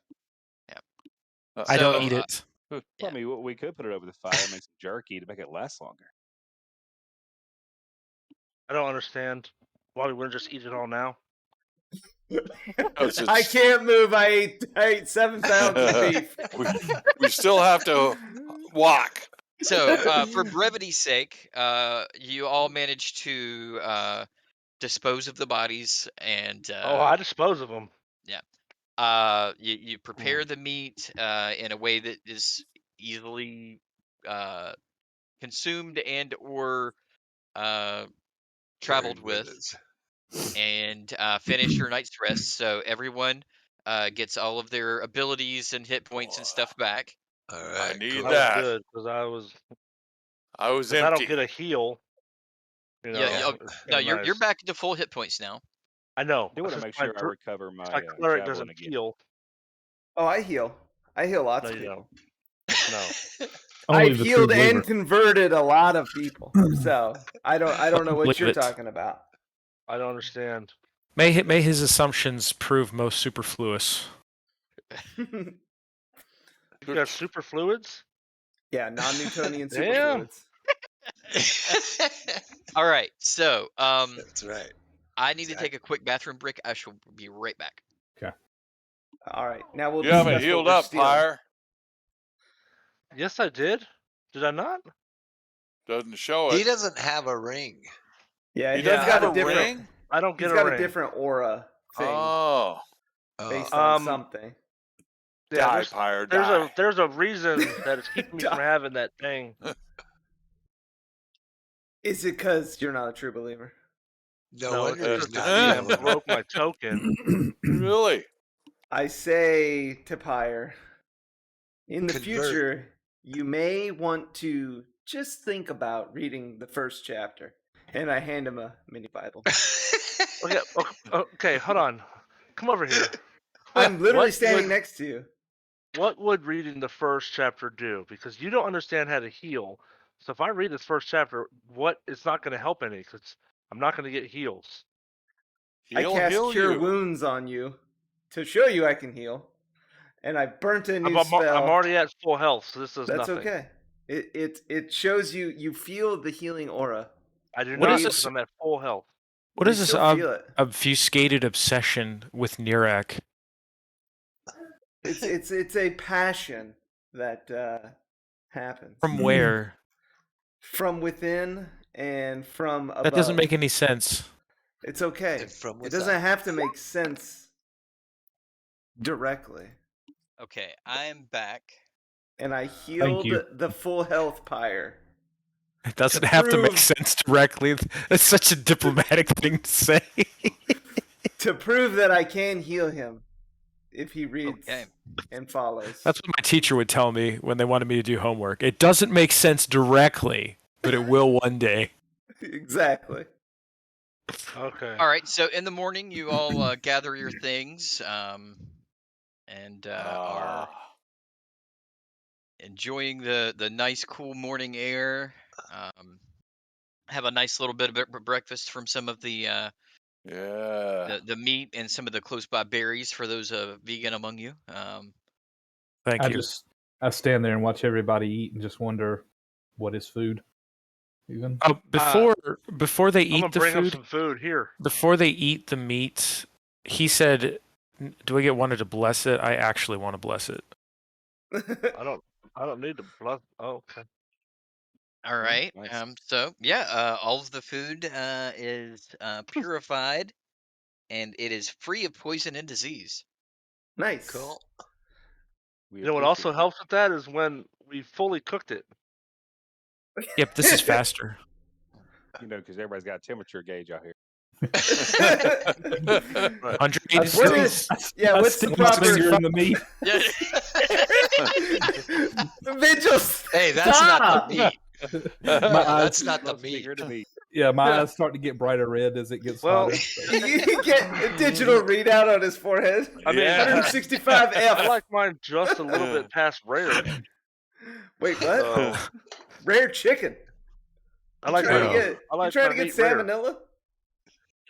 Speaker 4: I don't
Speaker 1: So,
Speaker 4: eat it.
Speaker 8: Well,
Speaker 1: Yeah.
Speaker 8: I mean, we could put it over the fire and make some jerky to make it last longer.
Speaker 6: I don't understand why we wouldn't just eat it all now.
Speaker 5: I can't move. I ate 7 pounds of beef.
Speaker 2: we still have to walk.
Speaker 1: So for brevity's sake, you all managed to dispose of the bodies, and
Speaker 6: I dispose of them.
Speaker 1: you prepare the meat in a way that is easily consumed and or traveled
Speaker 3: Carried
Speaker 1: with,
Speaker 3: it.
Speaker 1: and finish your night's rest. So everyone gets all of their abilities and hit points and stuff back.
Speaker 3: All
Speaker 2: I
Speaker 3: right.
Speaker 2: need
Speaker 3: Cool.
Speaker 6: That was
Speaker 2: that.
Speaker 6: good because
Speaker 2: I was
Speaker 6: I don't
Speaker 2: empty.
Speaker 6: get a heal. You know,
Speaker 1: Yeah,
Speaker 6: it's
Speaker 1: no,
Speaker 6: kinda
Speaker 1: you're
Speaker 6: nice.
Speaker 1: back to full hit points now.
Speaker 6: I know.
Speaker 8: I do want to
Speaker 6: Since
Speaker 8: make sure I recover
Speaker 6: my
Speaker 8: my
Speaker 6: cleric
Speaker 8: javelin
Speaker 6: doesn't
Speaker 8: again.
Speaker 6: heal.
Speaker 5: Oh, I heal. I heal lots
Speaker 6: No,
Speaker 5: of
Speaker 6: you
Speaker 5: people.
Speaker 6: No.
Speaker 7: only
Speaker 5: I've
Speaker 7: the true
Speaker 5: healed
Speaker 7: believer.
Speaker 5: and converted a lot of people. So I don't know what
Speaker 4: Believe
Speaker 5: you're
Speaker 4: it.
Speaker 5: talking about.
Speaker 6: I don't understand.
Speaker 4: May his assumptions prove most superfluous.
Speaker 6: You got superfluids?
Speaker 5: Yeah, non-Newtonian
Speaker 6: Damn.
Speaker 5: superfluids.
Speaker 1: All right, so
Speaker 3: That's right.
Speaker 1: I need to take a quick bathroom break. I shall be right back.
Speaker 5: All right, now we'll
Speaker 2: You
Speaker 5: discuss
Speaker 2: haven't
Speaker 5: what
Speaker 2: healed
Speaker 5: we're
Speaker 2: up,
Speaker 5: stealing.
Speaker 2: Pyre.
Speaker 6: Yes, I did. Did I not?
Speaker 2: Doesn't show
Speaker 3: He
Speaker 2: it.
Speaker 3: doesn't have a ring.
Speaker 5: Yeah,
Speaker 2: He
Speaker 5: he's
Speaker 2: doesn't
Speaker 5: got
Speaker 2: have
Speaker 5: a
Speaker 2: a
Speaker 5: different.
Speaker 2: ring?
Speaker 6: I don't get
Speaker 5: He's
Speaker 6: a
Speaker 5: got
Speaker 6: ring.
Speaker 5: a different aura thing
Speaker 2: Oh.
Speaker 5: based on
Speaker 6: Um,
Speaker 5: something.
Speaker 6: Yeah,
Speaker 2: Die, Pyre,
Speaker 6: there's
Speaker 2: die.
Speaker 6: there's a reason that it's keeping me from
Speaker 5: Die.
Speaker 6: having that thing.
Speaker 5: Is it because you're not a true believer?
Speaker 6: No,
Speaker 3: No
Speaker 6: it's
Speaker 3: wonder he's
Speaker 6: because the
Speaker 3: not
Speaker 6: DM
Speaker 3: healing.
Speaker 6: broke my token.
Speaker 2: Really?
Speaker 5: I say to Pyre, in the
Speaker 3: Convert.
Speaker 5: future, you may want to just think about reading the first chapter. And I hand him a mini Bible.
Speaker 6: Okay, hold on. Come over here.
Speaker 5: I'm literally
Speaker 6: What
Speaker 5: standing
Speaker 6: would-
Speaker 5: next to you.
Speaker 6: What would reading the first chapter do? Because you don't understand how to heal. So if I read this first chapter, it's not going to help any because I'm not going to get heals.
Speaker 2: He'll
Speaker 5: I cast
Speaker 2: heal
Speaker 5: Cure
Speaker 2: you.
Speaker 5: Wounds on you to show you I can heal. And I burnt a new
Speaker 6: I'm
Speaker 5: spell.
Speaker 6: already at full health, so this does
Speaker 5: That's
Speaker 6: nothing.
Speaker 5: okay. It shows you feel the healing aura.
Speaker 6: I do
Speaker 4: What
Speaker 6: not
Speaker 4: is
Speaker 6: because
Speaker 4: this?
Speaker 6: I'm at full health.
Speaker 4: What
Speaker 5: You
Speaker 4: is this
Speaker 5: still feel it.
Speaker 4: obfuscated obsession with Nirak?
Speaker 5: It's a passion that happens
Speaker 4: From where?
Speaker 5: from within and from above.
Speaker 4: That doesn't make any sense.
Speaker 5: It's okay.
Speaker 3: And from
Speaker 5: It
Speaker 3: without.
Speaker 5: doesn't have to make sense directly.
Speaker 1: Okay, I am back.
Speaker 5: and I healed
Speaker 7: you.
Speaker 5: the full health pyre.
Speaker 4: It doesn't
Speaker 5: To
Speaker 4: have to make
Speaker 5: prove-
Speaker 4: sense directly. That's such a diplomatic thing to say.
Speaker 5: To prove that I can heal him if he reads
Speaker 1: Okay.
Speaker 5: and follows.
Speaker 4: That's what my teacher would tell me when they wanted me to do homework. It doesn't make sense directly, but it will one day.
Speaker 5: Exactly.
Speaker 6: Okay.
Speaker 1: All right. So in the morning, you all gather your things and are enjoying the nice, cool morning air. Have a nice little bit of breakfast from some of the meat and some of the close by berries for those vegan among you.
Speaker 4: Thank you.
Speaker 7: I stand there and watch everybody eat and just wonder what is food. Even
Speaker 4: Oh, before they
Speaker 6: I'm gonna
Speaker 4: eat the
Speaker 6: bring up
Speaker 4: food,
Speaker 6: some food here.
Speaker 4: before they eat the meat, he said, "Do I get wanted to bless it? I actually want to bless it."
Speaker 6: I don't need to bless. Oh, okay.
Speaker 1: All right.
Speaker 8: nice.
Speaker 1: So yeah, all of the food is purified and it is free of poison and disease.
Speaker 5: Nice.
Speaker 3: Cool.
Speaker 8: We
Speaker 6: You know what
Speaker 8: appreciate
Speaker 6: also helps with that is when we fully cooked it.
Speaker 4: Yep, this is faster.
Speaker 8: that. Because everybody's got a temperature gauge out here.
Speaker 4: 180
Speaker 5: What
Speaker 4: degrees.
Speaker 5: is? Yeah. What's the
Speaker 7: stick my
Speaker 5: proper?
Speaker 7: finger in the meat.
Speaker 1: Yeah.
Speaker 5: Vigil.
Speaker 3: Hey, that's not
Speaker 5: Stop!
Speaker 3: the meat.
Speaker 7: My
Speaker 3: That's
Speaker 7: eyes,
Speaker 3: not the
Speaker 8: Loves
Speaker 3: meat.
Speaker 8: finger to meat.
Speaker 7: yeah, my eyes start to get brighter red as it gets
Speaker 6: Well,
Speaker 7: hotter.
Speaker 5: You can get a digital readout on his forehead.
Speaker 6: I mean,
Speaker 5: 165
Speaker 6: I
Speaker 5: F.
Speaker 6: like mine just a little bit past rare.
Speaker 5: Wait, what?
Speaker 6: So
Speaker 5: Rare chicken.
Speaker 6: I like
Speaker 5: Trying to
Speaker 6: my,
Speaker 5: get?
Speaker 6: I like
Speaker 5: you trying
Speaker 6: my
Speaker 5: to get
Speaker 6: meat rare.
Speaker 5: salmonella?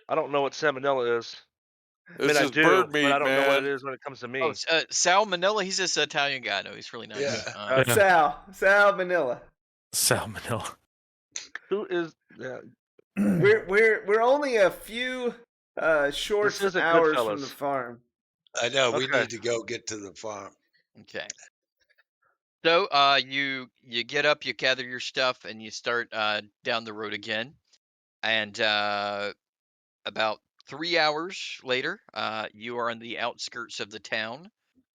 Speaker 6: I don't know what salmonella is. I mean,
Speaker 2: This
Speaker 6: I
Speaker 2: is
Speaker 6: do,
Speaker 2: bird meat,
Speaker 6: but I don't know what it
Speaker 2: man.
Speaker 6: is when it comes to me.
Speaker 1: Oh, Sal Manila. He's this Italian guy. No, he's really nice.
Speaker 3: Yeah.
Speaker 5: Salmonella.
Speaker 4: Salmonella.
Speaker 6: Who is that?
Speaker 5: We're only a few short
Speaker 6: This isn't
Speaker 5: hours from
Speaker 6: Goodfellas.
Speaker 5: the farm.
Speaker 3: I know. We
Speaker 6: Okay.
Speaker 3: need to go get to the farm.
Speaker 1: Okay. So you get up, you gather your stuff, and you start down the road again. And about 3 hours later, you are on the outskirts of the town.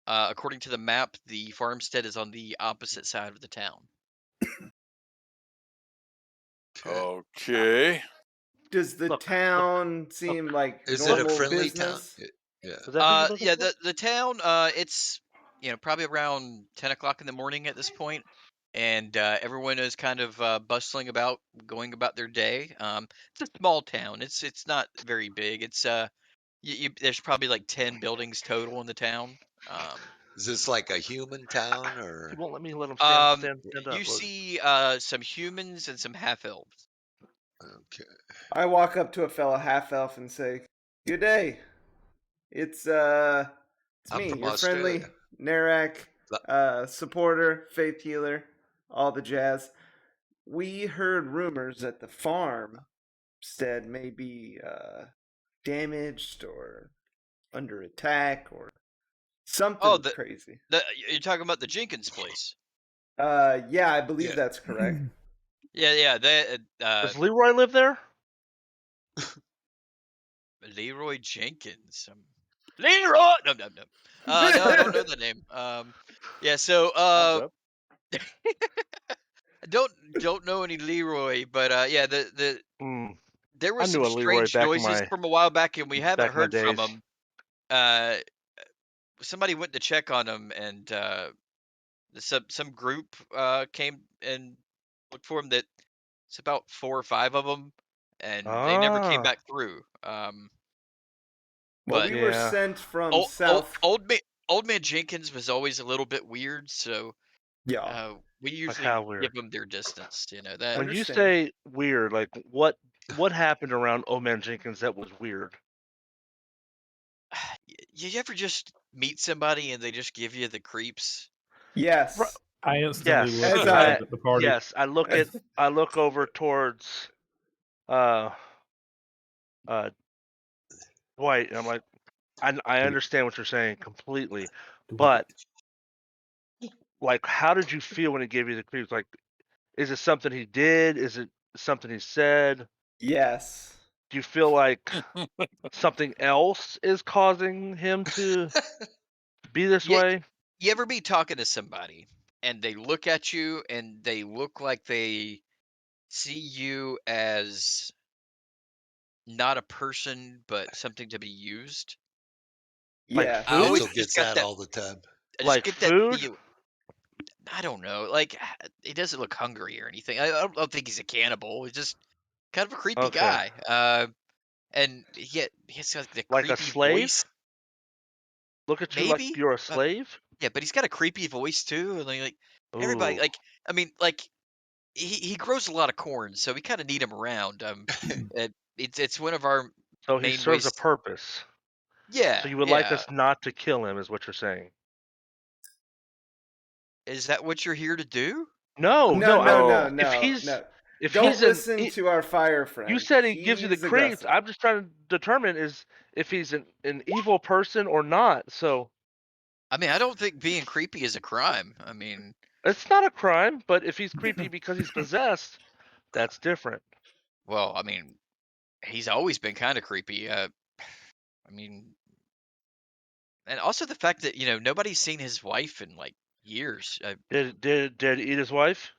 Speaker 1: According to the map, the farmstead is on the opposite side of the town.
Speaker 2: Okay.
Speaker 5: Does the
Speaker 6: Look,
Speaker 5: town seem like
Speaker 3: Is it a
Speaker 5: normal
Speaker 3: friendly
Speaker 5: business?
Speaker 3: town? Yeah.
Speaker 6: Is that who you're looking
Speaker 1: Yeah,
Speaker 6: for?
Speaker 1: the town, it's probably around 10 o'clock in the morning at this point, and everyone is kind of bustling about, going about their day. It's a small town. It's not very big. It's there's probably like 10 buildings total in the town.
Speaker 3: Is this like a human town
Speaker 6: He
Speaker 3: or?
Speaker 6: won't let me let him
Speaker 1: Um,
Speaker 6: stand up.
Speaker 1: you
Speaker 6: Look.
Speaker 1: see some humans and some half elves.
Speaker 3: Okay.
Speaker 5: I walk up to a fellow half elf and say, "Good day. It's
Speaker 3: I'm
Speaker 5: me,
Speaker 3: from
Speaker 5: your friendly
Speaker 3: Australia.
Speaker 5: Narak supporter, faith healer, all the jazz. We heard rumors that the farmstead may be damaged or under attack or something
Speaker 1: Oh,
Speaker 5: crazy.
Speaker 1: you're talking about the Jenkins place.
Speaker 5: Yeah, I believe
Speaker 3: Yeah.
Speaker 5: that's correct.
Speaker 1: Yeah.
Speaker 6: Does Leroy live there?
Speaker 1: Leroy Jenkins. Leroy. No. No, I don't know the name. Yeah. So
Speaker 8: Thumbs up.
Speaker 1: I don't know any Leroy, but yeah, there
Speaker 6: I
Speaker 1: was some
Speaker 6: knew a Leroy
Speaker 1: strange noises from a while back, and we haven't
Speaker 6: back in my
Speaker 1: heard from
Speaker 6: days.
Speaker 1: him. Somebody went to check on him, and some group came and looked for him. That it's about 4 or 5 of them, and they never came
Speaker 6: Ah,
Speaker 1: back through.
Speaker 5: Well,
Speaker 1: But
Speaker 5: we were
Speaker 6: yeah.
Speaker 5: sent from
Speaker 1: old,
Speaker 5: south.
Speaker 1: old man Jenkins was always a little bit weird, so
Speaker 5: Yeah.
Speaker 1: we
Speaker 6: Like
Speaker 1: usually
Speaker 6: how
Speaker 1: give
Speaker 6: weird?
Speaker 1: them their distance. You know that.
Speaker 6: When you
Speaker 5: Understand.
Speaker 6: say weird, like what happened around Old Man Jenkins that was weird?
Speaker 1: You ever just meet somebody and they just give you the creeps?
Speaker 5: Yes.
Speaker 7: I instantly
Speaker 6: Yes,
Speaker 7: look
Speaker 5: As
Speaker 7: around at the party.
Speaker 6: yes. I look over towards uh Dwight, and I'm like, I understand what you're saying completely, but like, how did you feel when he gave you the creeps? Like, is it something he did? Is it something he said?
Speaker 5: Yes.
Speaker 6: Do you feel like something else is causing him to be this
Speaker 1: You,
Speaker 6: way?
Speaker 1: you ever be talking to somebody and they look at you, and they look like they see you as not a person, but something to be used.
Speaker 6: Like
Speaker 5: Yeah.
Speaker 1: I always
Speaker 3: Mitchell
Speaker 6: food?
Speaker 1: just
Speaker 3: gets
Speaker 1: got
Speaker 3: that
Speaker 1: that.
Speaker 3: all the time.
Speaker 1: I just
Speaker 6: Like
Speaker 1: get that
Speaker 6: food?
Speaker 1: feel. I don't know. Like he doesn't look hungry or anything. I don't think he's a cannibal. He's just kind of a creepy
Speaker 6: Okay.
Speaker 1: guy. And he has like the
Speaker 6: Like a
Speaker 1: creepy
Speaker 6: slave?
Speaker 1: voice.
Speaker 6: Look at you like
Speaker 1: Maybe.
Speaker 6: you're a slave?
Speaker 1: Yeah, but he's got a creepy voice too. And like everybody,
Speaker 6: Ooh.
Speaker 1: like I mean, like he grows a lot of corn, so we kind of need him around. It's one of our
Speaker 6: So he
Speaker 1: main
Speaker 6: serves a
Speaker 1: ways.
Speaker 6: purpose.
Speaker 1: Yeah,
Speaker 6: So you would like
Speaker 1: yeah.
Speaker 6: us not to kill him, is what you're saying?
Speaker 1: Is that what you're here to do?
Speaker 6: No,
Speaker 5: No,
Speaker 6: no.
Speaker 5: no,
Speaker 2: No.
Speaker 5: no,
Speaker 6: If
Speaker 5: no,
Speaker 6: he's
Speaker 5: no.
Speaker 6: if
Speaker 5: Don't
Speaker 6: he's an
Speaker 5: listen to our fire
Speaker 6: you
Speaker 5: friend.
Speaker 6: said he gives you the
Speaker 5: He's
Speaker 6: creeps.
Speaker 5: aggressive.
Speaker 6: I'm just trying to determine is if he's an evil person or not. So
Speaker 1: I mean, I don't think being creepy is a crime. I mean,
Speaker 6: it's not a crime, but if he's creepy because he's possessed, that's different.
Speaker 1: well, I mean, he's always been kind of creepy. I mean, and also the fact that nobody's seen his wife in like years.
Speaker 6: Did he eat his wife?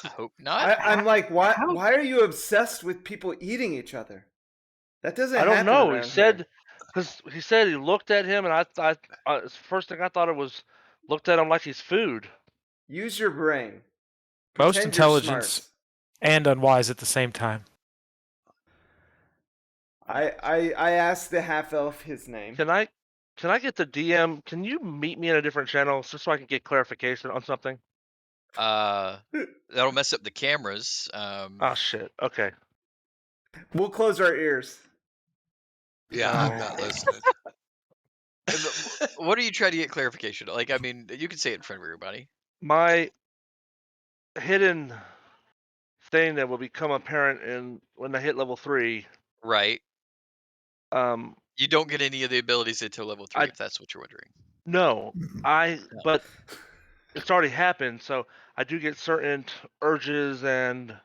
Speaker 1: I hope not.
Speaker 5: I'm like, why?
Speaker 6: How?
Speaker 5: Why are you obsessed with people eating each other? That doesn't
Speaker 6: I don't
Speaker 5: happen
Speaker 6: know. He
Speaker 5: around here.
Speaker 6: said because he said he looked at him, and I thought first thing I thought it was looked at him like he's food.
Speaker 5: Use your brain.
Speaker 4: Most
Speaker 5: Pretend you're
Speaker 4: intelligence
Speaker 5: smart.
Speaker 4: and unwise at the same time.
Speaker 5: I asked the half elf his name.
Speaker 6: Can I get the DM? Can you meet me in a different channel just so I can get clarification on something?
Speaker 1: That'll mess up the cameras.
Speaker 6: Oh shit. Okay.
Speaker 5: We'll close our ears.
Speaker 3: Yeah,
Speaker 6: No.
Speaker 3: I'm not listening.
Speaker 1: What are you trying to get clarification? Like, I mean, you can say it in front of everybody.
Speaker 6: My hidden thing that will become apparent when I hit level 3.
Speaker 1: Right.
Speaker 6: Um,
Speaker 1: You don't get any of the abilities until level 3,
Speaker 6: I
Speaker 1: if that's what you're wondering.
Speaker 6: no,
Speaker 1: No.
Speaker 6: but it's already happened, so I do get certain urges and
Speaker 7: And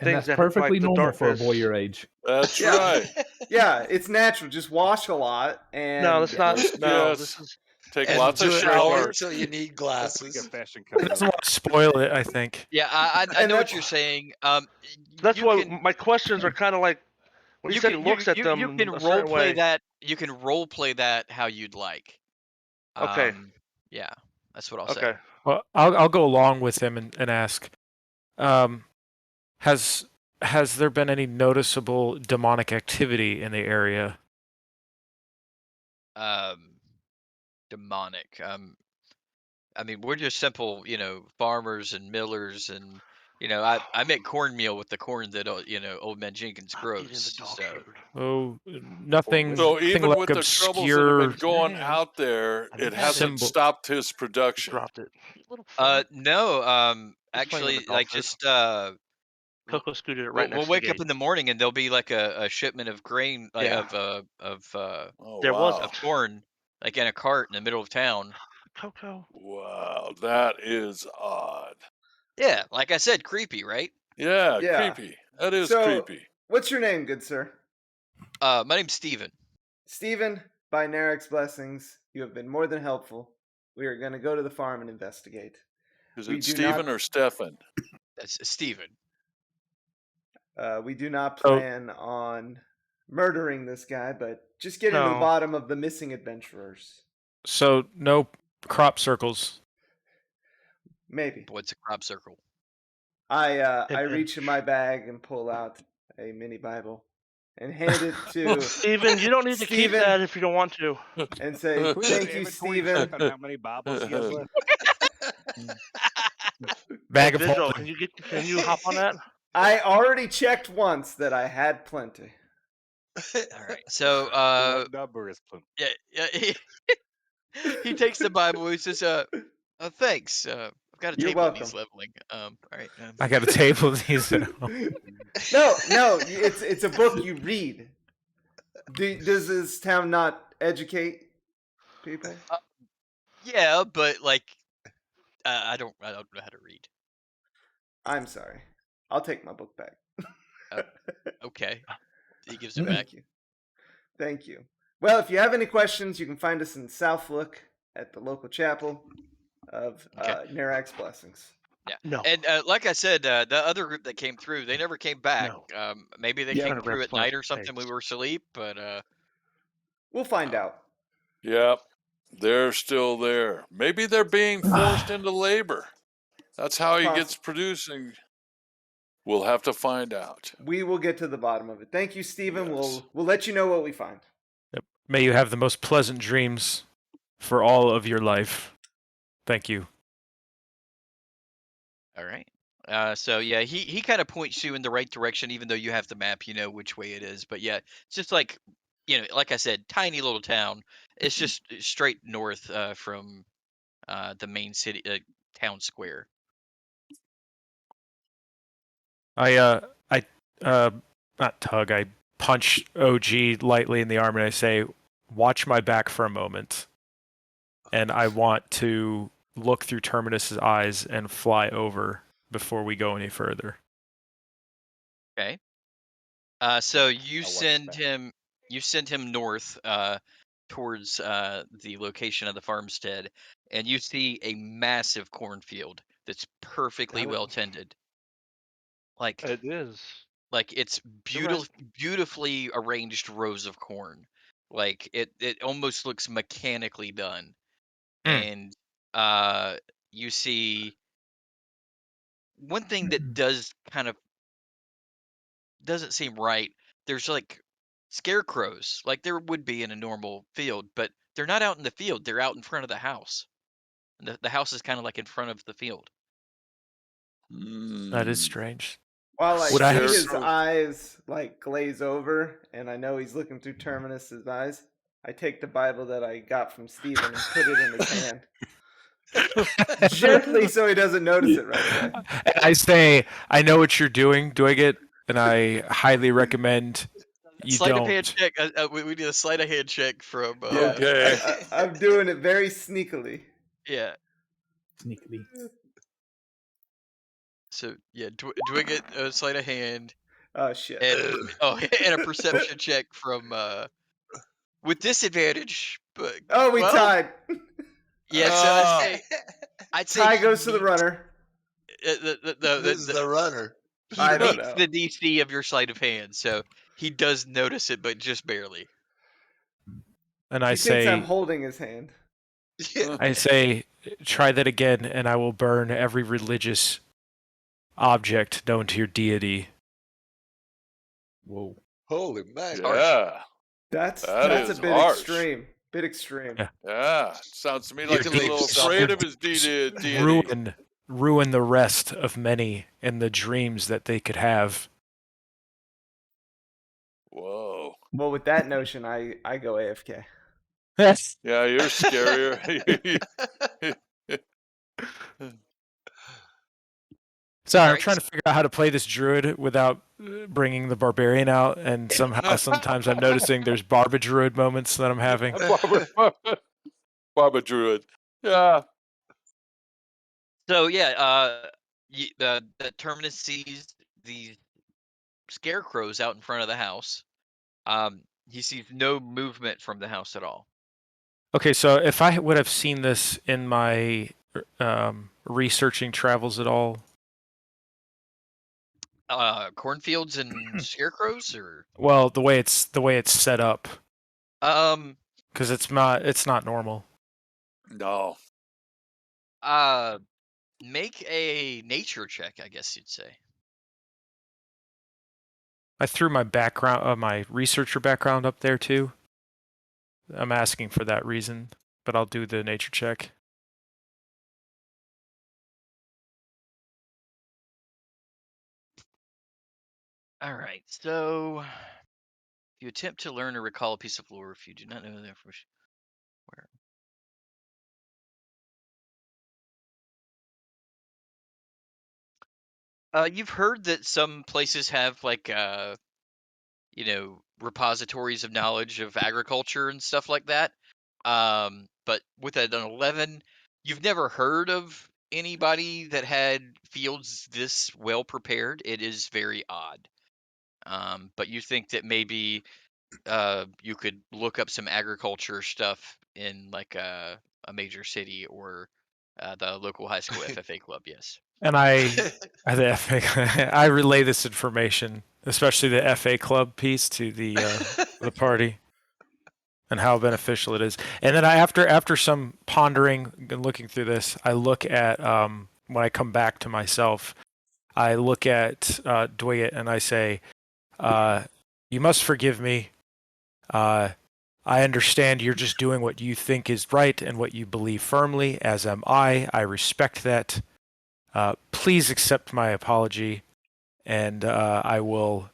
Speaker 6: things
Speaker 7: that's
Speaker 6: that
Speaker 7: perfectly
Speaker 6: like the
Speaker 7: normal for a boy
Speaker 6: darkness.
Speaker 7: your age.
Speaker 2: That's
Speaker 5: Yeah.
Speaker 2: right.
Speaker 5: Yeah, it's natural. Just wash a lot
Speaker 6: No,
Speaker 5: and
Speaker 6: that's not.
Speaker 2: Just
Speaker 6: No,
Speaker 2: yes.
Speaker 6: this is
Speaker 2: Take
Speaker 3: And
Speaker 2: lots of
Speaker 3: do it
Speaker 6: shower.
Speaker 3: only
Speaker 2: showers.
Speaker 3: until you need
Speaker 8: That's like
Speaker 3: glasses.
Speaker 8: a fashion
Speaker 4: He
Speaker 8: code.
Speaker 4: doesn't want to spoil it, I think.
Speaker 1: Yeah, I
Speaker 5: And
Speaker 1: know what you're
Speaker 5: that's
Speaker 1: saying.
Speaker 6: that's
Speaker 1: You
Speaker 6: why
Speaker 1: can
Speaker 6: my questions are kind of like when he
Speaker 1: you
Speaker 6: said
Speaker 1: can
Speaker 6: he
Speaker 1: you
Speaker 6: looks at
Speaker 1: you you
Speaker 6: them
Speaker 1: can
Speaker 6: a
Speaker 1: role
Speaker 6: certain
Speaker 1: play
Speaker 6: way.
Speaker 1: that. You can role play that how you'd like.
Speaker 6: Okay.
Speaker 1: Yeah, that's what I'll
Speaker 6: Okay.
Speaker 1: say.
Speaker 4: Well, I'll go along with him and ask, has there been any noticeable demonic activity in the area?
Speaker 1: Demonic. I mean, we're just simple, farmers and millers, and I make cornmeal with the corn that Old Man Jenkins
Speaker 6: I'm eating the
Speaker 1: grows.
Speaker 6: dog
Speaker 1: So
Speaker 6: food.
Speaker 4: Oh,
Speaker 6: Or
Speaker 4: nothing
Speaker 2: So even
Speaker 4: like
Speaker 2: with the troubles that have
Speaker 4: obscure
Speaker 2: been going
Speaker 6: hand.
Speaker 2: out there,
Speaker 6: Let me
Speaker 2: it
Speaker 6: have it.
Speaker 2: hasn't
Speaker 4: symbol.
Speaker 2: stopped his
Speaker 6: You
Speaker 2: production.
Speaker 6: dropped it. You little fella.
Speaker 1: no,
Speaker 6: He's playing with the
Speaker 1: actually,
Speaker 6: dog
Speaker 1: like
Speaker 6: food.
Speaker 1: just
Speaker 6: Coco scooted it right
Speaker 1: we'll
Speaker 6: next to the
Speaker 1: wake up
Speaker 6: gate.
Speaker 1: in the morning and there'll be like a shipment of grain, like
Speaker 6: Yeah.
Speaker 2: Oh
Speaker 6: There
Speaker 2: wow.
Speaker 1: of corn, like in a cart in the middle of town.
Speaker 6: Coco.
Speaker 2: Wow, that is odd.
Speaker 1: Yeah, like I said, creepy, right?
Speaker 2: Yeah,
Speaker 5: Yeah.
Speaker 2: creepy. That is
Speaker 5: So,
Speaker 2: creepy.
Speaker 5: what's your name, good sir?
Speaker 1: My name's Steven.
Speaker 5: Stephen, by Narek's blessings, you have been more than helpful. We are going to go to the farm and investigate.
Speaker 2: Is
Speaker 5: We
Speaker 2: it
Speaker 5: do
Speaker 2: Stephen
Speaker 5: not
Speaker 2: or Stefan?
Speaker 1: That's Steven.
Speaker 5: we do not
Speaker 4: Oh.
Speaker 5: plan on murdering this guy, but just getting to the
Speaker 6: No.
Speaker 5: bottom of the missing adventurers.
Speaker 4: So no crop circles.
Speaker 5: Maybe.
Speaker 1: What's a crop circle?
Speaker 5: I
Speaker 6: Hint, hint.
Speaker 5: reach in my bag and pull out a mini Bible and hand it to
Speaker 6: Steven, you don't need to keep
Speaker 5: Steven
Speaker 6: that if you don't want to.
Speaker 5: and say,
Speaker 8: Can we do an
Speaker 5: "Thank you,
Speaker 8: inventory
Speaker 5: Stephen."
Speaker 8: check on how many Bibles he has left?
Speaker 4: Bag of
Speaker 6: Vigil,
Speaker 4: holding.
Speaker 6: can you hop on that?
Speaker 5: I already checked once that I had plenty.
Speaker 1: All right. So,
Speaker 8: What number is plenty?
Speaker 1: yeah, he takes the Bible. He says, thanks. I've got a
Speaker 5: You're
Speaker 1: table that
Speaker 5: welcome.
Speaker 1: needs leveling. All right.
Speaker 4: I got a table of these.
Speaker 5: No, it's a book you read. Does this town not educate people?
Speaker 1: Yeah, but like, I don't know how to read.
Speaker 5: I'm sorry. I'll take my book back.
Speaker 1: Okay. He gives it back.
Speaker 5: Thank you. Thank you. Well, if you have any questions, you can find us in Southlook at the local chapel of
Speaker 1: Okay.
Speaker 5: Narak's blessings.
Speaker 1: Yeah.
Speaker 6: No.
Speaker 1: And like I said, the other group that came through, they never came back.
Speaker 6: No.
Speaker 1: Maybe they
Speaker 8: Yeah.
Speaker 1: came
Speaker 6: Turn
Speaker 1: through
Speaker 6: around
Speaker 1: at
Speaker 6: for his
Speaker 1: night or something. We
Speaker 6: face.
Speaker 1: were asleep, but
Speaker 5: We'll find
Speaker 1: um,
Speaker 5: out.
Speaker 2: Yep, they're still there. Maybe they're being forced into labor. That's how he gets producing. We'll have to find out.
Speaker 5: We will get to the bottom of it. Thank you, Stephen.
Speaker 2: Yes.
Speaker 5: We'll let you know what we find.
Speaker 4: Yep. May you have the most pleasant dreams for all of your life. Thank you.
Speaker 1: all right. So yeah, he kind of points you in the right direction, even though you have the map, you know which way it is. But yeah, it's just like, like I said, tiny little town. It's just straight north from the main city town square.
Speaker 4: I not tug. I punch OG lightly in the arm and I say, "Watch my back for a moment." And I want to look through Terminus's eyes and fly over before we go any further.
Speaker 1: Okay. So you
Speaker 8: I'll watch
Speaker 1: send
Speaker 8: back.
Speaker 1: him north towards the location of the farmstead, and you see a massive cornfield that's perfectly well tended. Like
Speaker 6: It is.
Speaker 1: it's
Speaker 6: You're right.
Speaker 1: beautifully arranged rows of corn. Like it almost looks mechanically done.
Speaker 4: Mm.
Speaker 1: And you see one thing that doesn't seem right. There's like scarecrows, like there would be in a normal field, but they're not out in the field. They're out in front of the house. And the house is kind of like in front of the field.
Speaker 4: That is
Speaker 2: Hmm.
Speaker 4: strange.
Speaker 5: While I
Speaker 4: Would I
Speaker 5: see
Speaker 4: have?
Speaker 5: his
Speaker 2: Scarecrow.
Speaker 5: eyes like glaze over, and I know he's looking through Terminus's eyes, I take the Bible that I got from Stephen and put it in his hand. Gently so he doesn't notice it right away.
Speaker 4: And I say, "I know what you're doing." Do I get? And I highly recommend you
Speaker 1: Sleight of hand
Speaker 4: don't.
Speaker 1: check. We need a sleight of hand check from.
Speaker 5: Yeah,
Speaker 2: Okay.
Speaker 5: I'm doing it very sneakily.
Speaker 1: Yeah.
Speaker 7: Sneakily.
Speaker 1: So yeah, do I get a sleight of hand
Speaker 5: Oh shit.
Speaker 1: and and a perception check from with disadvantage? But
Speaker 5: Oh, we
Speaker 1: well,
Speaker 5: tied.
Speaker 1: yeah. So
Speaker 2: Ah,
Speaker 1: I'd say
Speaker 5: Tie
Speaker 1: he
Speaker 5: goes to the
Speaker 1: meets
Speaker 5: runner.
Speaker 3: Who's the runner?
Speaker 1: he
Speaker 5: I don't
Speaker 1: meets
Speaker 5: know.
Speaker 1: the DC of your sleight of hand, so he does notice it, but just barely.
Speaker 4: And I
Speaker 5: He thinks I'm
Speaker 4: say,
Speaker 5: holding his hand.
Speaker 3: Yeah.
Speaker 4: I say, try that again, and I will burn every religious object known to your deity.
Speaker 7: Whoa.
Speaker 3: Holy mackerel.
Speaker 1: Harsh.
Speaker 2: yeah,
Speaker 5: That's
Speaker 2: that
Speaker 5: a
Speaker 2: is
Speaker 5: bit
Speaker 2: harsh.
Speaker 5: extreme. Bit extreme.
Speaker 4: Yeah.
Speaker 2: Yeah, sounds to me
Speaker 3: You
Speaker 2: like
Speaker 3: can
Speaker 2: he's a
Speaker 3: leave
Speaker 2: little
Speaker 3: some.
Speaker 2: afraid of his deity.
Speaker 4: Ruin the rest of many and the dreams that they could have.
Speaker 2: Whoa.
Speaker 5: Well, with that notion, I go AFK.
Speaker 4: Yes.
Speaker 2: Yeah, you're scarier.
Speaker 4: Sorry,
Speaker 1: All
Speaker 4: I'm
Speaker 1: right.
Speaker 4: trying to figure out how to play this druid without bringing the barbarian out, and sometimes I'm noticing there's Barba druid moments that I'm having.
Speaker 2: Barbara Druid. Yeah.
Speaker 1: So yeah, the Terminus sees these scarecrows out in front of the house. He sees no movement from the house at all.
Speaker 4: Okay, so if I would have seen this in my researching travels at all,
Speaker 1: Cornfields and scarecrows, or
Speaker 4: well, the way it's set up,
Speaker 1: um,
Speaker 4: because it's not normal.
Speaker 2: No.
Speaker 1: make a nature check, I guess you'd say.
Speaker 4: I threw my background, my researcher background up there too. I'm asking for that reason, but I'll do the nature check.
Speaker 1: All right. So you attempt to learn or recall a piece of lore if you do not know the information. Where? You've heard that some places have like repositories of knowledge of agriculture and stuff like that. But with an 11, you've never heard of anybody that had fields this well prepared. It is very odd. But you think that maybe you could look up some agriculture stuff in like a major city or the local high school FFA club. Yes.
Speaker 4: And I relay this information, especially the FA club piece, to the party, and how beneficial it is. And then after some pondering and looking through this, I look at when I come back to myself, I look at Dwight and I say, "You must forgive me. I understand you're just doing what you think is right and what you believe firmly, as am I. I respect that. Please accept my apology, and I will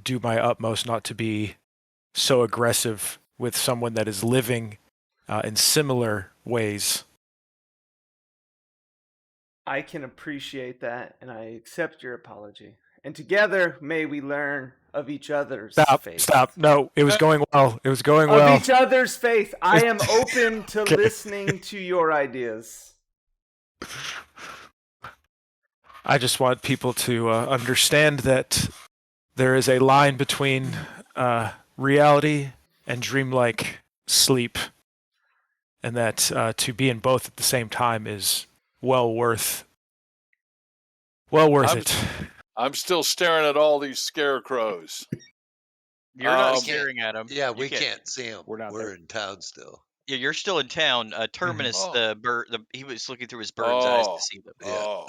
Speaker 4: do my utmost not to be so aggressive with someone that is living in similar ways."
Speaker 5: I can appreciate that, and I accept your apology. And together, may we learn of each other's faith.
Speaker 4: Stop. No, it was going well. It was going
Speaker 5: Of
Speaker 4: well.
Speaker 5: each other's faith. I am open to
Speaker 4: Okay.
Speaker 5: listening to your ideas.
Speaker 4: I just want people to understand that there is a line between reality and dreamlike sleep, and that to be in both at the same time is well worth it.
Speaker 2: I'm still staring at all these scarecrows.
Speaker 1: You're not
Speaker 2: Um,
Speaker 1: staring at him.
Speaker 3: Yeah,
Speaker 1: You
Speaker 3: we
Speaker 1: can't.
Speaker 3: can't see him.
Speaker 8: We're not
Speaker 3: We're
Speaker 8: there.
Speaker 3: in town still.
Speaker 1: Yeah, you're still in town. Terminus,
Speaker 2: Oh.
Speaker 1: the bird. He was looking through his bird's eyes to see them.
Speaker 3: Yeah.
Speaker 2: Oh.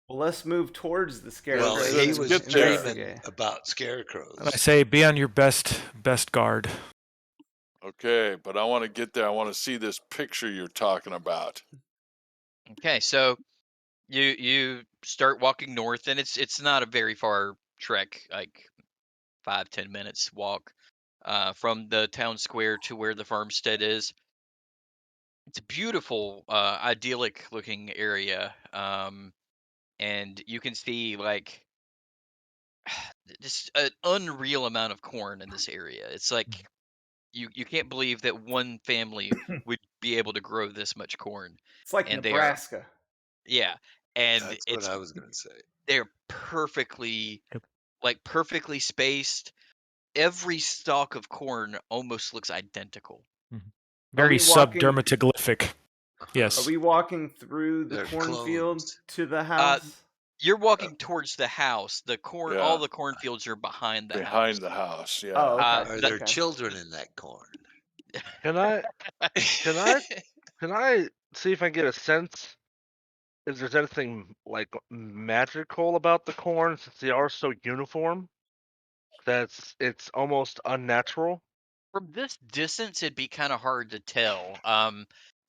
Speaker 5: Well, let's move towards the
Speaker 3: Well,
Speaker 5: scarecrows.
Speaker 2: let's
Speaker 3: he
Speaker 5: and
Speaker 3: was
Speaker 2: get there.
Speaker 3: dreaming
Speaker 5: investigate.
Speaker 3: about scarecrows.
Speaker 4: And I say, be on your best guard.
Speaker 2: Okay, but I want to get there. I want to see this picture you're talking about.
Speaker 1: Okay, so you start walking north, and it's not a very far trek, like 5-10 minutes walk from the town square to where the farmstead is. It's a beautiful, idyllic looking area, and you can see like just an unreal amount of corn in this area. It's like you can't believe that one family would be able to grow this much corn,
Speaker 5: It's like
Speaker 1: and they are
Speaker 5: Nebraska.
Speaker 1: yeah, and
Speaker 3: That's what I was gonna say.
Speaker 1: they're perfectly
Speaker 4: Yep.
Speaker 1: perfectly spaced. Every stalk of corn almost looks identical.
Speaker 4: Very
Speaker 5: we walking-
Speaker 4: subdermatoglyphic. Yes.
Speaker 5: Are we walking through the
Speaker 3: They're
Speaker 5: cornfield
Speaker 3: clones.
Speaker 5: to the house?
Speaker 1: You're walking towards the house. The corn, all
Speaker 2: Yeah.
Speaker 1: the cornfields are behind the
Speaker 2: Behind
Speaker 1: house.
Speaker 2: the house, yeah.
Speaker 5: Oh, okay.
Speaker 3: Are there
Speaker 5: okay.
Speaker 3: children in that corn?
Speaker 6: Can I see if I can get a sense if there's anything like magical about the corn since they are so uniform? It's almost unnatural.
Speaker 1: From this distance, it'd be kind of hard to tell.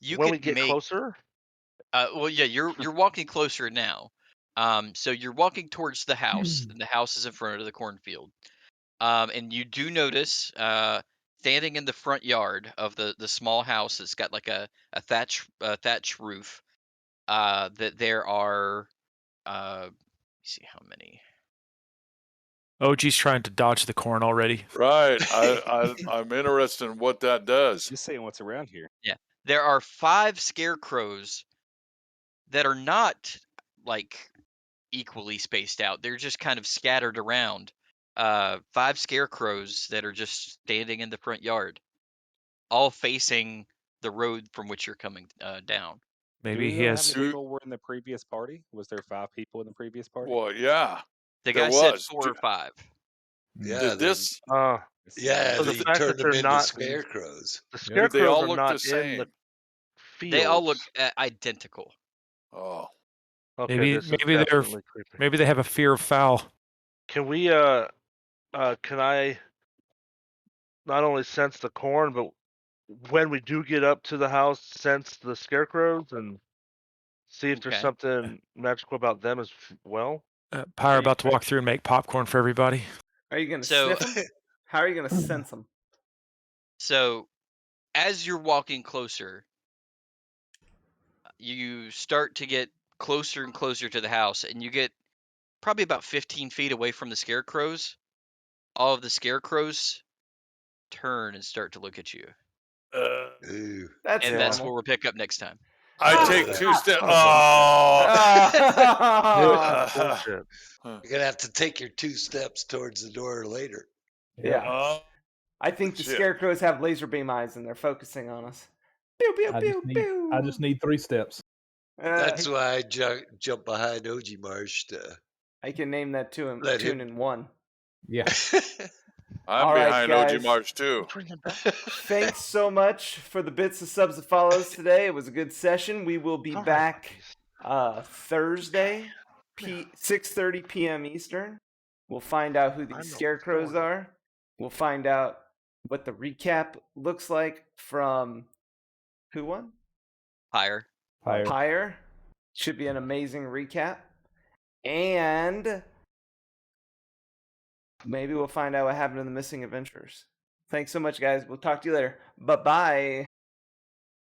Speaker 1: You
Speaker 6: When we
Speaker 1: could
Speaker 6: get
Speaker 1: make
Speaker 6: closer,
Speaker 1: well, yeah, you're walking closer now. So you're walking towards the house, and the house is in front of the cornfield. And you do notice, standing in the front yard of the small house that's got like a thatch roof, that there are let me see how many.
Speaker 4: OG's trying to dodge the corn already.
Speaker 2: Right. I'm interested in what that does.
Speaker 8: Just saying what's around here.
Speaker 1: Yeah, there are 5 scarecrows that are not like equally spaced out. They're just kind of scattered around. 5 scarecrows that are just standing in the front yard, all facing the road from which you're coming down.
Speaker 4: Maybe
Speaker 8: Do we
Speaker 4: he
Speaker 8: know how
Speaker 4: has.
Speaker 8: many people were in the previous party? Was there 5 people in the previous party?
Speaker 2: Well, yeah.
Speaker 1: The
Speaker 2: There
Speaker 1: guy said
Speaker 2: was.
Speaker 1: 4 or 5.
Speaker 3: Yeah,
Speaker 2: Did this?
Speaker 8: Let's see.
Speaker 3: Yeah,
Speaker 6: So the
Speaker 3: they
Speaker 6: fact
Speaker 3: turned
Speaker 6: that
Speaker 3: them
Speaker 6: they're
Speaker 3: into
Speaker 6: not-
Speaker 3: scarecrows.
Speaker 6: the
Speaker 2: Did
Speaker 6: scarecrows
Speaker 2: they all
Speaker 6: are
Speaker 2: look
Speaker 6: not
Speaker 2: the
Speaker 6: in the
Speaker 2: same?
Speaker 6: fields.
Speaker 1: They all look identical.
Speaker 2: Oh.
Speaker 6: Okay,
Speaker 4: Maybe
Speaker 6: this is
Speaker 4: maybe they're
Speaker 6: definitely creepy.
Speaker 4: maybe they have a fear of foul.
Speaker 6: Can we can I not only sense the corn, but when we do get up to the house, sense the scarecrows and see if there's
Speaker 1: Okay.
Speaker 6: something magical about them as well?
Speaker 4: Pyre
Speaker 5: you-
Speaker 4: about to walk through and make popcorn for everybody.
Speaker 5: Are you going to
Speaker 1: So-
Speaker 5: sniff them? How are you going to sense them?
Speaker 1: So, as you're walking closer, you start to get closer and closer to the house, and you get probably about 15 feet away from the scarecrows. All of the scarecrows turn and start to look at you.
Speaker 3: Ooh.
Speaker 5: That's
Speaker 1: And that's
Speaker 5: normal.
Speaker 1: where we'll pick up next time.
Speaker 2: I take 2 steps.
Speaker 6: Oh,
Speaker 2: Oh.
Speaker 6: bullshit.
Speaker 3: You're gonna have to take your 2 steps towards the door later.
Speaker 5: Yeah.
Speaker 2: Oh.
Speaker 5: I think the
Speaker 2: Shit.
Speaker 5: scarecrows have laser beam eyes and they're focusing on us. Pew pew
Speaker 7: I
Speaker 5: pew
Speaker 7: just need
Speaker 5: pew.
Speaker 7: I just need 3 steps.
Speaker 3: That's why I jump behind OG Marsh to
Speaker 5: I can name that tune
Speaker 3: let
Speaker 5: tune
Speaker 3: him.
Speaker 5: in one.
Speaker 7: Yeah.
Speaker 2: I'm
Speaker 5: All right,
Speaker 2: behind OG
Speaker 5: guys.
Speaker 2: March too.
Speaker 6: Bring them back.
Speaker 5: Thanks so much for the bits of subs and follows today. It was a good session. We will be
Speaker 6: All right,
Speaker 5: back
Speaker 6: buddies.
Speaker 5: Thursday,
Speaker 6: Yeah.
Speaker 5: 6:30 p.m. Eastern. We'll find out who
Speaker 6: I
Speaker 5: these
Speaker 6: know what's
Speaker 5: scarecrows
Speaker 6: going on.
Speaker 5: are. We'll find out what the recap looks like from who won?
Speaker 1: Higher.
Speaker 7: Fire.
Speaker 5: Pyre. Should be an amazing recap. And maybe we'll find out what happened to the missing adventurers. Thanks so much, guys. We'll talk to you later. Bye-bye.